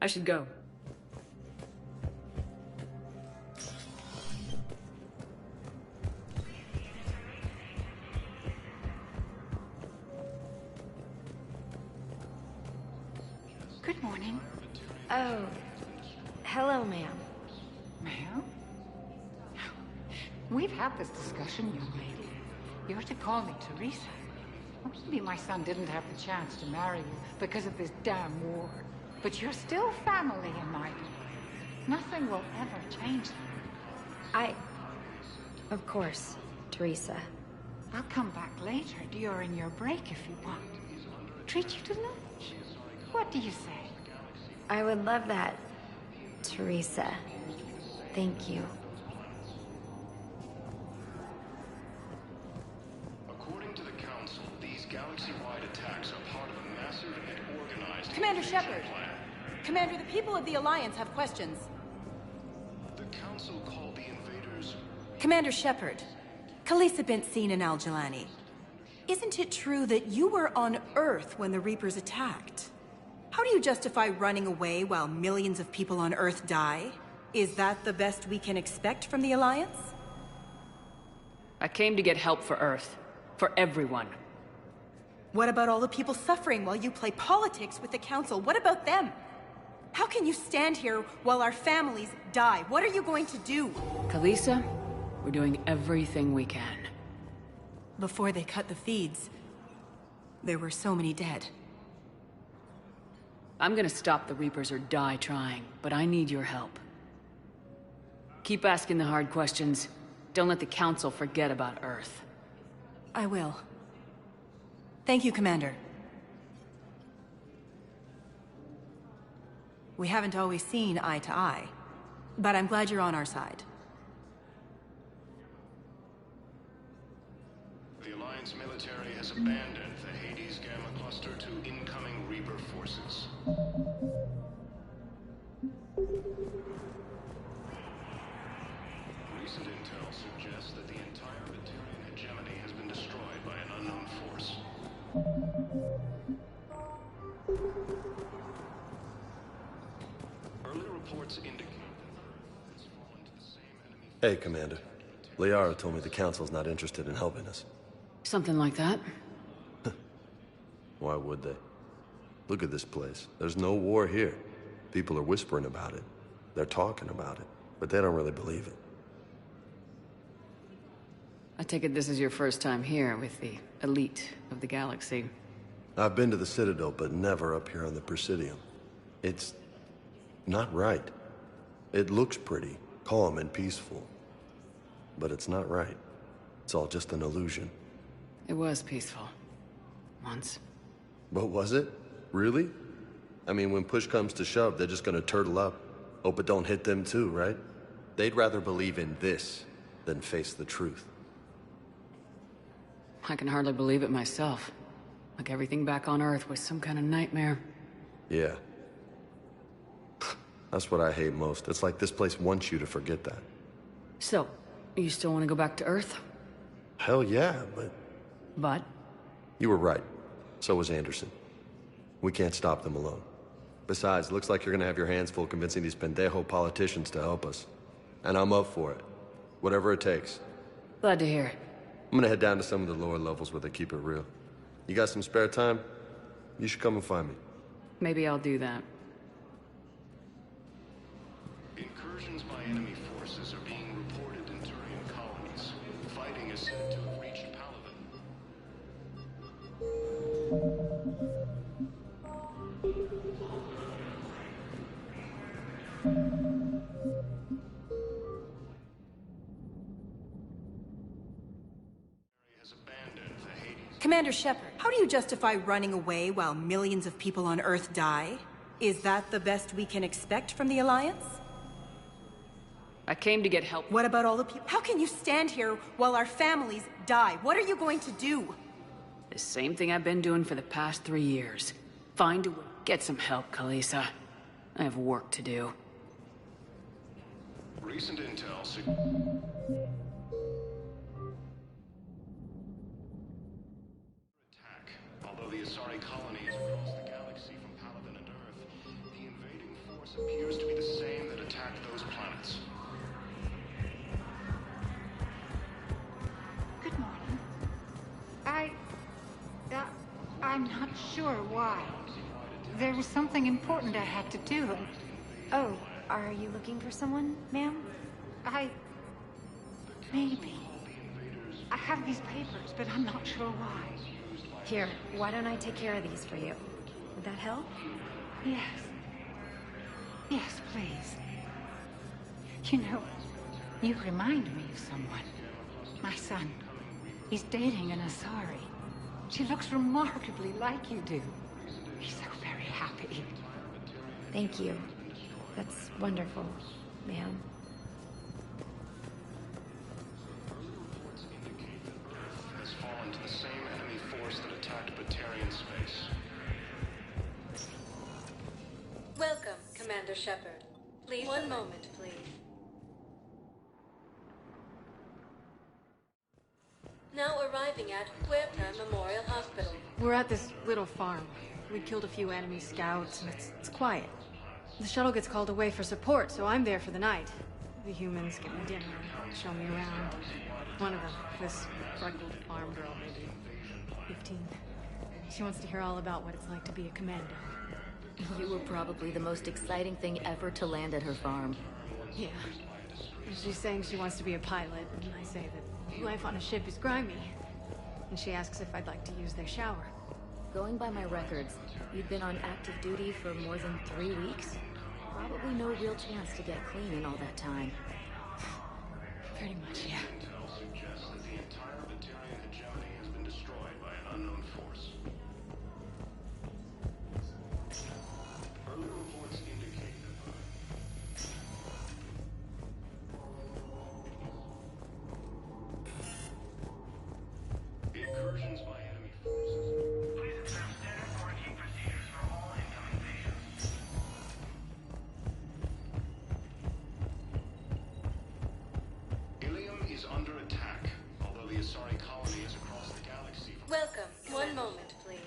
I should go. Good morning. Oh, hello, ma'am. Ma'am? We've had this discussion, young lady. You're to call me Teresa. Maybe my son didn't have the chance to marry you because of this damn war. But you're still family in my book. Nothing will ever change that. Of course, Teresa. I'll come back later during your break if you want. Treat you to lunch. What do you say? I would love that, Teresa. Thank you. According to the Council, these galaxy-wide attacks are part of a massive and organized Commander invasion Shepard. plan. Commander, the people of the Alliance have questions. The Council called the invaders... Commander Shepard, Khalisah bint Sin and Al-Jalani. Isn't it true that you were on Earth when the Reapers attacked? How do you justify running away while millions of people on Earth die? Is that the best we can expect from the Alliance? I came to get help for Earth. For everyone. What about all the people suffering while you play politics with the Council? What about them? How can you stand here while our families die? What are you going to do? Khalisah, we're doing everything we can. Before they cut the feeds, there were so many dead. I'm gonna stop the Reapers or die trying, but I need your help. Keep asking the hard questions, Don't let the Council forget about Earth. I will. Thank you, Commander. We haven't always seen eye to eye, but I'm glad you're on our side. The Alliance military has abandoned the Hades Gamma Cluster to incoming Reaper forces. Recent intel suggests that the entire Batarian hegemony has been destroyed by an unknown force. Early reports indicate that has fallen to the same enemy. Hey, Commander. Liara told me the Council's not interested in helping us. Something like that. Why would they? Look at this place. There's no war here. People are whispering about it. They're talking about it, but they don't really believe it. I take it this is your first time here with the elite of the galaxy. I've been to the Citadel, but never up here on the Presidium. It's not right. It looks pretty, calm and peaceful, but it's not right. It's all just an illusion. It was peaceful. Once. But was it? Really? I mean, when push comes to shove, they're just gonna turtle up. Hope it don't hit them too, right? They'd rather believe in this than face the truth. I can hardly believe it myself. Like everything back on Earth was some kind of nightmare. Yeah. That's what I hate most. It's like this place wants you to forget that. So, you still want to go back to Earth? Hell yeah, but... But? You were right. So was Anderson. We can't stop them alone. Besides, looks like you're gonna have your hands full convincing these pendejo politicians to help us. And I'm up for it. Whatever it takes. Glad to hear it. I'm gonna head down to some of the lower levels where they keep it real. You got some spare time? You should come and find me. Maybe I'll do that. Incursions by enemy forces are being reported in Turian colonies. Fighting is said to have reached Palaven. Commander Shepard, how do you justify running away while millions of people on Earth die? Is that the best we can expect from the Alliance? I came to get help. What about all the people? How can you stand here while our families die? What are you going to do? The same thing I've been doing for the past 3 years. Find a way. Get some help, Kalisa. I have work to do. Recent intel attack. Although the Asari colony is across the galaxy from Palaven and Earth, the invading force appears to be the same that attacked those planets. Good morning. I'm not sure why. There was something important I had to do. Oh, are you looking for someone, ma'am? Maybe. I have these papers, but I'm not sure why. Here, why don't I take care of these for you? Would that help? Yes. Yes, please. You know, you remind me of someone. My son. He's dating an Asari. She looks remarkably like you do. He's so very happy. Thank you. That's wonderful, ma'am. Has fallen to the same enemy force that attacked Batarian space. Welcome, Commander Shepard. Please, one moment, please. Now arriving at Huerta Memorial Hospital. We're at this little farm. We killed a few enemy scouts, and it's quiet. The shuttle gets called away for support, so I'm there for the night. The humans get me dinner, show me around. One of them, this freckled farm girl, maybe 15. She wants to hear all about what it's like to be a commando. You were probably the most exciting thing ever to land at her farm. Yeah. And she's saying she wants to be a pilot, and I say that life on a ship is grimy. And she asks if I'd like to use their shower. Going by my records, you've been on active duty for more than 3 weeks. Probably no real chance to get clean in all that time. Pretty much, yeah. under attack, although the Asari colony is across the galaxy. Welcome. One moment, please.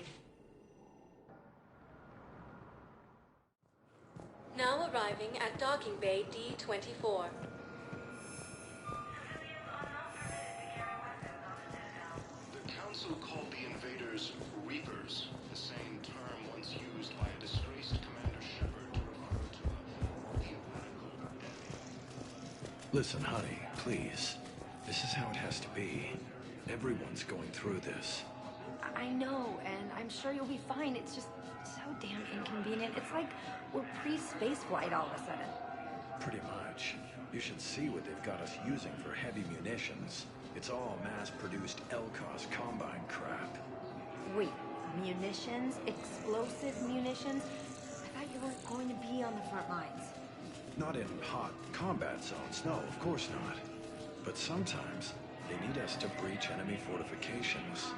Now arriving at Docking Bay D-24. The Council called the invaders Reapers, the same term once used by a disgraced Commander Shepard to refer to a theoretical enemy. Listen, honey, please. This is how it has to be. Everyone's going through this. I know, and I'm sure you'll be fine. It's just so damn inconvenient. It's like we're pre-space flight all of a sudden. Pretty much. You should see what they've got us using for heavy munitions. It's all mass-produced LCOS Combine crap. Wait, munitions? Explosive munitions? I thought you weren't going to be on the front lines. Not in hot combat zones, no, of course not. But sometimes, they need us to breach enemy fortifications.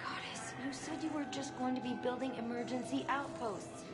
Goddess, you said you were just going to be building emergency outposts.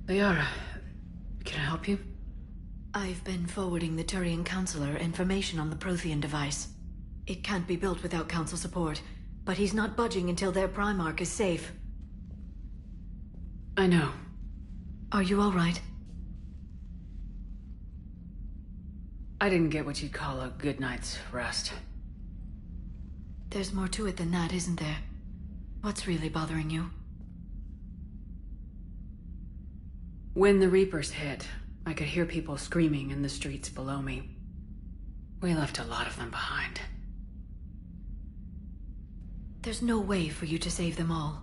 Liara, can I help you? I've been forwarding the Turian Counselor information on the Prothean device. It can't be built without Council support, but he's not budging until their Primarch is safe. I know. Are you all right? I didn't get what you'd call a good night's rest. There's more to it than that, isn't there? What's really bothering you? When the Reapers hit, I could hear people screaming in the streets below me. We left a lot of them behind. There's no way for you to save them all.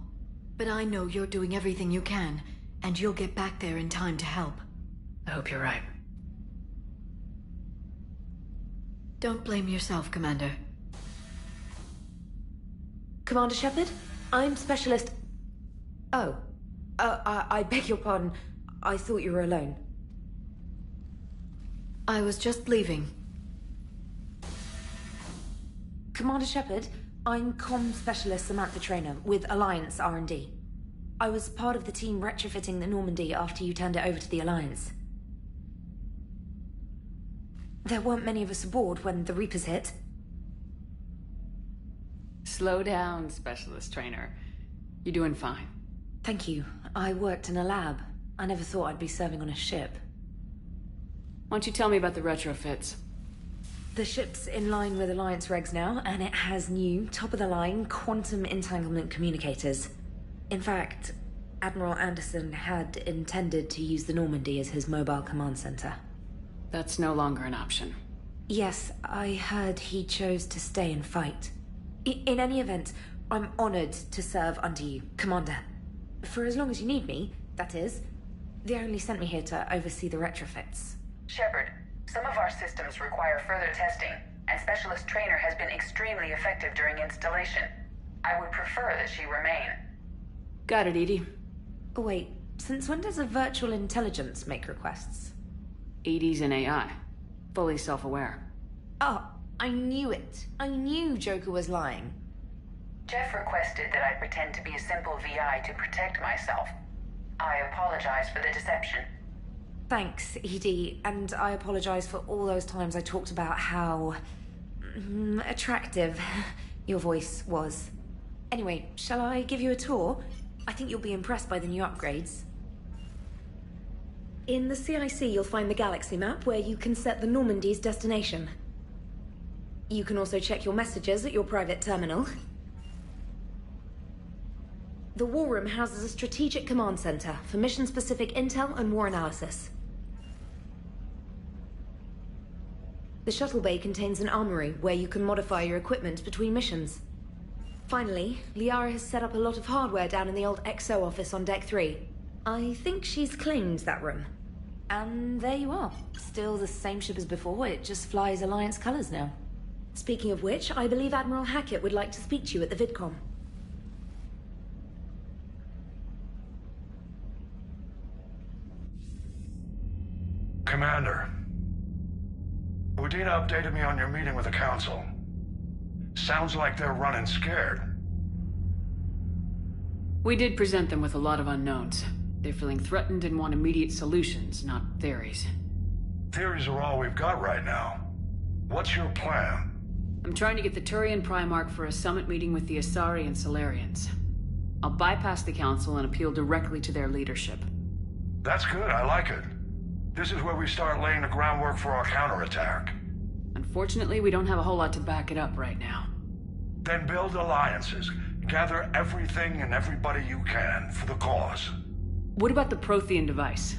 But I know you're doing everything you can, and you'll get back there in time to help. I hope you're right. Don't blame yourself, Commander. Commander Shepard? I'm Specialist... Oh. I beg your pardon. I thought you were alone. I was just leaving. Commander Shepard, I'm Comm Specialist Samantha Traynor with Alliance R&D. I was part of the team retrofitting the Normandy after you turned it over to the Alliance. There weren't many of us aboard when the Reapers hit. Slow down, Specialist Trainer. You're doing fine. Thank you. I worked in a lab. I never thought I'd be serving on a ship. Why don't you tell me about the retrofits? The ship's in line with Alliance regs now, and it has new, top-of-the-line quantum entanglement communicators. In fact, Admiral Anderson had intended to use the Normandy as his mobile command center. That's no longer an option. Yes, I heard he chose to stay and fight. In any event, I'm honored to serve under you, Commander. For as long as you need me, that is. They only sent me here to oversee the retrofits. Shepard, some of our systems require further testing, and Specialist Trainer has been extremely effective during installation. I would prefer that she remain. Got it, EDI. Wait, since when does a virtual intelligence make requests? EDI's an AI. Fully self-aware. Oh, I knew it. I knew Joker was lying. Jeff requested that I pretend to be a simple VI to protect myself. I apologize for the deception. Thanks, EDI, and I apologize for all those times I talked about how... attractive your voice was. Anyway, shall I give you a tour? I think you'll be impressed by the new upgrades. In the CIC, you'll find the galaxy map where you can set the Normandy's destination. You can also check your messages at your private terminal. The War Room houses a strategic command center for mission-specific intel and war analysis. The shuttle bay contains an armory where you can modify your equipment between missions. Finally, Liara has set up a lot of hardware down in the old XO office on Deck 3. I think she's claimed that room. And there you are. Still the same ship as before, it just flies Alliance colors now. Speaking of which, I believe Admiral Hackett would like to speak to you at the VidCom. Commander, Udina updated me on your meeting with the Council. Sounds like they're running scared. We did present them with a lot of unknowns. They're feeling threatened and want immediate solutions, not theories. Theories are all we've got right now. What's your plan? I'm trying to get the Turian Primarch for a summit meeting with the Asari and Solarians. I'll bypass the Council and appeal directly to their leadership. That's good, I like it. This is where we start laying the groundwork for our counterattack. Unfortunately, we don't have a whole lot to back it up right now. Then build alliances. Gather everything and everybody you can for the cause. What about the Prothean device?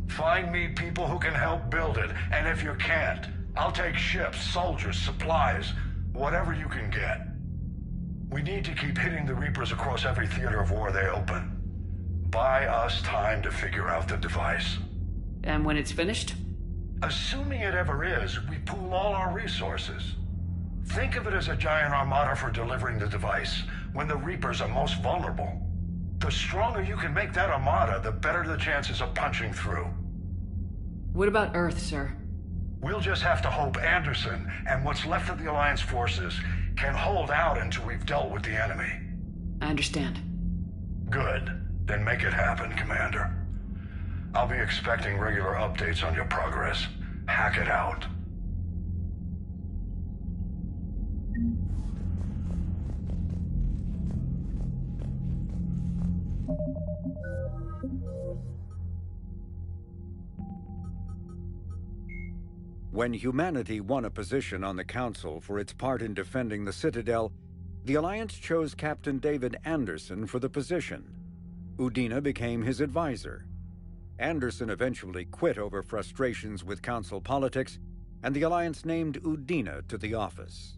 Find me people who can help build it, and if you can't, I'll take ships, soldiers, supplies, whatever you can get. We need to keep hitting the Reapers across every theater of war they open. Buy us time to figure out the device. And when it's finished? Assuming it ever is, we pool all our resources. Think of it as a giant armada for delivering the device, when the Reapers are most vulnerable. The stronger you can make that armada, the better the chances of punching through. What about Earth, sir? We'll just have to hope Anderson, and what's left of the Alliance forces, can hold out until we've dealt with the enemy. I understand. Good. Then make it happen, Commander. I'll be expecting regular updates on your progress. Hack it out. When humanity won a position on the Council for its part in defending the Citadel, the Alliance chose Captain David Anderson for the position. Udina became his advisor. Anderson eventually quit over frustrations with Council politics, and the Alliance named Udina to the office.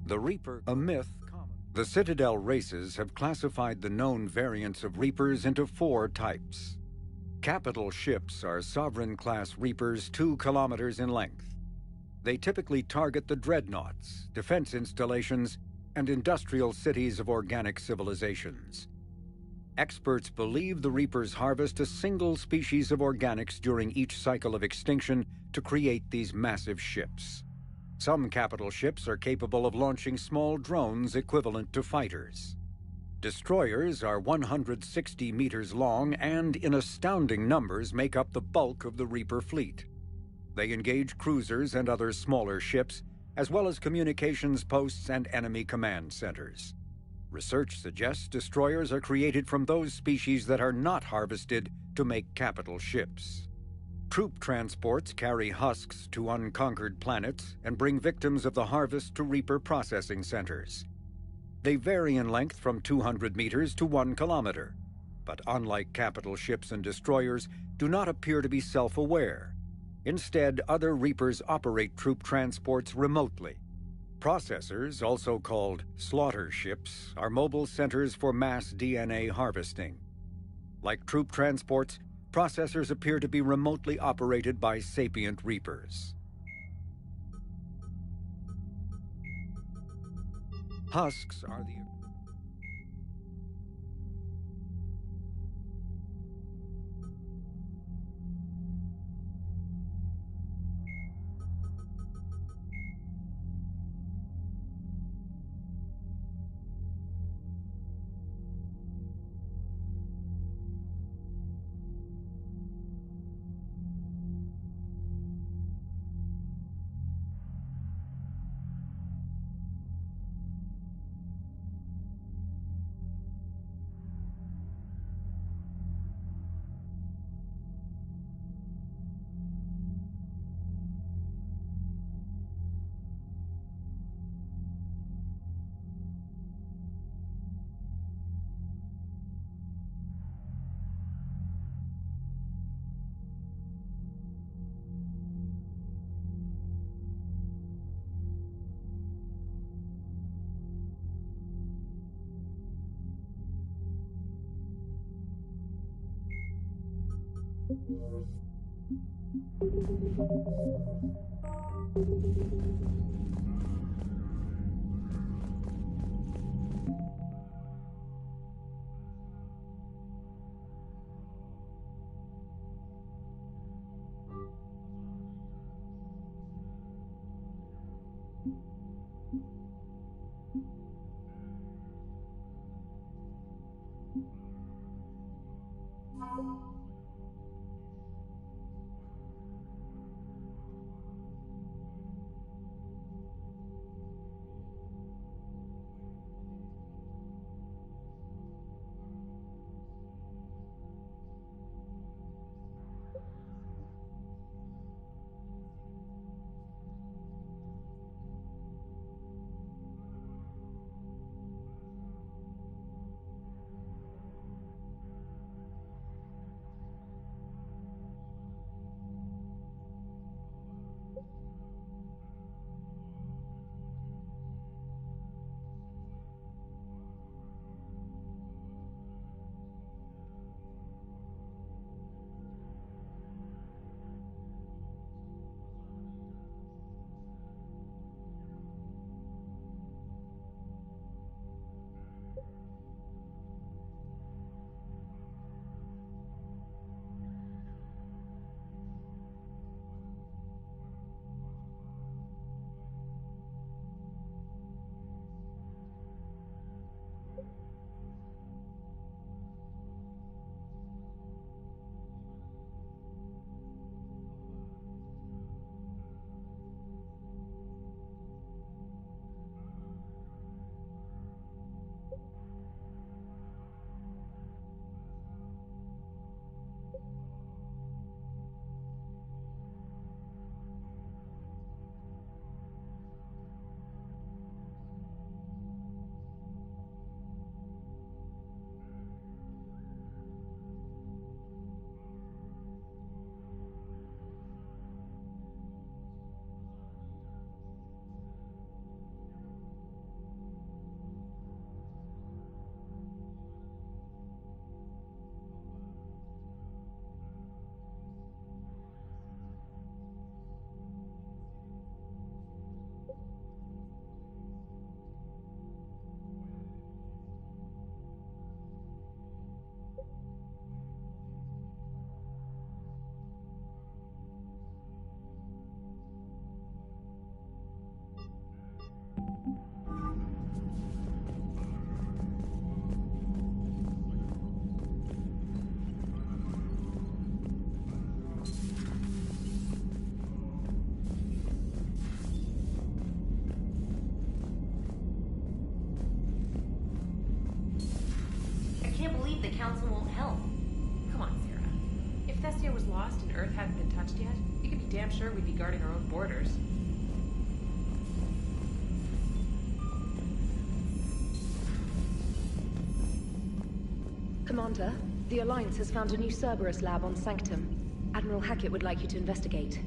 The Reaper, a myth. The Citadel races have classified the known variants of Reapers into 4 types. Capital ships are Sovereign-class Reapers 2 kilometers in length. They typically target the dreadnoughts, defense installations, and industrial cities of organic civilizations. Experts believe the Reapers harvest a single species of organics during each cycle of extinction to create these massive ships. Some capital ships are capable of launching small drones equivalent to fighters. Destroyers are 160 meters long and, in astounding numbers, make up the bulk of the Reaper fleet. They engage cruisers and other smaller ships, as well as communications posts and enemy command centers. Research suggests destroyers are created from those species that are not harvested to make capital ships. Troop transports carry husks to unconquered planets and bring victims of the harvest to Reaper processing centers. They vary in length from 200 meters to 1 kilometer, but unlike capital ships and destroyers, do not appear to be self-aware. Instead, other Reapers operate troop transports remotely. Processors, also called slaughter ships, are mobile centers for mass DNA harvesting. Like troop transports, processors appear to be remotely operated by sapient Reapers. Husks are the... can't believe the Council won't help. Come on, Sarah. If Thessia was lost and Earth hadn't been touched yet, you can be damn sure we'd be guarding our own borders. Commander, the Alliance has found a new Cerberus lab on Sanctum. Admiral Hackett would like you to investigate.